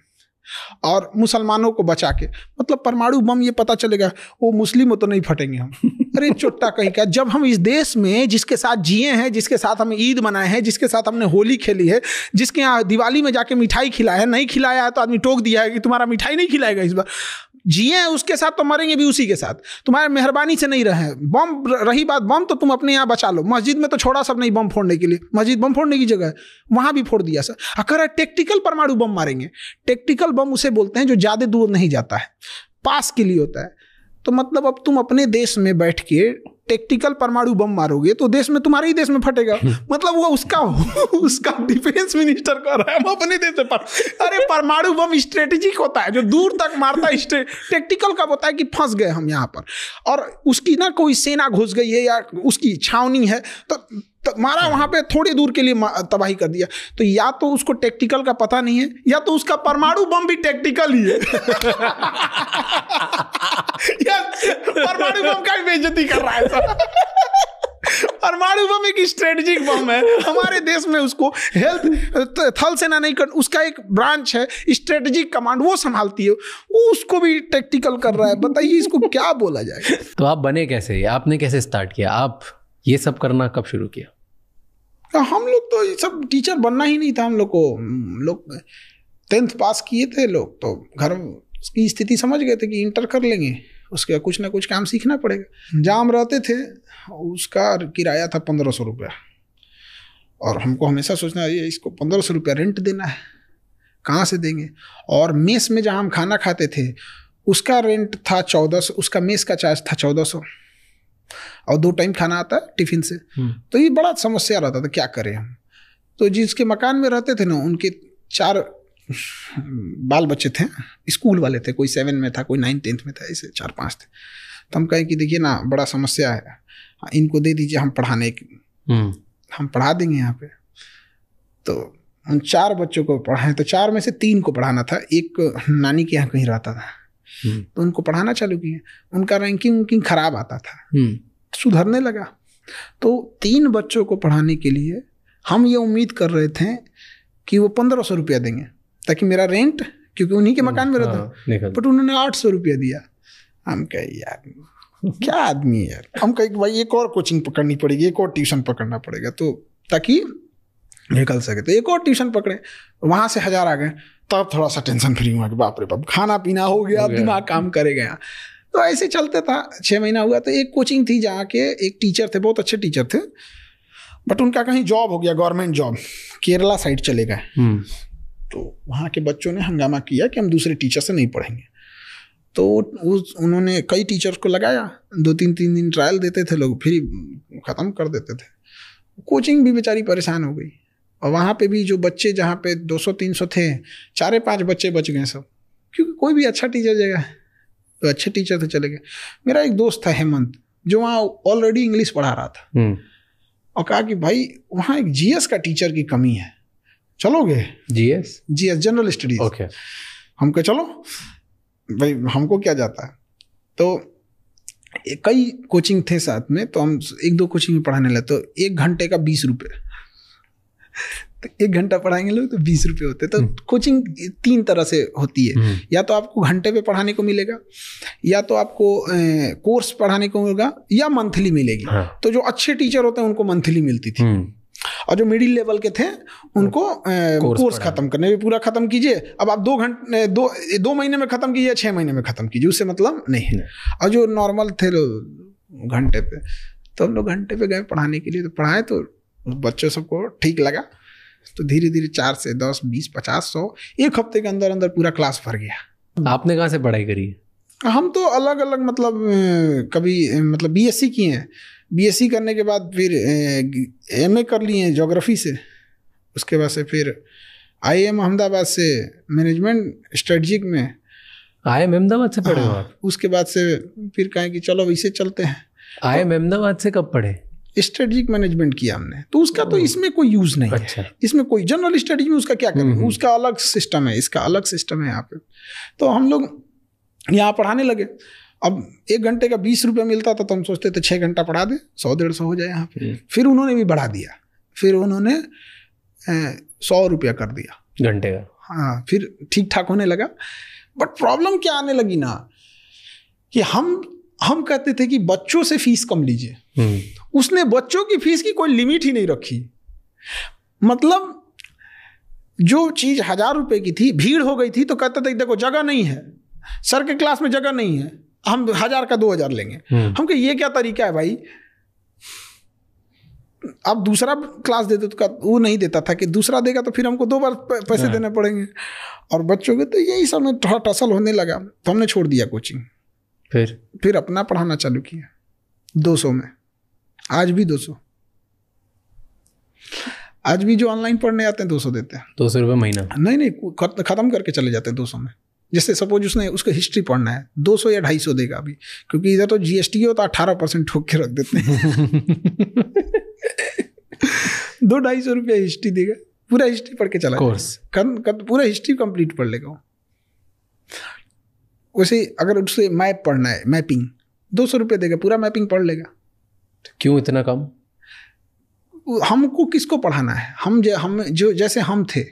S2: और मुसलमानों को बचा के, मतलब परमाणु बम ये पता चलेगा वो मुस्लिम हो तो नहीं फटेंगे हम। अरे चुट्टा कहीं का, जब हम इस देश में जिसके साथ जिए हैं, जिसके साथ हम ईद मनाए हैं, जिसके साथ हमने होली खेली है, जिसके यहाँ दिवाली में जाके मिठाई खिलाया है, नहीं खिलाया है तो आदमी टोक दिया है कि तुम्हारा मिठाई नहीं खिलाएगा इस बार, जिए हैं उसके साथ तो मरेंगे भी उसी के साथ। तुम्हारे मेहरबानी से नहीं रहे बम। रही बात बम तो तुम अपने यहाँ बचा लो, मस्जिद में तो छोड़ा सब नहीं बम फोड़ने के लिए, मस्जिद बम फोड़ने की जगह है, वहाँ भी फोड़ दिया सर। अगर टेक्टिकल परमाणु बम मारेंगे, टेक्टिकल बम उसे बोलते हैं जो ज़्यादा दूर नहीं जाता है, पास के लिए होता है। तो मतलब अब तुम अपने देश में बैठ के टेक्टिकल परमाणु बम मारोगे तो देश में, तुम्हारे ही देश में फटेगा। मतलब वो उसका डिफेंस मिनिस्टर कह रहा है हम अपने देश में अरे परमाणु बम स्ट्रेटेजिक होता है, जो दूर तक मारता है। टेक्टिकल कब होता है कि फंस गए हम यहाँ पर और उसकी ना कोई सेना घुस गई है या उसकी छावनी है तो मारा वहां पे, थोड़ी दूर के लिए तबाही कर दिया। तो या तो उसको टेक्टिकल का पता नहीं है या तो उसका परमाणु बम भी टेक्टिकल ही है। या परमाणु बम का भी बेइज्जती कर रहा है सर। परमाणु बम एक स्ट्रेटेजिक बम है, हमारे देश में उसको हेल्थ थल सेना नहीं कर, उसका एक ब्रांच है स्ट्रेटेजिक कमांड, वो संभालती है, वो उसको भी टेक्टिकल कर रहा है। बताइए इसको क्या बोला जाए।
S1: तो आप बने कैसे, आपने कैसे स्टार्ट किया, आप ये सब करना कब शुरू किया?
S2: हम लोग तो ये सब टीचर बनना ही नहीं था हम लोग को। लोग 10th पास किए थे लोग तो घर की स्थिति समझ गए थे कि इंटर कर लेंगे, उसके बाद कुछ ना कुछ काम सीखना पड़ेगा। जहाँ हम रहते थे उसका किराया था 1500 रुपया और हमको हमेशा सोचना ये इसको 1500 रुपया रेंट देना है, कहाँ से देंगे। और मेस में जहाँ हम खाना खाते थे उसका रेंट था 1400, उसका मेस का चार्ज था 1400 और 2 टाइम खाना आता है टिफिन से। तो ये बड़ा समस्या रहता था, क्या करें हम। तो जिसके मकान में रहते थे ना उनके 4 बाल बच्चे थे, स्कूल वाले थे, कोई 7 में था, कोई 9th 10th में था, ऐसे 4-5 थे। तो हम कहें कि देखिए ना बड़ा समस्या है, इनको दे दीजिए, हम पढ़ाने की हम पढ़ा देंगे यहाँ पे। तो उन 4 बच्चों को पढ़ाएं, तो 4 में से 3 को पढ़ाना था, एक नानी के यहाँ कहीं रहता था। तो उनको पढ़ाना चालू किए, उनका रैंकिंग खराब आता था, सुधरने लगा। तो 3 बच्चों को पढ़ाने के लिए हम ये उम्मीद कर रहे थे कि वो 1500 रुपया देंगे ताकि मेरा रेंट, क्योंकि उन्हीं के मकान में रहता, बट उन्होंने 800 रुपया दिया। हम कहे यार क्या आदमी है यार। हम कहे भाई एक और कोचिंग पकड़नी पड़ेगी, एक और ट्यूशन पकड़ना पड़ेगा तो ताकि निकल सके। तो एक और ट्यूशन पकड़े, वहाँ से 1000 आ गए, तब थोड़ा सा टेंशन फ्री हुआ कि बाप रे बाप खाना पीना हो गया, अब दिमाग काम करेगा। तो ऐसे चलते था, 6 महीना हुआ। तो एक कोचिंग थी जहाँ के एक टीचर थे, बहुत अच्छे टीचर थे, बट उनका कहीं जॉब हो गया, गवर्नमेंट जॉब, केरला साइड चले गए। तो वहाँ के बच्चों ने हंगामा किया कि हम दूसरे टीचर से नहीं पढ़ेंगे। तो उन्होंने कई टीचर्स को लगाया, 2-3 दिन ट्रायल देते थे लोग, फिर ख़त्म कर देते थे। कोचिंग भी बेचारी परेशान हो गई। और वहाँ पे भी जो बच्चे जहाँ पे 200-300 थे, 4-5 बच्चे बच गए सब, क्योंकि कोई भी अच्छा टीचर जगह तो अच्छे टीचर थे चले गए। मेरा एक दोस्त था हेमंत, जो वहाँ ऑलरेडी इंग्लिश पढ़ा रहा था, और कहा कि भाई वहाँ एक जीएस का टीचर की कमी है, चलोगे? GS general studies.
S1: ओके।
S2: हम कहे चलो भाई, हमको क्या जाता है। तो कई कोचिंग थे साथ में, तो हम 1-2 कोचिंग में पढ़ाने लगे। तो 1 घंटे का 20 रुपये, तो 1 घंटा पढ़ाएंगे लोग तो 20 रुपये होते। तो कोचिंग 3 तरह से होती है, या तो आपको घंटे पे पढ़ाने को मिलेगा, या तो आपको कोर्स पढ़ाने को मिलेगा, या मंथली मिलेगी। तो जो अच्छे टीचर होते हैं उनको मंथली मिलती थी, और जो मिडिल लेवल के थे उनको कोर्स खत्म करने में पूरा खत्म कीजिए। अब आप 2 महीने में खत्म कीजिए, 6 महीने में खत्म कीजिए, उससे मतलब नहीं है। और जो नॉर्मल थे लोग घंटे पे, तो हम लोग घंटे पे गए पढ़ाने के लिए। तो पढ़ाए तो बच्चों सबको ठीक लगा, तो धीरे धीरे 4 से 10, 20, 50, 100 एक हफ्ते के अंदर अंदर पूरा क्लास भर गया।
S1: आपने कहाँ से पढ़ाई करी?
S2: हम तो अलग अलग, मतलब कभी मतलब बीएससी किए हैं, बीएससी करने के बाद फिर एमए कर लिए हैं ज्योग्राफी से। उसके बाद से फिर आईएम अहमदाबाद से मैनेजमेंट स्ट्रेटजिक में।
S1: आईएम अहमदाबाद से पढ़े हो आप?
S2: उसके बाद से फिर कहें कि चलो इसे चलते हैं।
S1: आईएम अहमदाबाद से कब पढ़े?
S2: स्ट्रेटजिक मैनेजमेंट किया हमने, तो उसका तो इसमें कोई यूज नहीं है। इसमें कोई जनरल स्टडीज में उसका क्या करें, उसका अलग सिस्टम है, इसका अलग सिस्टम है यहाँ पे। तो हम लोग यहाँ पढ़ाने लगे। अब 1 घंटे का 20 रुपये मिलता था, तो हम सोचते थे 6 घंटा पढ़ा दे, 100-150 हो जाए यहाँ पे। फिर उन्होंने भी बढ़ा दिया, फिर उन्होंने 100 रुपया कर दिया
S1: घंटे का।
S2: हाँ, फिर ठीक ठाक होने लगा। बट प्रॉब्लम क्या आने लगी ना, कि हम कहते थे कि बच्चों से फीस कम लीजिए। उसने बच्चों की फीस की कोई लिमिट ही नहीं रखी। मतलब जो चीज़ 1000 रुपये की थी, भीड़ हो गई थी, तो कहते थे देखो जगह नहीं है, सर के क्लास में जगह नहीं है, हम 1000 का 2000 लेंगे। हम कहे ये क्या तरीका है भाई। अब दूसरा क्लास देते तो वो नहीं देता था, कि दूसरा देगा तो फिर हमको 2 बार पैसे देने पड़ेंगे। और बच्चों के तो यही सब में थोड़ा टसल होने लगा, तो हमने छोड़ दिया कोचिंग। फिर अपना पढ़ाना चालू किया 200 में। आज भी 200। आज भी जो ऑनलाइन पढ़ने आते हैं 200 देते हैं।
S1: 200 रुपये महीना?
S2: नहीं, खत्म करके चले जाते हैं 200 में। जैसे सपोज उसको हिस्ट्री पढ़ना है 200 या 250 देगा अभी, क्योंकि इधर तो GST होता है 18% ठोक के रख देते हैं। 200-250 रुपया हिस्ट्री देगा, पूरा हिस्ट्री पढ़ के चला
S1: कोर्स
S2: पूरा हिस्ट्री कंप्लीट पढ़ लेगा। वैसे अगर उससे मैप पढ़ना है, मैपिंग, 200 रुपये देगा, पूरा मैपिंग पढ़ लेगा।
S1: क्यों इतना कम?
S2: हमको किसको पढ़ाना है? हम जो जैसे हम थे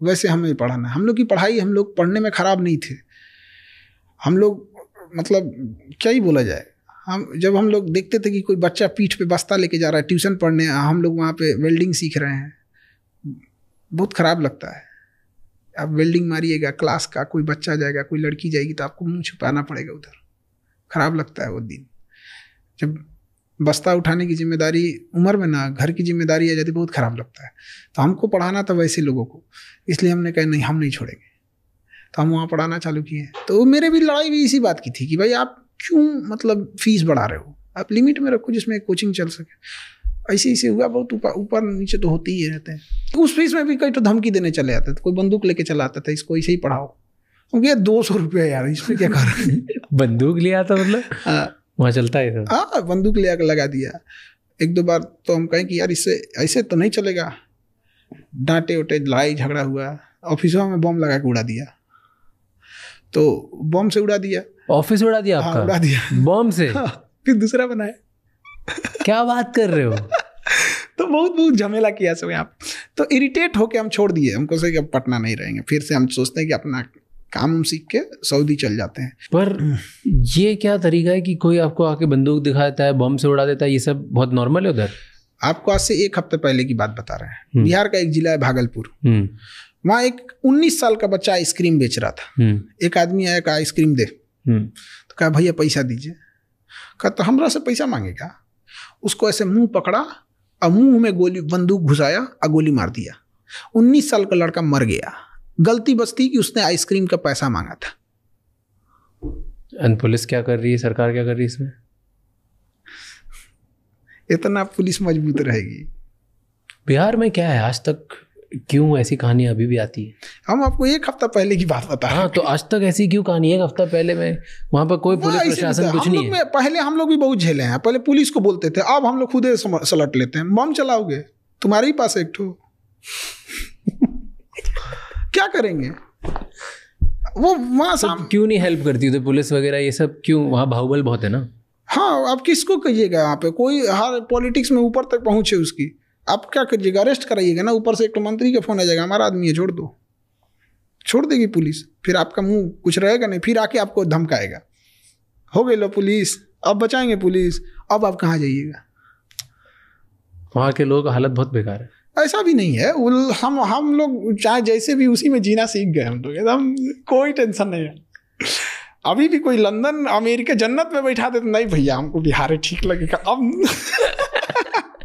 S2: वैसे हमें पढ़ाना है। हम लोग की पढ़ाई, हम लोग पढ़ने में खराब नहीं थे। हम लोग मतलब क्या ही बोला जाए, जब हम लोग देखते थे कि कोई बच्चा पीठ पे बस्ता लेके जा रहा है ट्यूशन पढ़ने, हम लोग वहाँ पे वेल्डिंग सीख रहे हैं, बहुत खराब लगता है। आप वेल्डिंग मारिएगा, क्लास का कोई बच्चा जाएगा, कोई लड़की जाएगी तो आपको मुंह छुपाना पड़ेगा उधर। खराब लगता है वो दिन, जब बस्ता उठाने की जिम्मेदारी उम्र में ना घर की जिम्मेदारी आ जाती, बहुत खराब लगता है। तो हमको पढ़ाना था वैसे लोगों को, इसलिए हमने कहा नहीं, हम नहीं छोड़ेंगे। तो हम वहाँ पढ़ाना चालू किए। तो मेरे भी लड़ाई भी इसी बात की थी कि भाई आप क्यों मतलब फीस बढ़ा रहे हो, आप लिमिट में रखो जिसमें कोचिंग चल सके। ऐसे हुआ, बहुत ऊपर नीचे तो होते ही रहते हैं। तो उस फीस में भी कई तो धमकी देने चले आते थे, कोई बंदूक लेके चला आता था, इसको ऐसे ही पढ़ाओ। हम कहे 200 रुपया यार, इसमें क्या कर रहे हैं?
S1: बंदूक लिया था मतलब? वहाँ चलता है तो?
S2: हाँ, बंदूक ले आकर लगा दिया। 1-2 बार तो हम कहें कि यार इससे ऐसे तो नहीं चलेगा, डांटे उटे, लड़ाई झगड़ा हुआ, ऑफिसों में बम लगा के उड़ा दिया। तो बम से उड़ा दिया,
S1: ऑफिस उड़ा दिया आपका?
S2: हाँ, उड़ा दिया
S1: बम से।
S2: फिर दूसरा बनाया।
S1: क्या बात कर रहे हो?
S2: तो बहुत झमेला किया सब यहाँ। तो इरिटेट होके हम छोड़ दिए, हमको से कि अब पटना नहीं रहेंगे। फिर से हम सोचते हैं कि अपना काम सीख के सऊदी चल जाते हैं।
S1: पर ये क्या तरीका है कि कोई आपको आके बंदूक दिखा देता है, बम से उड़ा देता है, ये सब बहुत नॉर्मल है उधर?
S2: आपको आज से 1 हफ्ते पहले की बात बता रहे हैं। बिहार का एक जिला है भागलपुर, वहाँ एक 19 साल का बच्चा आइसक्रीम बेच रहा था। एक आदमी आया, कहा आइसक्रीम दे, तो कहा भैया पैसा दीजिए। कहा तो हमरा से पैसा मांगेगा? उसको ऐसे मुंह पकड़ा और मुंह में बंदूक घुसाया और गोली मार दिया। 19 साल का लड़का मर गया। गलती बस थी कि उसने आइसक्रीम का पैसा मांगा था।
S1: पुलिस क्या कर रही है, सरकार क्या कर रही है इसमें?
S2: इतना पुलिस मजबूत रहेगी।
S1: बिहार में क्या है, आज तक क्यों ऐसी कहानी अभी भी आती है?
S2: हम आपको 1 हफ्ता पहले की बात बता रहे हैं।
S1: हाँ, तो आज तक ऐसी क्यों कहानी? 1 हफ्ता पहले में वहाँ पर कोई पुलिस प्रशासन कुछ नहीं है?
S2: पहले हम लोग भी बहुत झेले हैं। पहले पुलिस को बोलते थे, अब हम लोग खुद सलट लेते हैं। बम चलाओगे, तुम्हारे ही पास एक ठो क्या करेंगे? वो वहाँ
S1: सब क्यों नहीं हेल्प करती थी पुलिस वगैरह, ये सब क्यों? वहाँ बाहुबल बहुत है ना।
S2: हाँ, आप किसको कहिएगा? यहाँ पे कोई हर पॉलिटिक्स में ऊपर तक पहुंचे उसकी, आप क्या करिएगा? अरेस्ट कराइएगा ना, ऊपर से एक तो मंत्री का फोन आ जाएगा, हमारा आदमी है, छोड़ दो, छोड़ देगी पुलिस। फिर आपका मुंह कुछ रहेगा नहीं, फिर आके आपको धमकाएगा, हो गई लो पुलिस, अब बचाएंगे पुलिस, अब आप कहाँ जाइएगा?
S1: वहाँ के लोगों का हालत बहुत बेकार है।
S2: ऐसा भी नहीं है, हम लोग चाहे जैसे भी उसी में जीना सीख गए। हम लोग एकदम कोई टेंशन नहीं है। अभी भी कोई लंदन अमेरिका जन्नत में बैठा देते, नहीं भैया हमको बिहार ही ठीक लगेगा।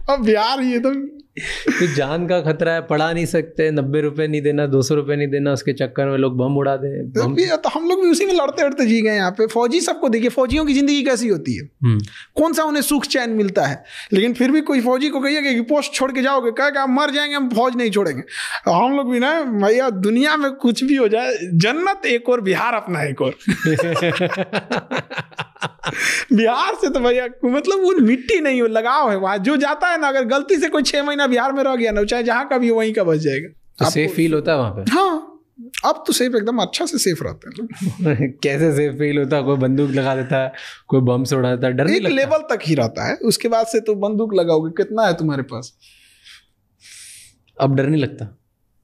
S2: अब बिहार ही एकदम
S1: तो जान का खतरा है, पढ़ा नहीं सकते, 90 रुपए नहीं देना, 200 रुपए नहीं देना, उसके चक्कर में लोग बम उड़ा दे।
S2: तो हम लोग भी उसी में लड़ते लड़ते जी गए। यहाँ पे फौजी सबको देखिए, फौजियों की जिंदगी कैसी होती है, कौन सा उन्हें सुख चैन मिलता है। लेकिन फिर भी कोई फौजी को कहिएगा कि पोस्ट छोड़ के जाओगे, कहेगा आप मर जाएंगे, हम फौज नहीं छोड़ेंगे। हम लोग भी ना भैया, दुनिया में कुछ भी हो जाए, जन्नत एक और, बिहार अपना एक और। बिहार से तो भैया मतलब वो मिट्टी नहीं, लगाव है वहाँ। जो जाता है ना, अगर गलती से कोई 6 महीना बिहार में रह गया ना, चाहे जहाँ का भी वहीं का बच जाएगा।
S1: तो सेफ फील होता है वहाँ पे?
S2: हाँ, अब तो सेफ, एकदम अच्छा से सेफ रहते हैं।
S1: कैसे सेफ फील होता है? कोई बंदूक लगा देता है, कोई बम से उड़ा देता है, डर नहीं लगता?
S2: एक लेवल तक ही रहता है, उसके बाद से तो बंदूक लगाओगे, कितना है तुम्हारे पास,
S1: अब डर नहीं लगता।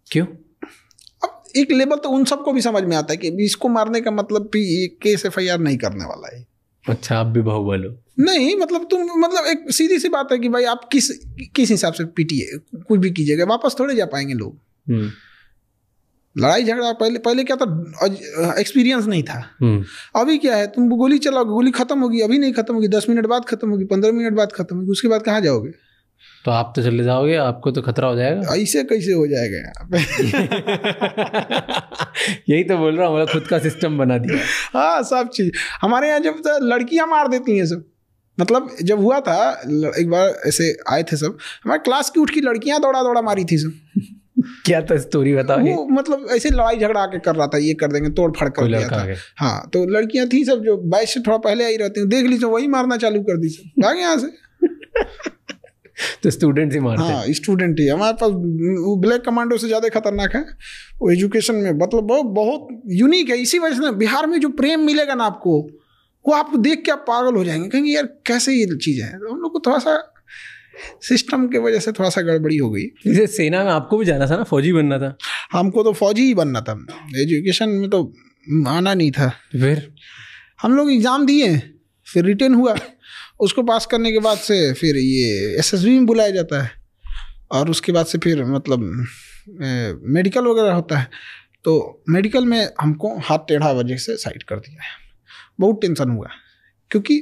S1: क्यों?
S2: अब एक लेवल तो उन सबको भी समझ में आता है कि इसको मारने का मतलब भी केस FIR नहीं करने वाला है।
S1: अच्छा, आप भी बाहुबल हो?
S2: नहीं, मतलब तुम मतलब एक सीधी सी बात है कि भाई आप किस हिसाब से पीटिए, कुछ भी कीजिएगा, वापस थोड़े जा पाएंगे लोग। लड़ाई झगड़ा पहले क्या था, एक्सपीरियंस नहीं था। अभी क्या है, तुम गोली चलाओगे, गोली खत्म होगी, अभी नहीं खत्म होगी, 10 मिनट बाद खत्म होगी, 15 मिनट बाद खत्म होगी, उसके बाद कहाँ जाओगे?
S1: तो आप तो चले जाओगे, आपको तो खतरा हो जाएगा।
S2: ऐसे कैसे हो जाएगा यहाँ पे?
S1: यही तो बोल रहा हूँ, खुद का सिस्टम बना दिया।
S2: हाँ, सब चीज हमारे यहाँ जब लड़कियां मार देती हैं सब, मतलब जब हुआ था एक बार ऐसे आए थे सब, हमारे क्लास की उठ की लड़कियां दौड़ा दौड़ा मारी थी सब।
S1: क्या था स्टोरी बताओ।
S2: वो मतलब ऐसे लड़ाई झगड़ा आके कर रहा था, ये कर देंगे, तोड़ फाड़ कर दिया था। हाँ, तो लड़कियां थी सब जो बैच से थोड़ा पहले आई रहती, देख ली तो वही मारना चालू कर दी सब, भागे यहाँ से।
S1: तो स्टूडेंट ही मारते हैं।
S2: हाँ, स्टूडेंट ही। हमारे पास वो ब्लैक कमांडो से ज़्यादा खतरनाक है वो एजुकेशन में, मतलब बहुत यूनिक है। इसी वजह से बिहार में जो प्रेम मिलेगा ना आपको, वो आप देख के आप पागल हो जाएंगे, कहेंगे यार कैसे ये चीज़ है। तो हम लोग को थोड़ा सा सिस्टम के वजह से थोड़ा सा गड़बड़ी हो गई।
S1: जैसे सेना में आपको भी जाना था ना, फौजी बनना था।
S2: हमको तो फौजी ही बनना था, एजुकेशन में तो आना नहीं था।
S1: फिर
S2: हम लोग एग्ज़ाम दिए, फिर रिटर्न हुआ, उसको पास करने के बाद से फिर ये SSB में बुलाया जाता है, और उसके बाद से फिर मतलब मेडिकल वगैरह होता है। तो मेडिकल में हमको हाथ टेढ़ा वजह से साइड कर दिया है। बहुत टेंशन हुआ, क्योंकि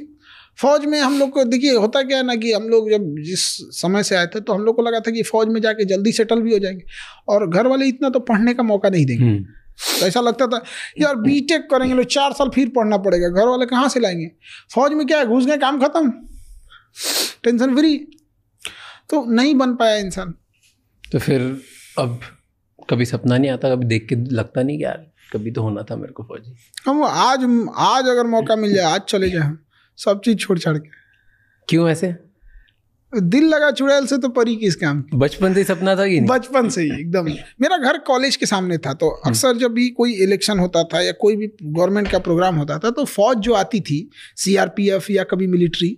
S2: फौज में हम लोग को देखिए होता क्या है ना, कि हम लोग जब जिस समय से आए थे तो हम लोग को लगा था कि फौज में जाके जल्दी सेटल भी हो जाएंगे, और घर वाले इतना तो पढ़ने का मौका नहीं देंगे। तो ऐसा लगता था यार बीटेक करेंगे लोग 4 साल फिर पढ़ना पड़ेगा, घर वाले कहाँ से लाएंगे। फौज में क्या है, घुस गए काम खत्म, टेंशन फ्री। तो नहीं बन पाया इंसान।
S1: तो फिर अब कभी सपना नहीं आता, कभी देख के लगता नहीं कि यार कभी तो होना था मेरे को फौजी।
S2: हम आज अगर मौका मिल जाए आज चले जाए हम, सब चीज़ छोड़ छाड़ के।
S1: क्यों ऐसे?
S2: दिल लगा चुड़ैल से तो परी किस काम की।
S1: बचपन से ही सपना था कि नहीं?
S2: बचपन से ही एकदम। मेरा घर कॉलेज के सामने था, तो अक्सर जब भी कोई इलेक्शन होता था या कोई भी गवर्नमेंट का प्रोग्राम होता था, तो फौज जो आती थी, CRPF या कभी मिलिट्री,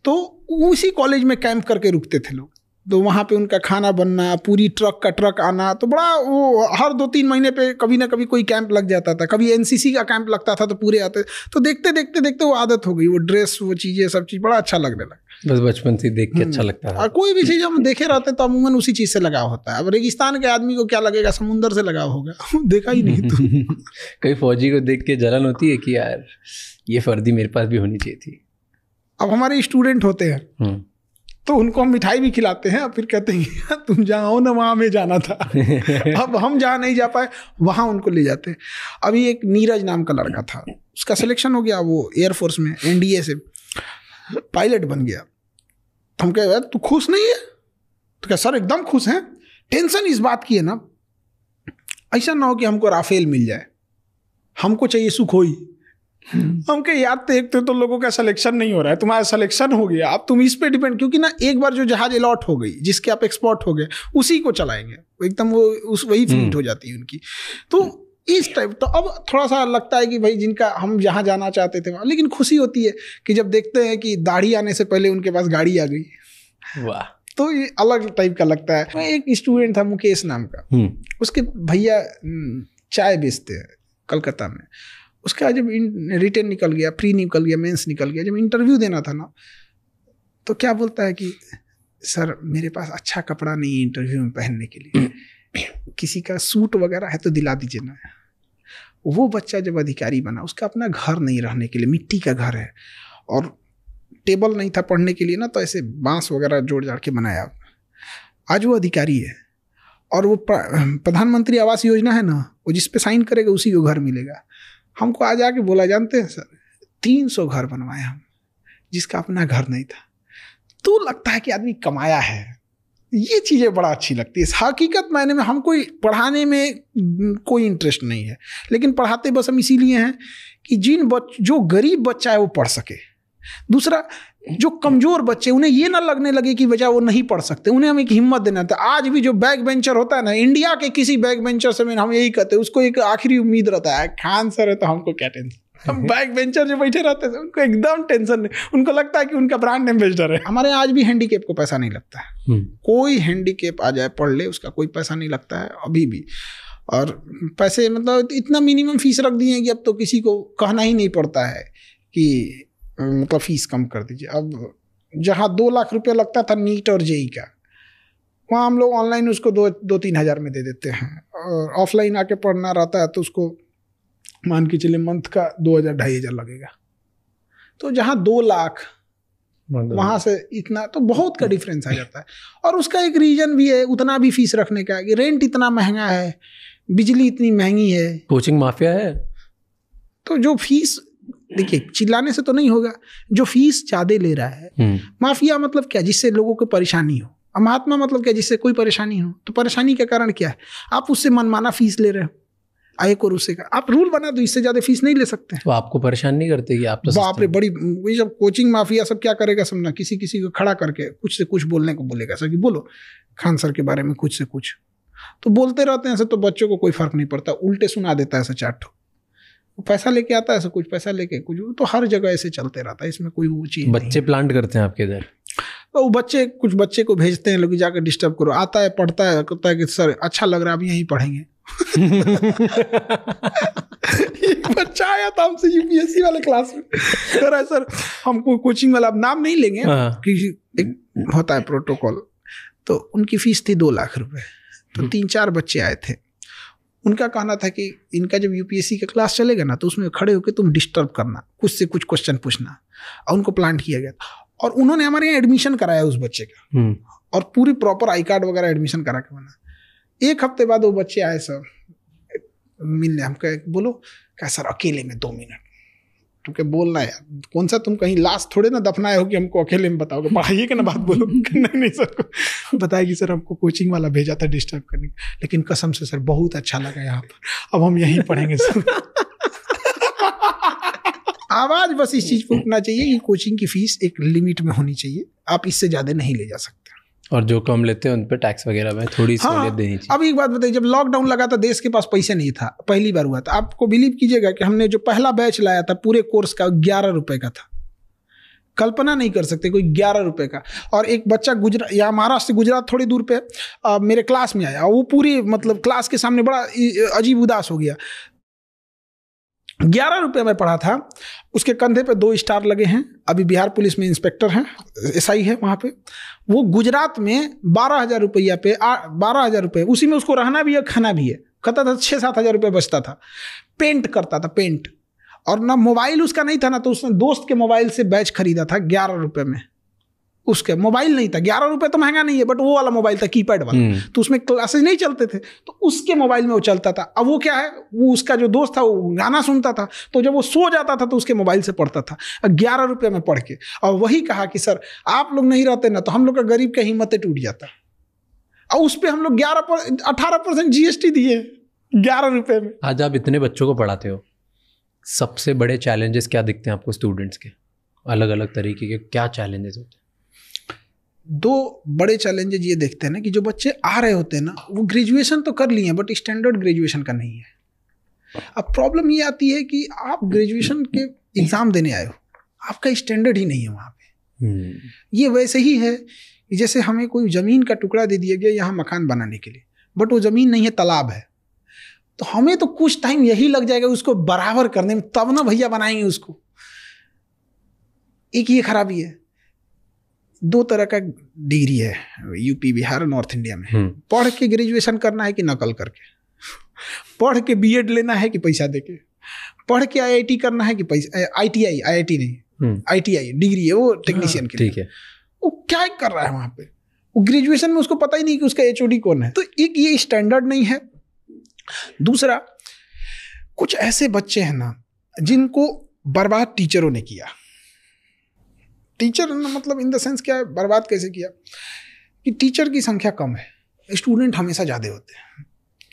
S2: तो उसी कॉलेज में कैंप करके रुकते थे लोग। तो वहाँ पे उनका खाना बनना, पूरी ट्रक का ट्रक आना, तो बड़ा वो हर 2-3 महीने पे कभी ना कभी कोई कैंप लग जाता था। कभी NCC का कैंप लगता था तो पूरे आते। तो देखते देखते देखते वो आदत हो गई, वो ड्रेस, वो चीज़ें, सब चीज़ बड़ा अच्छा लगने लगा।
S1: बस बचपन से देख के अच्छा लगता था।
S2: और कोई भी चीज़ हम देखे रहते तो अमूमन उसी चीज़ से लगाव होता है। अब रेगिस्तान के आदमी को क्या लगेगा, समुंदर से लगाव होगा, देखा ही नहीं तो।
S1: कई फौजी को देख के जलन होती है कि यार ये वर्दी मेरे पास भी होनी चाहिए थी।
S2: अब हमारे स्टूडेंट होते हैं तो उनको हम मिठाई भी खिलाते हैं, और फिर कहते हैं तुम जहाँ हो ना वहाँ हमें जाना था। अब हम जहाँ नहीं जा पाए वहाँ उनको ले जाते हैं। अभी एक नीरज नाम का लड़का था, उसका सिलेक्शन हो गया, वो एयरफोर्स में NDA से पायलट बन गया। तो हम कहे तू खुश नहीं है? तो क्या सर एकदम खुश हैं। टेंशन इस बात की है ना, ऐसा ना हो कि हमको राफेल मिल जाए, हमको चाहिए सुखोई। हम कहे यार देखते तो लोगों का सिलेक्शन नहीं हो रहा है, तुम्हारा सिलेक्शन हो गया, अब तुम इस पे डिपेंड, क्योंकि ना एक बार जो जहाज अलॉट हो गई, जिसके आप एक्सपोर्ट हो गए, उसी को चलाएंगे एकदम, वो वही फ्लीट हो जाती है उनकी। तो इस टाइप, तो अब थोड़ा सा लगता है कि भाई जिनका हम जहाँ जाना चाहते थे वहाँ, लेकिन खुशी होती है कि जब देखते हैं कि दाढ़ी आने से पहले उनके पास गाड़ी आ गई।
S1: वाह,
S2: तो ये अलग टाइप का लगता है। मैं एक स्टूडेंट था मुकेश नाम का, उसके भैया चाय बेचते हैं कलकत्ता में। उसका जब रिटर्न निकल गया, प्री निकल गया, मेंस निकल गया, जब इंटरव्यू देना था ना, तो क्या बोलता है कि सर मेरे पास अच्छा कपड़ा नहीं है इंटरव्यू में पहनने के लिए, किसी का सूट वगैरह है तो दिला दीजिए ना। वो बच्चा जब अधिकारी बना, उसका अपना घर नहीं रहने के लिए, मिट्टी का घर है, और टेबल नहीं था पढ़ने के लिए ना, तो ऐसे बांस वगैरह जोड़ जाड़ के बनाया। आज वो अधिकारी है, और वो प्रधानमंत्री आवास योजना है ना, वो जिस पे साइन करेगा उसी को घर मिलेगा। हमको आज आके बोला, जानते हैं सर 300 घर बनवाए हम, जिसका अपना घर नहीं था। तो लगता है कि आदमी कमाया है। ये चीज़ें बड़ा अच्छी लगती है। हकीकत मायने में हमको पढ़ाने में कोई इंटरेस्ट नहीं है, लेकिन पढ़ाते बस हम इसीलिए हैं कि जो गरीब बच्चा है वो पढ़ सके। दूसरा, जो कमज़ोर बच्चे, उन्हें ये ना लगने लगे कि बच्चा वो नहीं पढ़ सकते, उन्हें हम एक हिम्मत देना था। आज भी जो बैक बेंचर होता है ना, इंडिया के किसी बैक बेंचर से हम यही कहते हैं, उसको एक आखिरी उम्मीद रहता है, खान सर है तो हमको क्या टेंशन। हम बैक बेंचर जो बैठे रहते हैं उनको एकदम टेंशन नहीं, उनको लगता है कि उनका ब्रांड एम्बेसडर है। हमारे आज भी हैंडीकेप को पैसा नहीं लगता है। कोई हैंडीकेप आ जाए पढ़ ले, उसका कोई पैसा नहीं लगता है अभी भी। और पैसे मतलब इतना मिनिमम फीस रख दिए हैं कि अब तो किसी को कहना ही नहीं पड़ता है कि मतलब फीस कम कर दीजिए। अब जहाँ 2 लाख रुपया लगता था नीट और जेई का, वहाँ हम लोग ऑनलाइन उसको 2-3 हज़ार में दे देते हैं, और ऑफलाइन आके पढ़ना रहता है तो उसको मान के चले मंथ का 2,000-2,500 लगेगा। तो जहाँ 2 लाख वहाँ से इतना, तो बहुत का डिफरेंस आ जाता है। और उसका एक रीजन भी है उतना भी फीस रखने का, कि रेंट इतना महंगा है, बिजली इतनी महंगी है,
S1: कोचिंग माफिया है।
S2: तो जो फीस देखिए चिल्लाने से तो नहीं होगा, जो फीस ज्यादा ले रहा है। माफिया मतलब क्या, जिससे लोगों को परेशानी हो। अब महात्मा मतलब क्या, जिससे कोई परेशानी हो। तो परेशानी का कारण क्या है, आप उससे मनमाना फीस ले रहे हो, एक और उससे का आप रूल बना दो, इससे ज्यादा फीस नहीं ले सकते।
S1: तो आपको परेशान नहीं करते कि आप तो
S2: बाप रे, बड़ी वही सब कोचिंग माफिया सब क्या करेगा समझना, किसी किसी को खड़ा करके कुछ से कुछ बोलने को बोलेगा, सर कि बोलो खान सर के बारे में कुछ से कुछ, तो बोलते रहते हैं ऐसे। तो बच्चों को कोई फर्क नहीं पड़ता, उल्टे सुना देता है ऐसा 4 ठो, पैसा लेके आता है ऐसा, कुछ पैसा लेके कुछ, तो हर जगह ऐसे चलते रहता है, इसमें कोई वो चीज।
S1: बच्चे प्लांट करते हैं आपके इधर?
S2: तो बच्चे, कुछ बच्चे को भेजते हैं लोग जाकर डिस्टर्ब करो, आता है पढ़ता है, कहता है कि सर अच्छा लग रहा है, अब यहीं पढ़ेंगे। एक बच्चा आया था हमसे यूपीएससी वाले क्लास में, कह रहा है सर हमको कोचिंग वाला, अब नाम नहीं लेंगे, एक होता है प्रोटोकॉल, तो उनकी फीस थी 2 लाख रुपए। तो 3-4 बच्चे आए थे, उनका कहना था कि इनका जब यूपीएससी का क्लास चलेगा ना, तो उसमें खड़े होकर तुम डिस्टर्ब करना, कुछ से कुछ क्वेश्चन पूछना, और उनको प्लांट किया गया। और उन्होंने हमारे यहाँ एडमिशन कराया उस बच्चे का, और पूरी प्रॉपर आई कार्ड वगैरह एडमिशन करा के बना। 1 हफ्ते बाद वो बच्चे आए सर मिलने, हम कहे बोलो, क्या सर अकेले में 2 मिनट, क्योंकि बोलना है यार, कौन सा तुम कहीं लाश थोड़े ना दफनाए हो कि हमको अकेले में बताओगे, पढ़ाइए के ना बात बोलो। नहीं सर बताएगी सर हमको कोचिंग वाला भेजा था डिस्टर्ब करने, लेकिन कसम से सर बहुत अच्छा लगा यहाँ पर, अब हम यहीं पढ़ेंगे सर। आवाज बस इस चीज पर उठना चाहिए कि कोचिंग की फीस एक लिमिट में होनी चाहिए, आप इससे ज्यादा नहीं ले जा सकते।
S1: और जो कम लेते हैं उन पर टैक्स वगैरह में थोड़ी सहूलियत देनी चाहिए।
S2: अब एक बात बताइए, जब लॉकडाउन लगा था देश के पास पैसे नहीं था, पहली बार हुआ था, आपको बिलीव कीजिएगा कि हमने जो पहला बैच लाया था पूरे कोर्स का 11 रुपए का था, कल्पना नहीं कर सकते, कोई 11 रुपए का। और एक बच्चा गुजरात या महाराष्ट्र से गुजरात थोड़ी दूर पे मेरे क्लास में आया, वो पूरी मतलब क्लास के सामने बड़ा अजीब उदास हो गया। 11 रुपये में पढ़ा था, उसके कंधे पे 2 स्टार लगे हैं, अभी बिहार पुलिस में इंस्पेक्टर हैं, एसआई है वहाँ पे। वो गुजरात में 12,000 रुपया पे 12,000 रुपये, उसी में उसको रहना भी है खाना भी है, कहता था 6-7 हज़ार रुपये बचता था। पेंट करता था, पेंट, और ना मोबाइल उसका नहीं था ना, तो उसने दोस्त के मोबाइल से बैच खरीदा था 11 रुपये में। उसके मोबाइल नहीं था, 11 रुपये तो महंगा नहीं है, बट वो वाला मोबाइल था कीपैड वाला, तो उसमें क्लासेस नहीं चलते थे, तो उसके मोबाइल में वो चलता था। अब वो क्या है, वो उसका जो दोस्त था वो गाना सुनता था, तो जब वो सो जाता था तो उसके मोबाइल से पढ़ता था 11 रुपये में पढ़ के। और वही कहा कि सर आप लोग नहीं रहते ना तो हम लोग का गरीब का हिम्मत टूट जाता। और उस पर हम लोग 18% GST दिए 11 रुपये में।
S1: आज आप इतने बच्चों को पढ़ाते हो, सबसे बड़े चैलेंजेस क्या दिखते हैं आपको स्टूडेंट्स के? अलग अलग तरीके के क्या चैलेंजेस होते हैं?
S2: 2 बड़े चैलेंजेस ये देखते हैं ना कि जो बच्चे आ रहे होते हैं ना, वो ग्रेजुएशन तो कर लिए हैं बट स्टैंडर्ड ग्रेजुएशन का नहीं है। अब प्रॉब्लम ये आती है कि आप ग्रेजुएशन के एग्ज़ाम देने आए हो, आपका स्टैंडर्ड ही नहीं है वहाँ पे। ये वैसे ही है जैसे हमें कोई ज़मीन का टुकड़ा दे दिया गया यहाँ मकान बनाने के लिए, बट वो ज़मीन नहीं है, तालाब है, तो हमें तो कुछ टाइम यही लग जाएगा उसको बराबर करने में, तब ना भैया बनाएंगे उसको। एक ये खराबी है। 2 तरह का डिग्री है यूपी, बिहार, नॉर्थ इंडिया में। पढ़ के ग्रेजुएशन करना है कि नकल करके, पढ़ के बीएड लेना है कि पैसा देके, पढ़ के आईआईटी करना है कि पैसा, आईटीआई, आईआईटी नहीं, आईटीआई डिग्री है वो टेक्नीशियन की।
S1: ठीक है,
S2: वो क्या कर रहा है वहाँ पे, वो ग्रेजुएशन में उसको पता ही नहीं कि उसका एचओडी कौन है। तो एक ये स्टैंडर्ड नहीं है। दूसरा, कुछ ऐसे बच्चे हैं ना जिनको बर्बाद टीचरों ने किया। टीचर मतलब इन द सेंस क्या है, बर्बाद कैसे किया कि टीचर की संख्या कम है, स्टूडेंट हमेशा ज़्यादा होते हैं।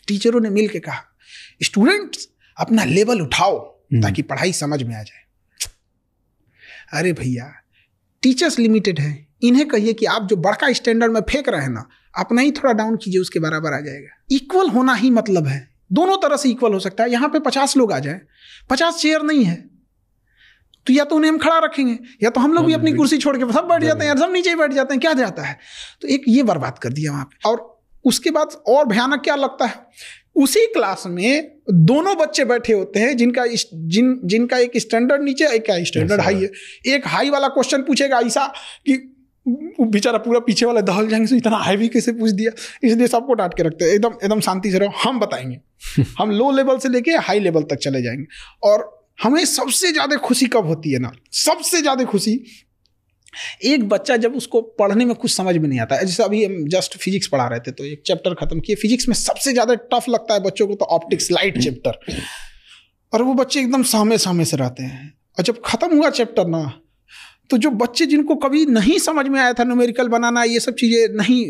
S2: टीचरों ने मिल के कहा स्टूडेंट्स अपना लेवल उठाओ ताकि पढ़ाई समझ में आ जाए। अरे भैया, टीचर्स लिमिटेड है, इन्हें कहिए कि आप जो बड़का स्टैंडर्ड में फेंक रहे हैं ना, अपना ही थोड़ा डाउन कीजिए, उसके बराबर आ जाएगा। इक्वल होना ही मतलब है, दोनों तरह से इक्वल हो सकता है। यहाँ पे 50 लोग आ जाए, 50 चेयर नहीं है, तो या तो उन्हें हम खड़ा रखेंगे या तो हम लोग भी अपनी कुर्सी छोड़ के सब बैठ जाते हैं, यार सब नीचे ही बैठ जाते हैं, क्या जाता है। तो एक ये बर्बाद कर दिया वहाँ पे। और उसके बाद और भयानक क्या लगता है, उसी क्लास में दोनों बच्चे बैठे होते हैं जिनका एक स्टैंडर्ड नीचे, एक का स्टैंडर्ड हाई है। एक हाई वाला क्वेश्चन पूछेगा ऐसा कि बेचारा पूरा पीछे वाला दहल जाएंगे, इतना हैवी कैसे पूछ दिया, इसलिए सबको डांट के रखते हैं। एकदम शांति से रहो, हम बताएंगे। हम लो लेवल से लेके हाई लेवल तक चले जाएंगे। और हमें सबसे ज़्यादा खुशी कब होती है ना, सबसे ज़्यादा खुशी एक बच्चा जब उसको पढ़ने में कुछ समझ में नहीं आता है। जैसे अभी हम जस्ट फिजिक्स पढ़ा रहे थे तो एक चैप्टर खत्म किए, फिजिक्स में सबसे ज़्यादा टफ लगता है बच्चों को तो ऑप्टिक्स, लाइट चैप्टर। और वो बच्चे एकदम सामने से रहते हैं और जब खत्म हुआ चैप्टर ना, तो जो बच्चे जिनको कभी नहीं समझ में आया था न्यूमेरिकल बनाना, ये सब चीज़ें नहीं,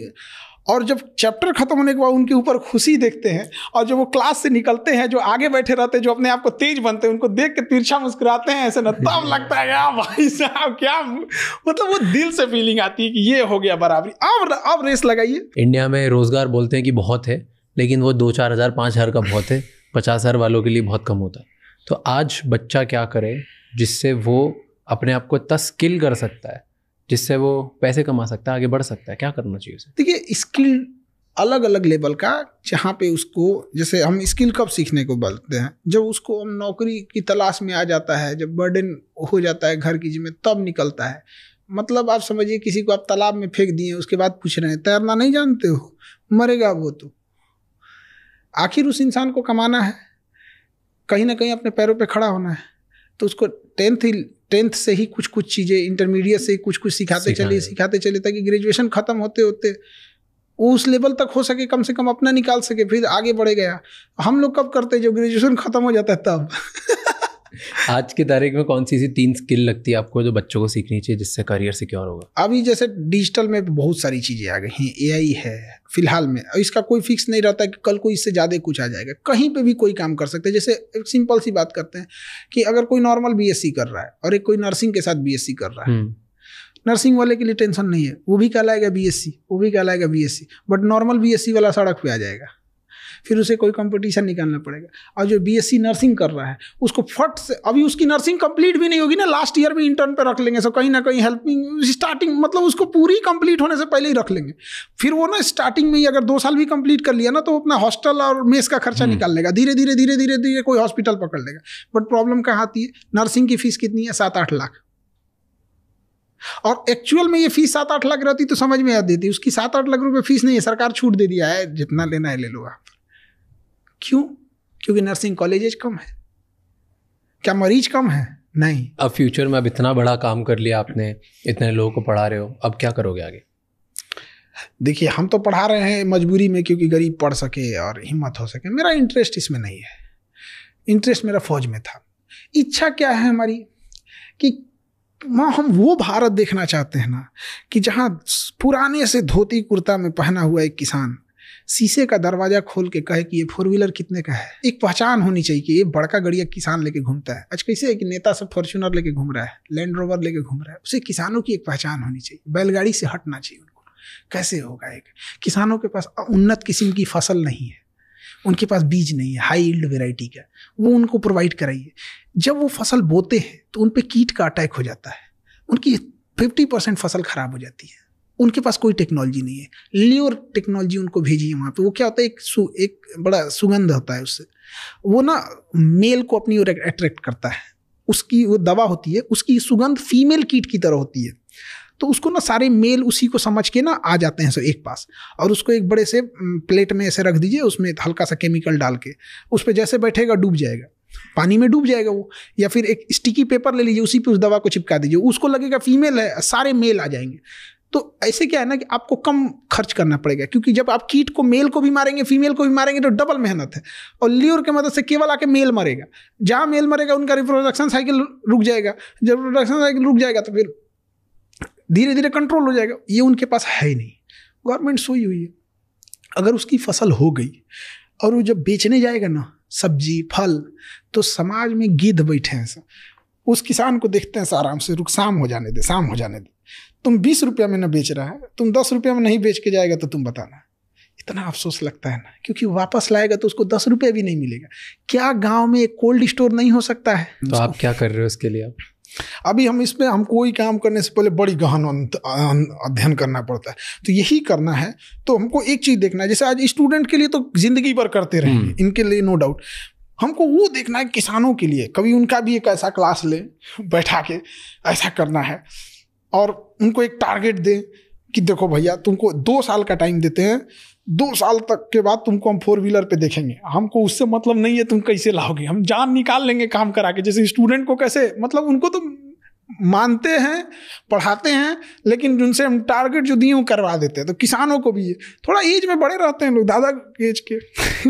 S2: और जब चैप्टर खत्म होने के बाद उनके ऊपर खुशी देखते हैं, और जब वो क्लास से निकलते हैं, जो आगे बैठे रहते हैं, जो अपने आप को तेज बनते हैं, उनको देख के तिरछा मुस्कुराते हैं ऐसे ना, तब लगता है यार भाई साहब क्या, मतलब वो दिल से फीलिंग आती है कि ये हो गया बराबरी, अब रेस लगाइए।
S1: इंडिया में रोजगार बोलते हैं कि बहुत है, लेकिन वो 2-4 हज़ार 5 हज़ार का बहुत है, 50 हज़ार वालों के लिए बहुत कम होता है। तो आज बच्चा क्या करे जिससे वो अपने आप को इतना स्किल कर सकता है, जिससे वो पैसे कमा सकता है, आगे बढ़ सकता है, क्या करना चाहिए उसे?
S2: देखिए, स्किल अलग अलग लेवल का, जहाँ पे उसको, जैसे हम स्किल कब सीखने को बोलते हैं, जब उसको हम नौकरी की तलाश में आ जाता है, जब बर्डन हो जाता है घर की जिम्मे, तब निकलता है। मतलब आप समझिए किसी को आप तालाब में फेंक दिए, उसके बाद पूछ रहे हैं तैरना नहीं जानते हो, मरेगा वो तो। आखिर उस इंसान को कमाना है, कहीं ना कहीं अपने पैरों पे खड़ा होना है, तो उसको टेंथ से ही कुछ कुछ चीज़ें, इंटरमीडिएट से ही कुछ कुछ सिखाते चले ताकि ग्रेजुएशन ख़त्म होते होते वो उस लेवल तक हो सके, कम से कम अपना निकाल सके, फिर आगे बढ़े गया। हम लोग कब करते हैं? जब ग्रेजुएशन ख़त्म हो जाता है तब।
S1: आज की तारीख में कौन सी 3 स्किल लगती है आपको जो बच्चों को सीखनी चाहिए जिससे करियर सिक्योर होगा?
S2: अभी जैसे डिजिटल में बहुत सारी चीज़ें आ गई हैं, AI है फिलहाल में, इसका कोई फिक्स नहीं रहता कि कल को इससे ज़्यादा कुछ आ जाएगा, कहीं पे भी कोई काम कर सकते हैं। जैसे एक सिंपल सी बात करते हैं कि अगर कोई नॉर्मल BSc कर रहा है और एक कोई नर्सिंग के साथ BSc कर रहा है, नर्सिंग वाले के लिए टेंशन नहीं है, वो भी कहलाएगा BSc, वो भी कहलाएगा BSc, बट नॉर्मल BSc वाला सड़क पे आ जाएगा, फिर उसे कोई कंपटीशन निकालना पड़ेगा। और जो BSc नर्सिंग कर रहा है उसको फट से, अभी उसकी नर्सिंग कंप्लीट भी नहीं होगी ना, लास्ट ईयर में इंटर्न पे रख लेंगे, सो कहीं ना कहीं हेल्पिंग स्टार्टिंग, मतलब उसको पूरी कंप्लीट होने से पहले ही रख लेंगे। फिर वो ना स्टार्टिंग में ही अगर 2 साल भी कंप्लीट कर लिया ना, तो अपना हॉस्टल और मेस का खर्चा निकाल लेगा, धीरे धीरे कोई हॉस्पिटल पकड़ लेगा। बट प्रॉब्लम कहाँ आती है? नर्सिंग की फीस कितनी है? 7-8 लाख। और एक्चुअल में ये फीस 7-8 लाख रहती तो समझ में आ देती, उसकी 7-8 लाख रुपए फीस नहीं है, सरकार छूट दे दिया है, जितना लेना है ले लो आप। क्यों? क्योंकि नर्सिंग कॉलेजेस कम है। क्या मरीज कम है? नहीं।
S1: अब फ्यूचर में अब इतना बड़ा काम कर लिया आपने, इतने लोगों को पढ़ा रहे हो, अब क्या करोगे आगे?
S2: देखिए, हम तो पढ़ा रहे हैं मजबूरी में, क्योंकि गरीब पढ़ सके और हिम्मत हो सके। मेरा इंटरेस्ट इसमें नहीं है, इंटरेस्ट मेरा फौज में था। इच्छा क्या है हमारी कि हम वो भारत देखना चाहते हैं ना, कि जहाँ पुराने से धोती कुर्ता में पहना हुआ एक किसान शीशे का दरवाजा खोल के कहे कि ये 4 व्हीलर कितने का है। एक पहचान होनी चाहिए कि ये बड़का गड़िया किसान लेके घूमता है। आज कैसे है कि नेता सब फॉर्च्यूनर लेके घूम रहा है, लैंड रोवर लेके घूम रहा है, उसे किसानों की एक पहचान होनी चाहिए, बैलगाड़ी से हटना चाहिए उनको। कैसे होगा? एक किसानों के पास उन्नत किस्म की फसल नहीं है, उनके पास बीज नहीं है हाई यील्ड वेराइटी का, वो उनको प्रोवाइड कराइए। जब वो फसल बोते हैं तो उन पे कीट का अटैक हो जाता है, उनकी 50% फसल खराब हो जाती है, उनके पास कोई टेक्नोलॉजी नहीं है। ल्योर टेक्नोलॉजी उनको भेजिए वहाँ पे। वो क्या होता है, एक बड़ा सुगंध होता है, उससे वो ना मेल को अपनी ओर अट्रैक्ट करता है। उसकी वो दवा होती है, उसकी सुगंध फीमेल कीट की तरह होती है, तो उसको ना सारे मेल उसी को समझ के ना आ जाते हैं एक पास, और उसको एक बड़े से प्लेट में ऐसे रख दीजिए, उसमें हल्का सा केमिकल डाल के उस पर जैसे बैठेगा डूब जाएगा, पानी में डूब जाएगा वो। या फिर एक स्टिकी पेपर ले लीजिए, उसी पे उस दवा को चिपका दीजिए, उसको लगेगा फीमेल है, सारे मेल आ जाएंगे। तो ऐसे क्या है ना कि आपको कम खर्च करना पड़ेगा, क्योंकि जब आप कीट को मेल को भी मारेंगे फीमेल को भी मारेंगे तो डबल मेहनत है। और ल्योर के मदद से केवल आके मेल मरेगा, जहाँ मेल मरेगा उनका रिप्रोडक्शन साइकिल रुक जाएगा। जब रिप्रोडक्शन साइकिल रुक जाएगा तो फिर धीरे धीरे कंट्रोल हो जाएगा। ये उनके पास है ही नहीं। गवर्नमेंट सोई हुई है, अगर उसकी फसल हो गई और वो जब बेचने जाएगा ना सब्जी फल, तो समाज में गिद्ध बैठे हैं सब, उस किसान को देखते हैं आराम से, रुक शाम हो जाने दे, शाम हो जाने दे। तुम 20 रुपया में ना बेच रहा है, तुम 10 रुपया में नहीं बेच के जाएगा तो तुम बताना। इतना अफसोस लगता है ना, क्योंकि वापस लाएगा तो उसको 10 रुपया भी नहीं मिलेगा। क्या गांव में एक कोल्ड स्टोर नहीं हो सकता है?
S1: तो आप क्या कर रहे हो इसके लिए?
S2: अभी हम इसमें, हम कोई काम करने से पहले बड़ी गहन अध्ययन करना पड़ता है। तो यही करना है तो हमको एक चीज़ देखना है, जैसे आज स्टूडेंट के लिए तो जिंदगी भर करते रहेंगे, इनके लिए नो डाउट। हमको वो देखना है किसानों के लिए, कभी उनका भी एक ऐसा क्लास ले बैठा के ऐसा करना है, और उनको एक टारगेट दें कि देखो भैया तुमको 2 साल का टाइम देते हैं, 2 साल तक के बाद तुमको हम 4 व्हीलर पे देखेंगे, हमको उससे मतलब नहीं है तुम कैसे लाओगे, हम जान निकाल लेंगे काम करा के। जैसे स्टूडेंट को कैसे, मतलब उनको तो मानते हैं, पढ़ाते हैं, लेकिन जिनसे हम टारगेट जो दिए वो करवा देते हैं। तो किसानों को भी ये थोड़ा एज में बड़े रहते हैं लोग, दादा एज के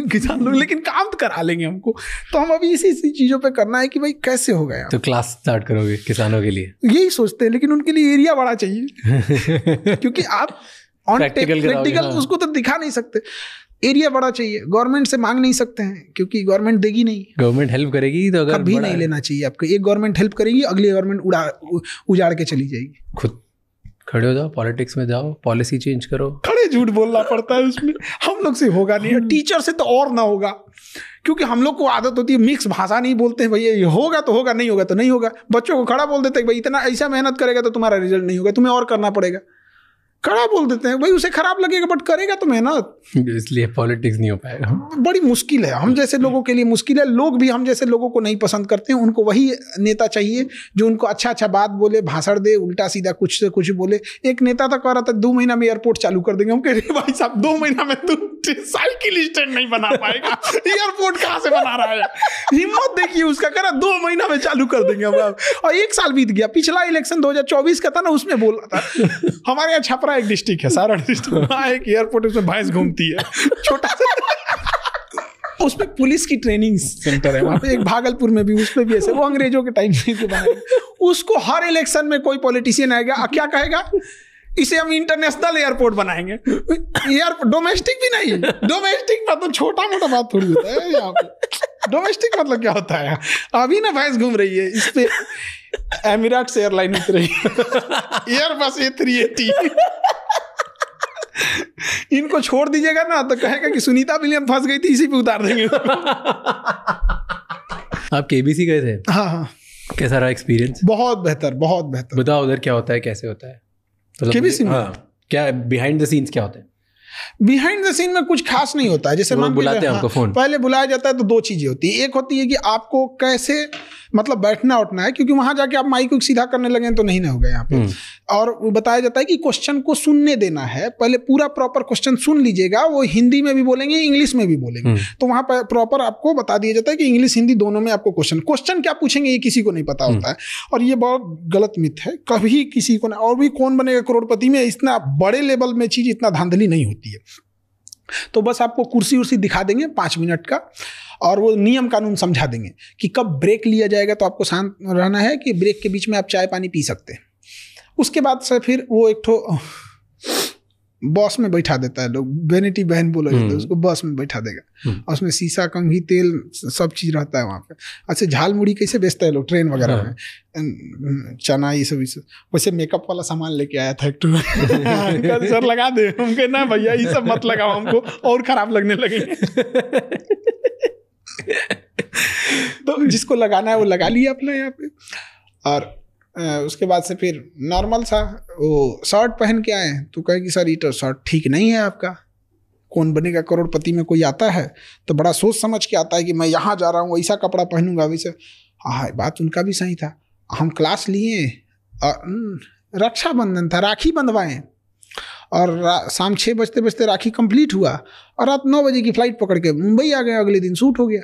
S2: किसान लोग, लेकिन काम तो करा लेंगे हमको। तो हम अभी इसी चीज़ों पे करना है कि भाई कैसे हो गया।
S1: तो क्लास स्टार्ट करोगे किसानों के लिए? यही
S2: सोचते हैं, लेकिन उनके लिए एरिया बड़ा चाहिए क्योंकि आप ऑन प्रैक्टिकल उसको तो दिखा नहीं सकते। एरिया बड़ा चाहिए, गवर्नमेंट से मांग नहीं सकते हैं क्योंकि गवर्नमेंट देगी नहीं।
S1: गवर्नमेंट हेल्प करेगी तो अगर
S2: कभी नहीं लेना चाहिए आपको। एक गवर्नमेंट हेल्प करेगी, अगली गवर्नमेंट उजाड़ के चली जाएगी।
S1: खुद खड़े हो जाओ, पॉलिटिक्स में जाओ, पॉलिसी चेंज करो।
S2: खड़े झूठ बोलना पड़ता है उसमें, हम लोग से होगा नहीं। टीचर से तो और ना होगा, क्योंकि हम लोग को आदत होती है मिक्स भाषा नहीं बोलते हैं। भैया ये होगा तो होगा, नहीं होगा तो नहीं होगा। बच्चों को खड़ा बोल देते हैं भाई इतना ऐसा मेहनत करेगा तो तुम्हारा रिजल्ट नहीं होगा, तुम्हें और करना पड़ेगा। खड़ा बोल देते हैं भाई, उसे खराब लगेगा बट करेगा तो मेहनत,
S1: इसलिए पॉलिटिक्स नहीं हो पाएगा।
S2: बड़ी मुश्किल है, हम जैसे लोगों के लिए मुश्किल है। लोग भी हम जैसे लोगों को नहीं पसंद करते हैं। उनको वही नेता चाहिए जो उनको अच्छा अच्छा बात बोले, भाषण दे, उल्टा सीधा कुछ से कुछ बोले। एक नेता तो कह रहा था 2 महीना में एयरपोर्ट चालू कर देंगे। हम कह रहे भाई साहब 2 महीना में तुम साइकिल स्टैंड नहीं बना पाएगा, एयरपोर्ट कहाँ से बना रहा है? हिम्मत देखिए उसका, कह रहा 2 महीना में चालू कर देंगे हम। और 1 साल बीत गया। पिछला इलेक्शन 2024 का था ना, उसमें बोल रहा था हमारे यहाँ छपरा एक डिस्ट्रिक्ट है, सारा डिस्ट्रिक्ट, वहाँ एक एयरपोर्ट उसमें भैंस घूमती है छोटा सा। उसमें पुलिस की ट्रेनिंग सेंटर है वहाँ पे। एक भागलपुर में भी, उसमें भी ऐसे, वो अंग्रेजों के टाइम से बनाए। उसको हर इलेक्शन में कोई पॉलिटिशियन आएगा, क्या कहेगा, इसे हम इंटरनेशनल एयरपोर्ट बनाएंगे। एयरपोर्ट डोमेस्टिक भी नहीं, डोमेस्टिक मतलब छोटा मोटा बात थोड़ी होता है यहाँ पे। डोमेस्टिक मतलब क्या होता है? अभी ना भैंस घूम रही है, इस पे एमिरेट्स एयरलाइन उतर रही है, एयरबस A380। इनको छोड़ दीजिएगा ना तो कहेगा कि सुनीता विलियम फंस गई थी, इसी पे उतार देंगे।
S1: आप KBC गए थे?
S2: हाँ।
S1: कैसा रहा एक्सपीरियंस?
S2: बहुत बेहतर, बहुत बेहतर।
S1: बताओ उधर क्या होता है, कैसे होता है?
S2: KBC में
S1: क्या बिहाइंड द सीन्स क्या होता है?
S2: बिहाइंड द सीन में कुछ खास नहीं होता है। जैसे
S1: बुलाते हैं हमको फोन,
S2: पहले बुलाया जाता है तो 2 चीजें होती है। एक होती है कि आपको कैसे मतलब बैठना उठना है, क्योंकि वहां जाके आप माइक को सीधा करने लगे तो नहीं ना होगा यहाँ पे। और बताया जाता है कि क्वेश्चन को सुनने देना है, पहले पूरा प्रॉपर क्वेश्चन सुन लीजिएगा। वो हिंदी में भी बोलेंगे, इंग्लिश में भी बोलेंगे, तो वहां पर प्रॉपर आपको बता दिया जाता है कि इंग्लिश हिंदी दोनों में आपको क्वेश्चन क्या पूछेंगे ये किसी को नहीं पता होता है। और ये बहुत गलत मिथ है, कभी किसी को नहीं। और भी कौन बनेगा करोड़पति में, इतना बड़े लेवल में चीज इतना धांधली नहीं होती है। तो बस आपको कुर्सी उर्सी दिखा देंगे 5 मिनट का, और वो नियम कानून समझा देंगे कि कब ब्रेक लिया जाएगा, तो आपको शांत रहना है कि ब्रेक के बीच में आप चाय पानी पी सकते हैं। उसके बाद से फिर वो एक ठो बस में बैठा देता है, लोग वेनिटी बहन बोला जाता है उसको, बस में बैठा देगा। और उसमें शीशा, कंघी, तेल, सब चीज रहता है वहाँ पे। अच्छा, झाल मुड़ी कैसे बेचते हैं लोग ट्रेन वगैरह में, चना ये सब। वैसे मेकअप वाला सामान लेके आया था एक तो सर लगा दे, हमके ना भैया ये सब मत लगाओ, हमको और खराब लगने लगेंगे। तो जिसको लगाना है वो लगा लिया अपना यहाँ पे। और उसके बाद से फिर नॉर्मल सा वो शर्ट पहन के आए, तो कहे कि सर ये तो शर्ट ठीक नहीं है आपका। कौन बनेगा करोड़पति में कोई आता है तो बड़ा सोच समझ के आता है कि मैं यहाँ जा रहा हूँ, ऐसा कपड़ा पहनूंगा वैसे। हाँ, बात उनका भी सही था। हम क्लास लिए और रक्षाबंधन था, राखी बंधवाएं, और शाम 6 बजते बजते राखी कंप्लीट हुआ, और रात 9 बजे की फ्लाइट पकड़ के मुंबई आ गए। अगले दिन शूट हो गया।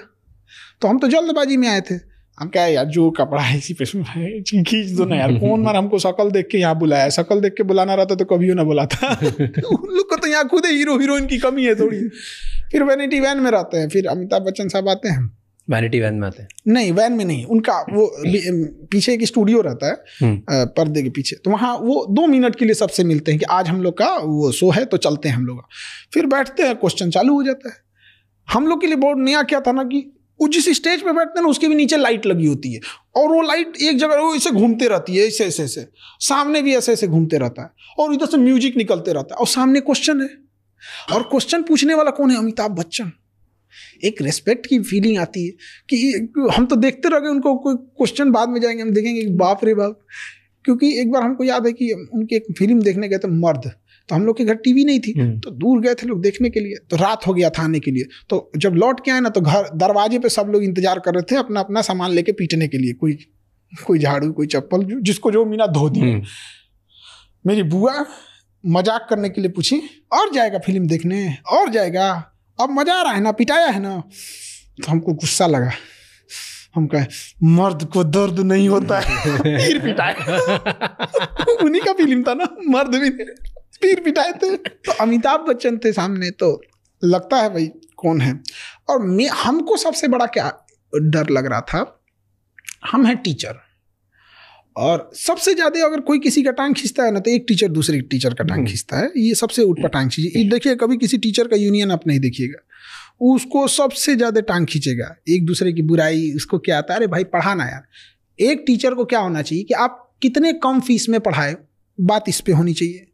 S2: तो हम तो जल्दबाजी में आए थे। हम क्या यार, जो कपड़ा है इसी पे खींच दो ना यार, कौन मार हमको शकल देख के यहाँ बुलाया। शकल देख के बुलाना रहता तो कभी ना बुलाता। उन लोग को तो यहाँ खुद हीरो हीरोइन की कमी है थोड़ी। फिर वैनिटी वैन में रहते हैं, फिर अमिताभ बच्चन साहब आते हैं।
S1: वैनिटी वैन में आते हैं? नहीं,
S2: वैन में नहीं, उनका वो पीछे एक स्टूडियो रहता है पर्दे के पीछे, तो वहाँ वो 2 मिनट के लिए सबसे मिलते हैं कि आज हम लोग का वो शो है तो चलते हैं हम लोग। फिर बैठते हैं, क्वेश्चन चालू हो जाता है। हम लोग के लिए बहुत नया क्या था ना कि वो जिस स्टेज पे बैठते हैं ना उसके भी नीचे लाइट लगी होती है, और वो लाइट एक जगह वो ऐसे घूमते रहती है, ऐसे ऐसे ऐसे, सामने भी ऐसे ऐसे घूमते रहता है, और इधर से म्यूजिक निकलते रहता है, और सामने क्वेश्चन है। और क्वेश्चन पूछने वाला कौन है? अमिताभ बच्चन। एक रेस्पेक्ट की फीलिंग आती है कि हम तो देखते रह गए उनको, कोई क्वेश्चन बाद में जाएंगे हम देखेंगे बाप रे बाप। क्योंकि एक बार हमको याद है कि उनकी एक फिल्म देखने गए थे, मर्द, तो हम लोग के घर टीवी नहीं थी, तो दूर गए थे लोग देखने के लिए, तो रात हो गया था आने के लिए। तो जब लौट के आए ना, तो घर दरवाजे पे सब लोग इंतजार कर रहे थे अपना अपना सामान लेके पीटने के लिए। कोई झाड़ू, कोई चप्पल, जिसको जो मिला धो दिया। मेरी बुआ मजाक करने के लिए पूछी, और जाएगा फिल्म देखने? और जाएगा? अब मजा आ रहा है ना, पिटाया है ना? तो हमको गुस्सा लगा। हम कहें मर्द को दर्द नहीं होता है, पीर पिटाए। उन्हीं का फिल्म था ना, मर्द भी पीर पिटाए थे। तो अमिताभ बच्चन थे सामने, तो लगता है भाई कौन है। और हमको सबसे बड़ा क्या डर लग रहा था, हम हैं टीचर, और सबसे ज्यादा अगर कोई किसी का टांग खींचता है ना, तो एक टीचर दूसरे टीचर का टांग खींचता है। ये सबसे ऊटपटांग चीज है। देखिए, कभी किसी टीचर का यूनियन आप नहीं देखिएगा, उसको सबसे ज्यादा टांग खींचेगा, एक दूसरे की बुराई। उसको क्या आता है, अरे भाई पढ़ाना यार। एक टीचर को क्या होना चाहिए कि आप कितने कम फीस में पढ़ाए, बात इस पे होनी चाहिए।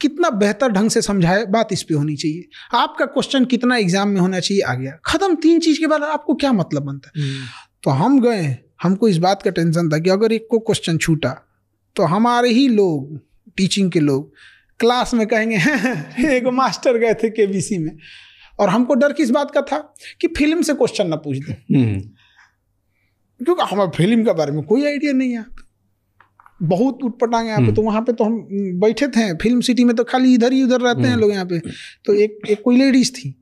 S2: कितना बेहतर ढंग से समझाए, बात इस पे होनी चाहिए। आपका क्वेश्चन कितना एग्जाम में होना चाहिए, आ गया खत्म। 3 चीज के बाद आपको क्या मतलब बनता है। तो हम गए, हमको इस बात का टेंशन था कि अगर एक को क्वेश्चन छूटा तो हमारे ही लोग, टीचिंग के लोग क्लास में कहेंगे एक मास्टर गए थे केबीसी में। और हमको डर किस बात का था कि फिल्म से क्वेश्चन ना पूछ दें, क्योंकि हमें फिल्म के बारे में कोई आइडिया नहीं है। बहुत उटपटांग यहाँ पे। तो वहाँ पे तो हम बैठे थे, फिल्म सिटी में तो खाली इधर ही उधर रहते हैं लोग यहाँ पे। तो एक कोई लेडीज थी,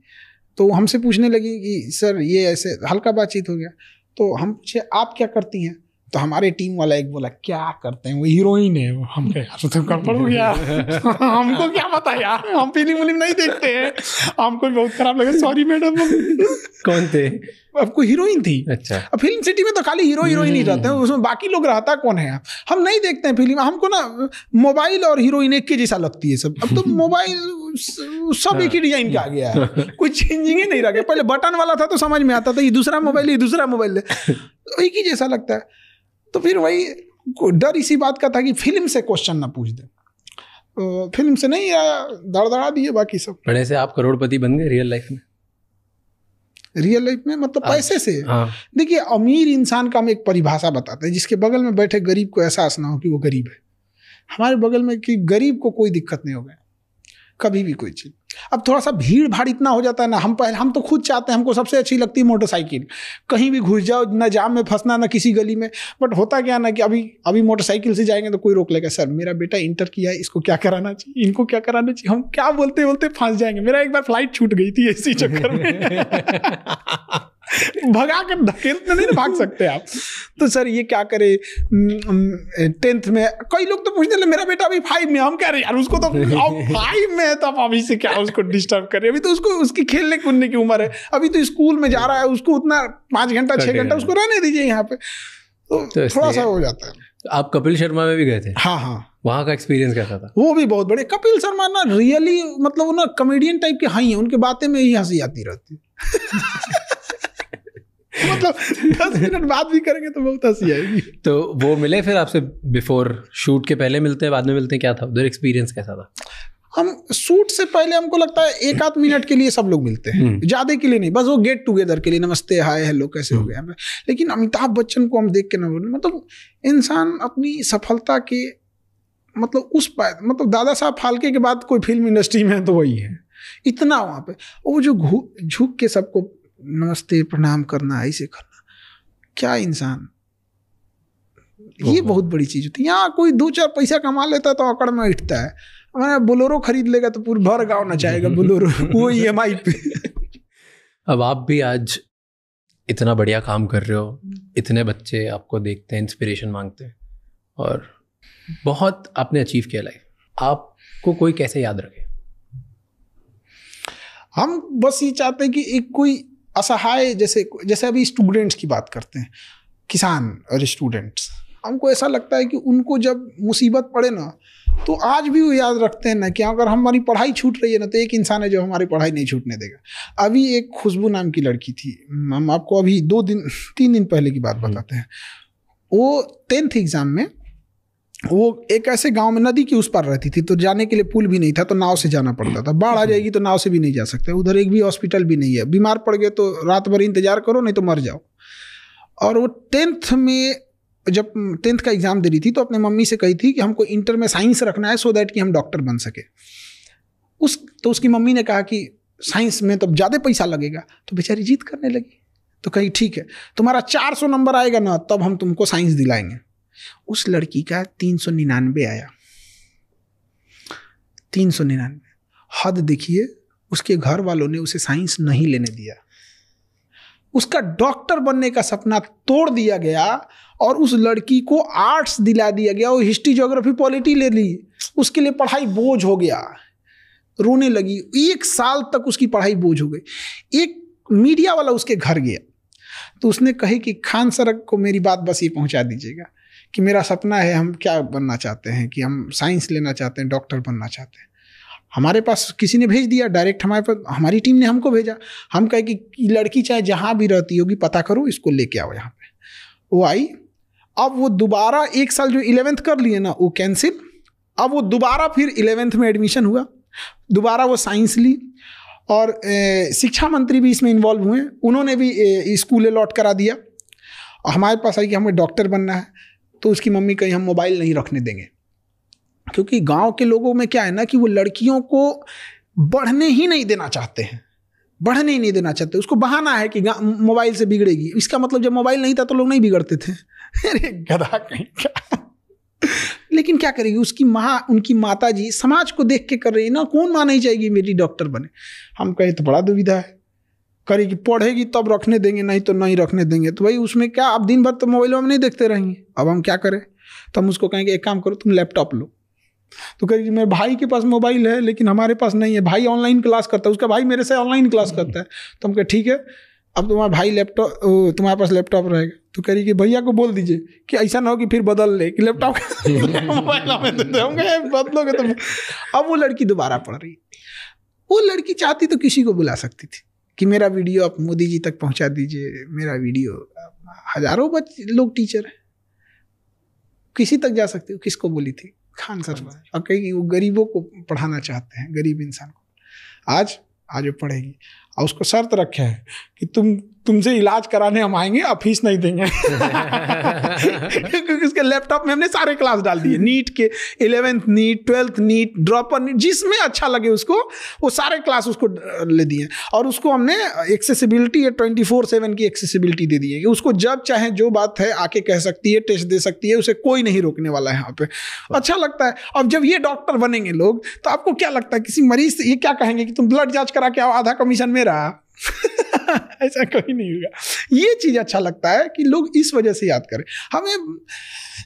S2: तो हमसे पूछने लगी कि सर ये ऐसे, हल्का बातचीत हो गया। तो हम पूछे आप क्या करती हैं, तो हमारे टीम वाला एक बोला क्या करते हैं, वो हीरोइन है। वो हम कहे यार तो गड़बड़ हो गया, हमको क्या पता यार, हम फिल्म नहीं देखते हैं। हमको बहुत खराब लगा, सॉरी मैडम।
S1: कौन थे?
S2: आपको हीरोइन थी।
S1: अच्छा।
S2: अब फिल्म सिटी में तो खाली हीरोइन ही रहते हैं, उसमें बाकी लोग रहता कौन है। हम नहीं देखते हैं फिल्म। हमको ना मोबाइल और हीरोइन एक के जैसा लगती है सब। अब तो मोबाइल सब एक ही डिजाइन का आ गया है, कोई चेंजिंग ही नहीं रह गया। पहले बटन वाला था तो समझ में आता था, ये दूसरा मोबाइल, ये दूसरा मोबाइल है, एक ही जैसा लगता है। तो फिर वही डर इसी बात का था कि फिल्म से क्वेश्चन ना पूछ दे। तो फिल्म से नहीं आया, दड़दड़ा दिए बाकी सब।
S1: पढ़ने से आप करोड़पति बन गए रियल लाइफ में?
S2: रियल लाइफ में मतलब पैसे से?
S1: हाँ।
S2: देखिए, अमीर इंसान का हम एक परिभाषा बताते हैं, जिसके बगल में बैठे गरीब को एहसास ना हो कि वो गरीब है। हमारे बगल में कि गरीब को कोई दिक्कत नहीं हो गया कभी भी कोई चीज। अब थोड़ा सा भीड़ भाड़ इतना हो जाता है ना, हम तो खुद चाहते हैं, हमको सबसे अच्छी लगती है मोटरसाइकिल। कहीं भी घुस जाओ, ना जाम में फंसना, ना किसी गली में। बट होता क्या ना कि अभी मोटरसाइकिल से जाएंगे तो कोई रोक लेगा, सर मेरा बेटा इंटर किया है, इसको क्या कराना चाहिए, इनको क्या कराना चाहिए। हम क्या बोलते बोलते फंस जाएंगे। मेरा एक बार फ्लाइट छूट गई थी इसी चक्कर में। भगा कर धकेलते नहीं भाग सकते आप। तो सर ये क्या करे, 10th में कई लोग तो पूछने लगे, मेरा बेटा अभी 5 में। हम कह रहे यार उसको तो 5 में है, तो अभी से क्या उसको डिस्टर्ब करे, अभी तो उसकी खेलने कूदने की उम्र है, अभी तो स्कूल में जा रहा है, उसको उतना 5 घंटा 6 घंटा उसको रहने दीजिए यहाँ पे। तो थोड़ा सा हो जाता है।
S1: आप कपिल शर्मा में भी गए थे?
S2: हाँ।
S1: वहाँ का एक्सपीरियंस कैसा था? वो
S2: भी बहुत बड़े। कपिल शर्मा ना रियली मतलब वो ना कॉमेडियन टाइप के हाई हैं, उनके बातें में ही हंसी आती रहती मतलब 10 मिनट बात भी करेंगे तो बहुत हंसी आएगी।
S1: तो वो मिले फिर आपसे बिफोर शूट के? पहले मिलते हैं बाद में मिलते हैं, क्या था उधर एक्सपीरियंस कैसा था?
S2: हम शूट से पहले हमको लगता है 1-8 मिनट के लिए सब लोग मिलते हैं, ज्यादा के लिए नहीं, बस वो गेट टुगेदर के लिए, नमस्ते हाय हेलो कैसे हो गया। लेकिन अमिताभ बच्चन को हम देख के ना, मतलब इंसान अपनी सफलता के मतलब मतलब दादा साहब फाल्के के बाद कोई फिल्म इंडस्ट्री में है तो वही है। इतना वहाँ पे वो जो झुक के सबको नमस्ते प्रणाम करना, ऐसे करना, क्या इंसान। ये बहुत बड़ी चीज होती है। यहाँ कोई 2-4 पैसा कमा लेता है तो अकड़ में उठता है। हमारा बोलेरो खरीद लेगा तो पूरे भर गाँव नचाएगा बोलेरो, वो EMI पे।
S1: अब आप भी आज इतना बढ़िया काम कर रहे हो, इतने बच्चे आपको देखते हैं, इंस्पिरेशन मांगते हैं, और बहुत आपने अचीव किया लाइफ। आपको कोई कैसे याद रखे?
S2: हम बस ये चाहते हैं कि एक कोई असहाय, जैसे अभी स्टूडेंट्स की बात करते हैं, किसान और स्टूडेंट्स, हमको ऐसा लगता है कि उनको जब मुसीबत पड़े ना, तो आज भी वो याद रखते हैं ना कि अगर हमारी पढ़ाई छूट रही है ना, तो एक इंसान है जो हमारी पढ़ाई नहीं छूटने देगा। अभी एक खुशबू नाम की लड़की थी, हम आपको अभी 3 दिन पहले की बात बताते हैं। वो 10th एग्जाम में, वो एक ऐसे गांव में नदी के उस पार रहती थी, तो जाने के लिए पुल भी नहीं था, तो नाव से जाना पड़ता था। बाढ़ आ जाएगी तो नाव से भी नहीं जा सकते, उधर एक भी हॉस्पिटल भी नहीं है, बीमार पड़ गए तो रात भर इंतजार करो नहीं तो मर जाओ। और वो 10th में जब 10th का एग्जाम दे रही थी, तो अपने मम्मी से कही थी कि हमको इंटर में साइंस रखना है, सो दैट कि हम डॉक्टर बन सके। तो उसकी मम्मी ने कहा कि साइंस में तो ज़्यादा पैसा लगेगा, तो बेचारी जिद करने लगी। तो कही ठीक है, तुम्हारा 400 नंबर आएगा ना, तब हम तुमको साइंस दिलाएंगे। उस लड़की का 399 आया। 399। हद देखिए, उसके घर वालों ने उसे साइंस नहीं लेने दिया। उसका डॉक्टर बनने का सपना तोड़ दिया गया और उस लड़की को आर्ट्स दिला दिया गया। वो हिस्ट्री ज्योग्राफी पॉलिटी ले ली, उसके लिए पढ़ाई बोझ हो गया, रोने लगी। 1 साल तक उसकी पढ़ाई बोझ हो गई। एक मीडिया वाला उसके घर गया तो उसने कहे कि खान सर को मेरी बात बस ये पहुंचा दीजिएगा कि मेरा सपना है, हम क्या बनना चाहते हैं, कि हम साइंस लेना चाहते हैं, डॉक्टर बनना चाहते हैं। हमारे पास किसी ने भेज दिया डायरेक्ट, हमारे पास हमारी टीम ने हमको भेजा। हम कहे कि लड़की चाहे जहाँ भी रहती होगी पता करो, इसको लेके आओ यहाँ पे। वो आई। अब वो दोबारा 1 साल जो 11th कर लिए ना वो कैंसिल। अब वो दोबारा फिर 11th में एडमिशन हुआ, दोबारा वो साइंस ली। और शिक्षा मंत्री भी इसमें इन्वॉल्व हुए, उन्होंने भी स्कूल अलॉट करा दिया। और हमारे पास आई कि हमें डॉक्टर बनना है, तो उसकी मम्मी कही हम मोबाइल नहीं रखने देंगे, क्योंकि गांव के लोगों में क्या है ना कि वो लड़कियों को बढ़ने ही नहीं देना चाहते हैं, बढ़ने ही नहीं देना चाहते। उसको बहाना है कि मोबाइल से बिगड़ेगी। इसका मतलब जब मोबाइल नहीं था तो लोग नहीं बिगड़ते थे। अरे गधा कहीं का। लेकिन क्या करेगी उसकी माँ, उनकी माता जी समाज को देख के कर रही है ना, कौन माँ नहीं चाहेगी मेरी डॉक्टर बने। हम कहे तो बड़ा दुविधा है, करेगी पढ़ेगी तब रखने देंगे, नहीं तो नहीं रखने देंगे। तो भाई उसमें क्या, आप दिन भर तो मोबाइल में नहीं देखते रहेंगे, अब हम क्या करें। तो हम उसको कहेंगे एक काम करो तुम लैपटॉप लो। तो कहेगी मेरे भाई के पास मोबाइल है लेकिन हमारे पास नहीं है, भाई ऑनलाइन क्लास करता है, उसका भाई मेरे से ऑनलाइन क्लास करता है। तो हम कहे ठीक है, अब तुम्हारा भाई लैपटॉप, तुम्हारे पास लैपटॉप रहेगा। तो कह रही कि भैया को बोल दीजिए कि ऐसा ना हो कि फिर बदल ले कि लैपटॉप मोबाइल हमें दे दोगे, बदलोगे तो। अब वो लड़की दोबारा पढ़ रही। वो लड़की चाहती तो किसी को बुला सकती थी कि मेरा वीडियो आप मोदी जी तक पहुंचा दीजिए, मेरा वीडियो। हजारों लोग टीचर हैं, किसी तक जा सकती हो। किसको बोली थी? खान सर। और कहीं वो गरीबों को पढ़ाना चाहते हैं, गरीब इंसान को। आज वो पढ़ेगी और उसको शर्त रखे है कि तुमसे इलाज कराने हम आएंगे, अब फीस नहीं देंगे। क्योंकि उसके लैपटॉप में हमने सारे क्लास डाल दिए, नीट के 11th NEET, 12th NEET, dropper NEET, जिसमें अच्छा लगे उसको वो सारे क्लास उसको ले दिए। और उसको हमने एक्सेसिबिलिटी 24/7 की एक्सेसिबिलिटी दे दी है कि उसको जब चाहे जो बात है आके कह सकती है, टेस्ट दे सकती है, उसे कोई नहीं रोकने वाला है यहाँ पे। अच्छा लगता है। अब जब ये डॉक्टर बनेंगे लोग तो आपको क्या लगता है किसी मरीज से ये क्या कहेंगे कि तुम ब्लड जांच करा के आओ, आधा कमीशन मेरा। ऐसा कहीं नहीं होगा। ये चीज अच्छा लगता है कि लोग इस वजह से याद करें। हमें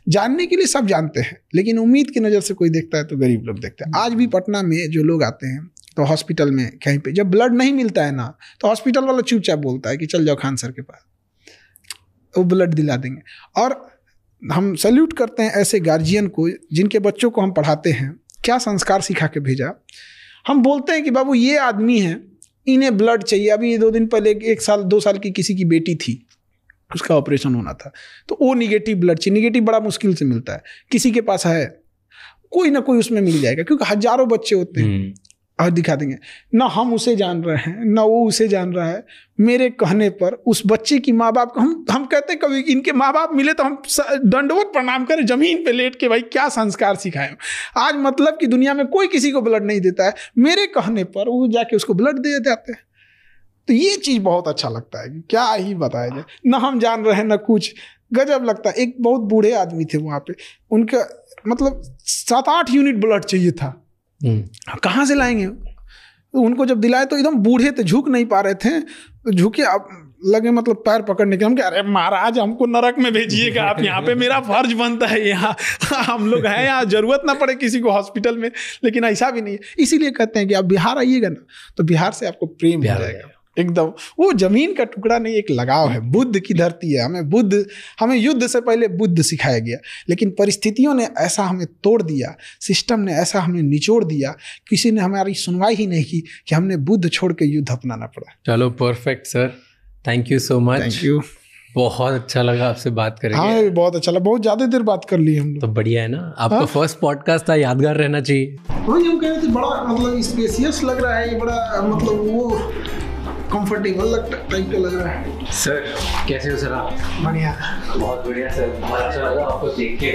S2: जानने के लिए सब जानते हैं, लेकिन उम्मीद की नजर से कोई देखता है तो गरीब लोग देखते हैं। आज भी पटना में जो लोग आते हैं तो हॉस्पिटल में कहीं पे जब ब्लड नहीं मिलता है ना, तो हॉस्पिटल वाला चुपचाप बोलता है कि चल जाओ खान सर के पास, वो ब्लड दिला देंगे। और हम सैल्यूट करते हैं ऐसे गार्जियन को जिनके बच्चों को हम पढ़ाते हैं, क्या संस्कार सिखा के भेजा। हम बोलते हैं कि बाबू ये आदमी है, इन्हें ब्लड चाहिए। अभी 2 दिन पहले 1 साल 2 साल की किसी की बेटी थी, उसका ऑपरेशन होना था, तो वो निगेटिव ब्लड चाहिए। निगेटिव बड़ा मुश्किल से मिलता है, किसी के पास है, कोई ना कोई उसमें मिल जाएगा, क्योंकि हजारों बच्चे होते हैं। और दिखा देंगे ना, हम उसे जान रहे हैं ना वो उसे जान रहा है। मेरे कहने पर उस बच्चे की माँ बाप को हम कहते हैं कभी इनके माँ बाप मिले तो हम दंडवत प्रणाम करें जमीन पे लेट के, भाई क्या संस्कार सिखाए। आज मतलब कि दुनिया में कोई किसी को ब्लड नहीं देता है, मेरे कहने पर वो जाके उसको ब्लड दे जाते हैं। तो ये चीज़ बहुत अच्छा लगता है कि क्या ही बताया जाए, ना हम जान रहे हैं ना कुछ, गजब लगता है। एक बहुत बूढ़े आदमी थे वहाँ पे, उनका मतलब 7-8 यूनिट ब्लड चाहिए था, कहाँ से लाएंगे। तो उनको जब दिलाए तो एकदम बूढ़े थे, झुक नहीं पा रहे थे, तो झुके अब लगे मतलब पैर पकड़ने के। हम कह अरे महाराज हमको नरक में भेजिएगा आप, यहाँ पे मेरा फर्ज बनता है, यहाँ हम लोग हैं, यहाँ जरूरत ना पड़े किसी को हॉस्पिटल में। लेकिन ऐसा भी नहीं है। इसीलिए कहते हैं कि आप बिहार आइएगा ना तो बिहार से आपको प्रेम हो जाएगा एकदम। वो जमीन का टुकड़ा नहीं, एक लगाव है। बुद्ध की धरती है, हमें युद्ध से पहले बुद्ध सिखाया गया, लेकिन परिस्थितियों ने ऐसा हमें तोड़ दिया, सिस्टम ने ऐसा हमें निचोड़ दिया, किसी ने हमारी सुनवाई ही नहीं की कि हमने बुद्ध छोड़ के युद्ध अपनाना पड़ा।
S1: चलो perfect sir, thank you so much.
S2: Thank you,
S1: बहुत अच्छा लगा आपसे बात करके।
S2: हाँ बहुत अच्छा लगा, बहुत ज़्यादा देर बात कर ली हम लोग।
S1: तो बढ़िया है ना, आपका फर्स्ट पॉडकास्ट था, यादगार रहना चाहिए।
S2: वही हम कह रहे थे, बड़ा मतलब स्पेसियस लग रहा है ये, बड़ा मतलब वो कंफर्टेबल टाइप का लग रहा है।
S1: सर कैसे हो सर आप?
S2: बढ़िया,
S1: बहुत बढ़िया सर, बहुत अच्छा लगा आपको देख के।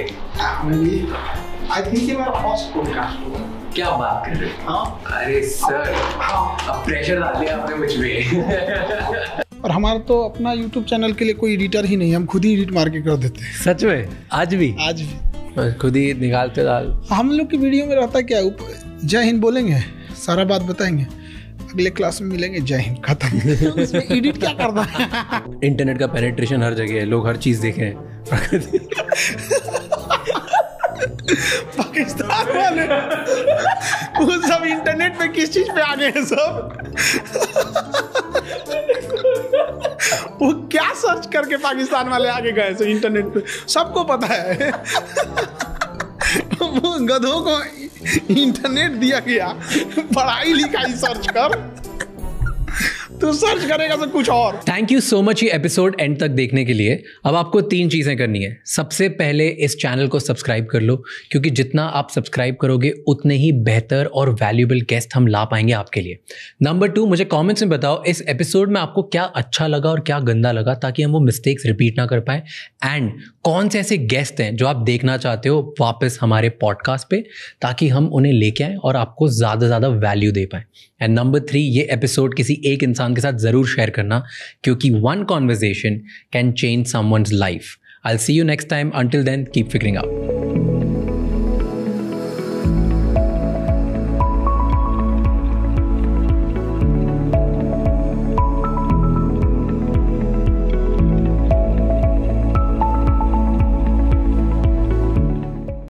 S2: आई थिंक ये मेरा फर्स्ट पॉडकास्ट होगा।
S1: क्या बात कर रहे हो? अरे सर अब प्रेशर डाल दिया आपने मुझ पे।
S2: और हमारा तो अपना YouTube चैनल के लिए कोई एडिटर ही नहीं, हम खुद ही एडिट मार के कर देते हैं।
S1: सच में? आज भी खुद ही निकालते डाल।
S2: हम लोग की वीडियो में रहता क्या, जय हिंद बोलेंगे, सारा बात बताएंगे, अगले क्लास में मिलेंगे, जय हिंद, खत्म। उसमें एडिट क्या करना है?
S1: इंटरनेट का पेनिट्रेशन हर जगह है, लोग हर चीज देख रहे हैं।
S2: पाकिस्तान वाले वो सब इंटरनेट पे किस चीज पे आ गए हैं सब? वो क्या सर्च करके पाकिस्तान वाले आगे गए सब इंटरनेट पे, सबको पता है। वो गधों को इंटरनेट दिया गया, पढ़ाई लिखाई सर्च कर, तो सर्च करेगा तो कुछ और।
S1: थैंक यू सो मच ये एपिसोड एंड तक देखने के लिए। अब आपको 3 चीजें करनी है। सबसे पहले इस चैनल को सब्सक्राइब कर लो, क्योंकि जितना आप सब्सक्राइब करोगे उतने ही बेहतर और वैल्यूएबल गेस्ट हम ला पाएंगे आपके लिए। नंबर 2, मुझे कमेंट्स में बताओ इस एपिसोड में आपको क्या अच्छा लगा और क्या गंदा लगा, ताकि हम वो मिस्टेक्स रिपीट ना कर पाए। एंड कौन से ऐसे गेस्ट हैं जो आप देखना चाहते हो वापस हमारे पॉडकास्ट पे, ताकि हम उन्हें लेके आएँ और आपको ज़्यादा से ज़्यादा वैल्यू दे पाएँ। एंड नंबर 3, ये एपिसोड किसी एक इंसान के साथ ज़रूर शेयर करना, क्योंकि one conversation can change someone's life. I'll see you next time. Until then, keep figuring out.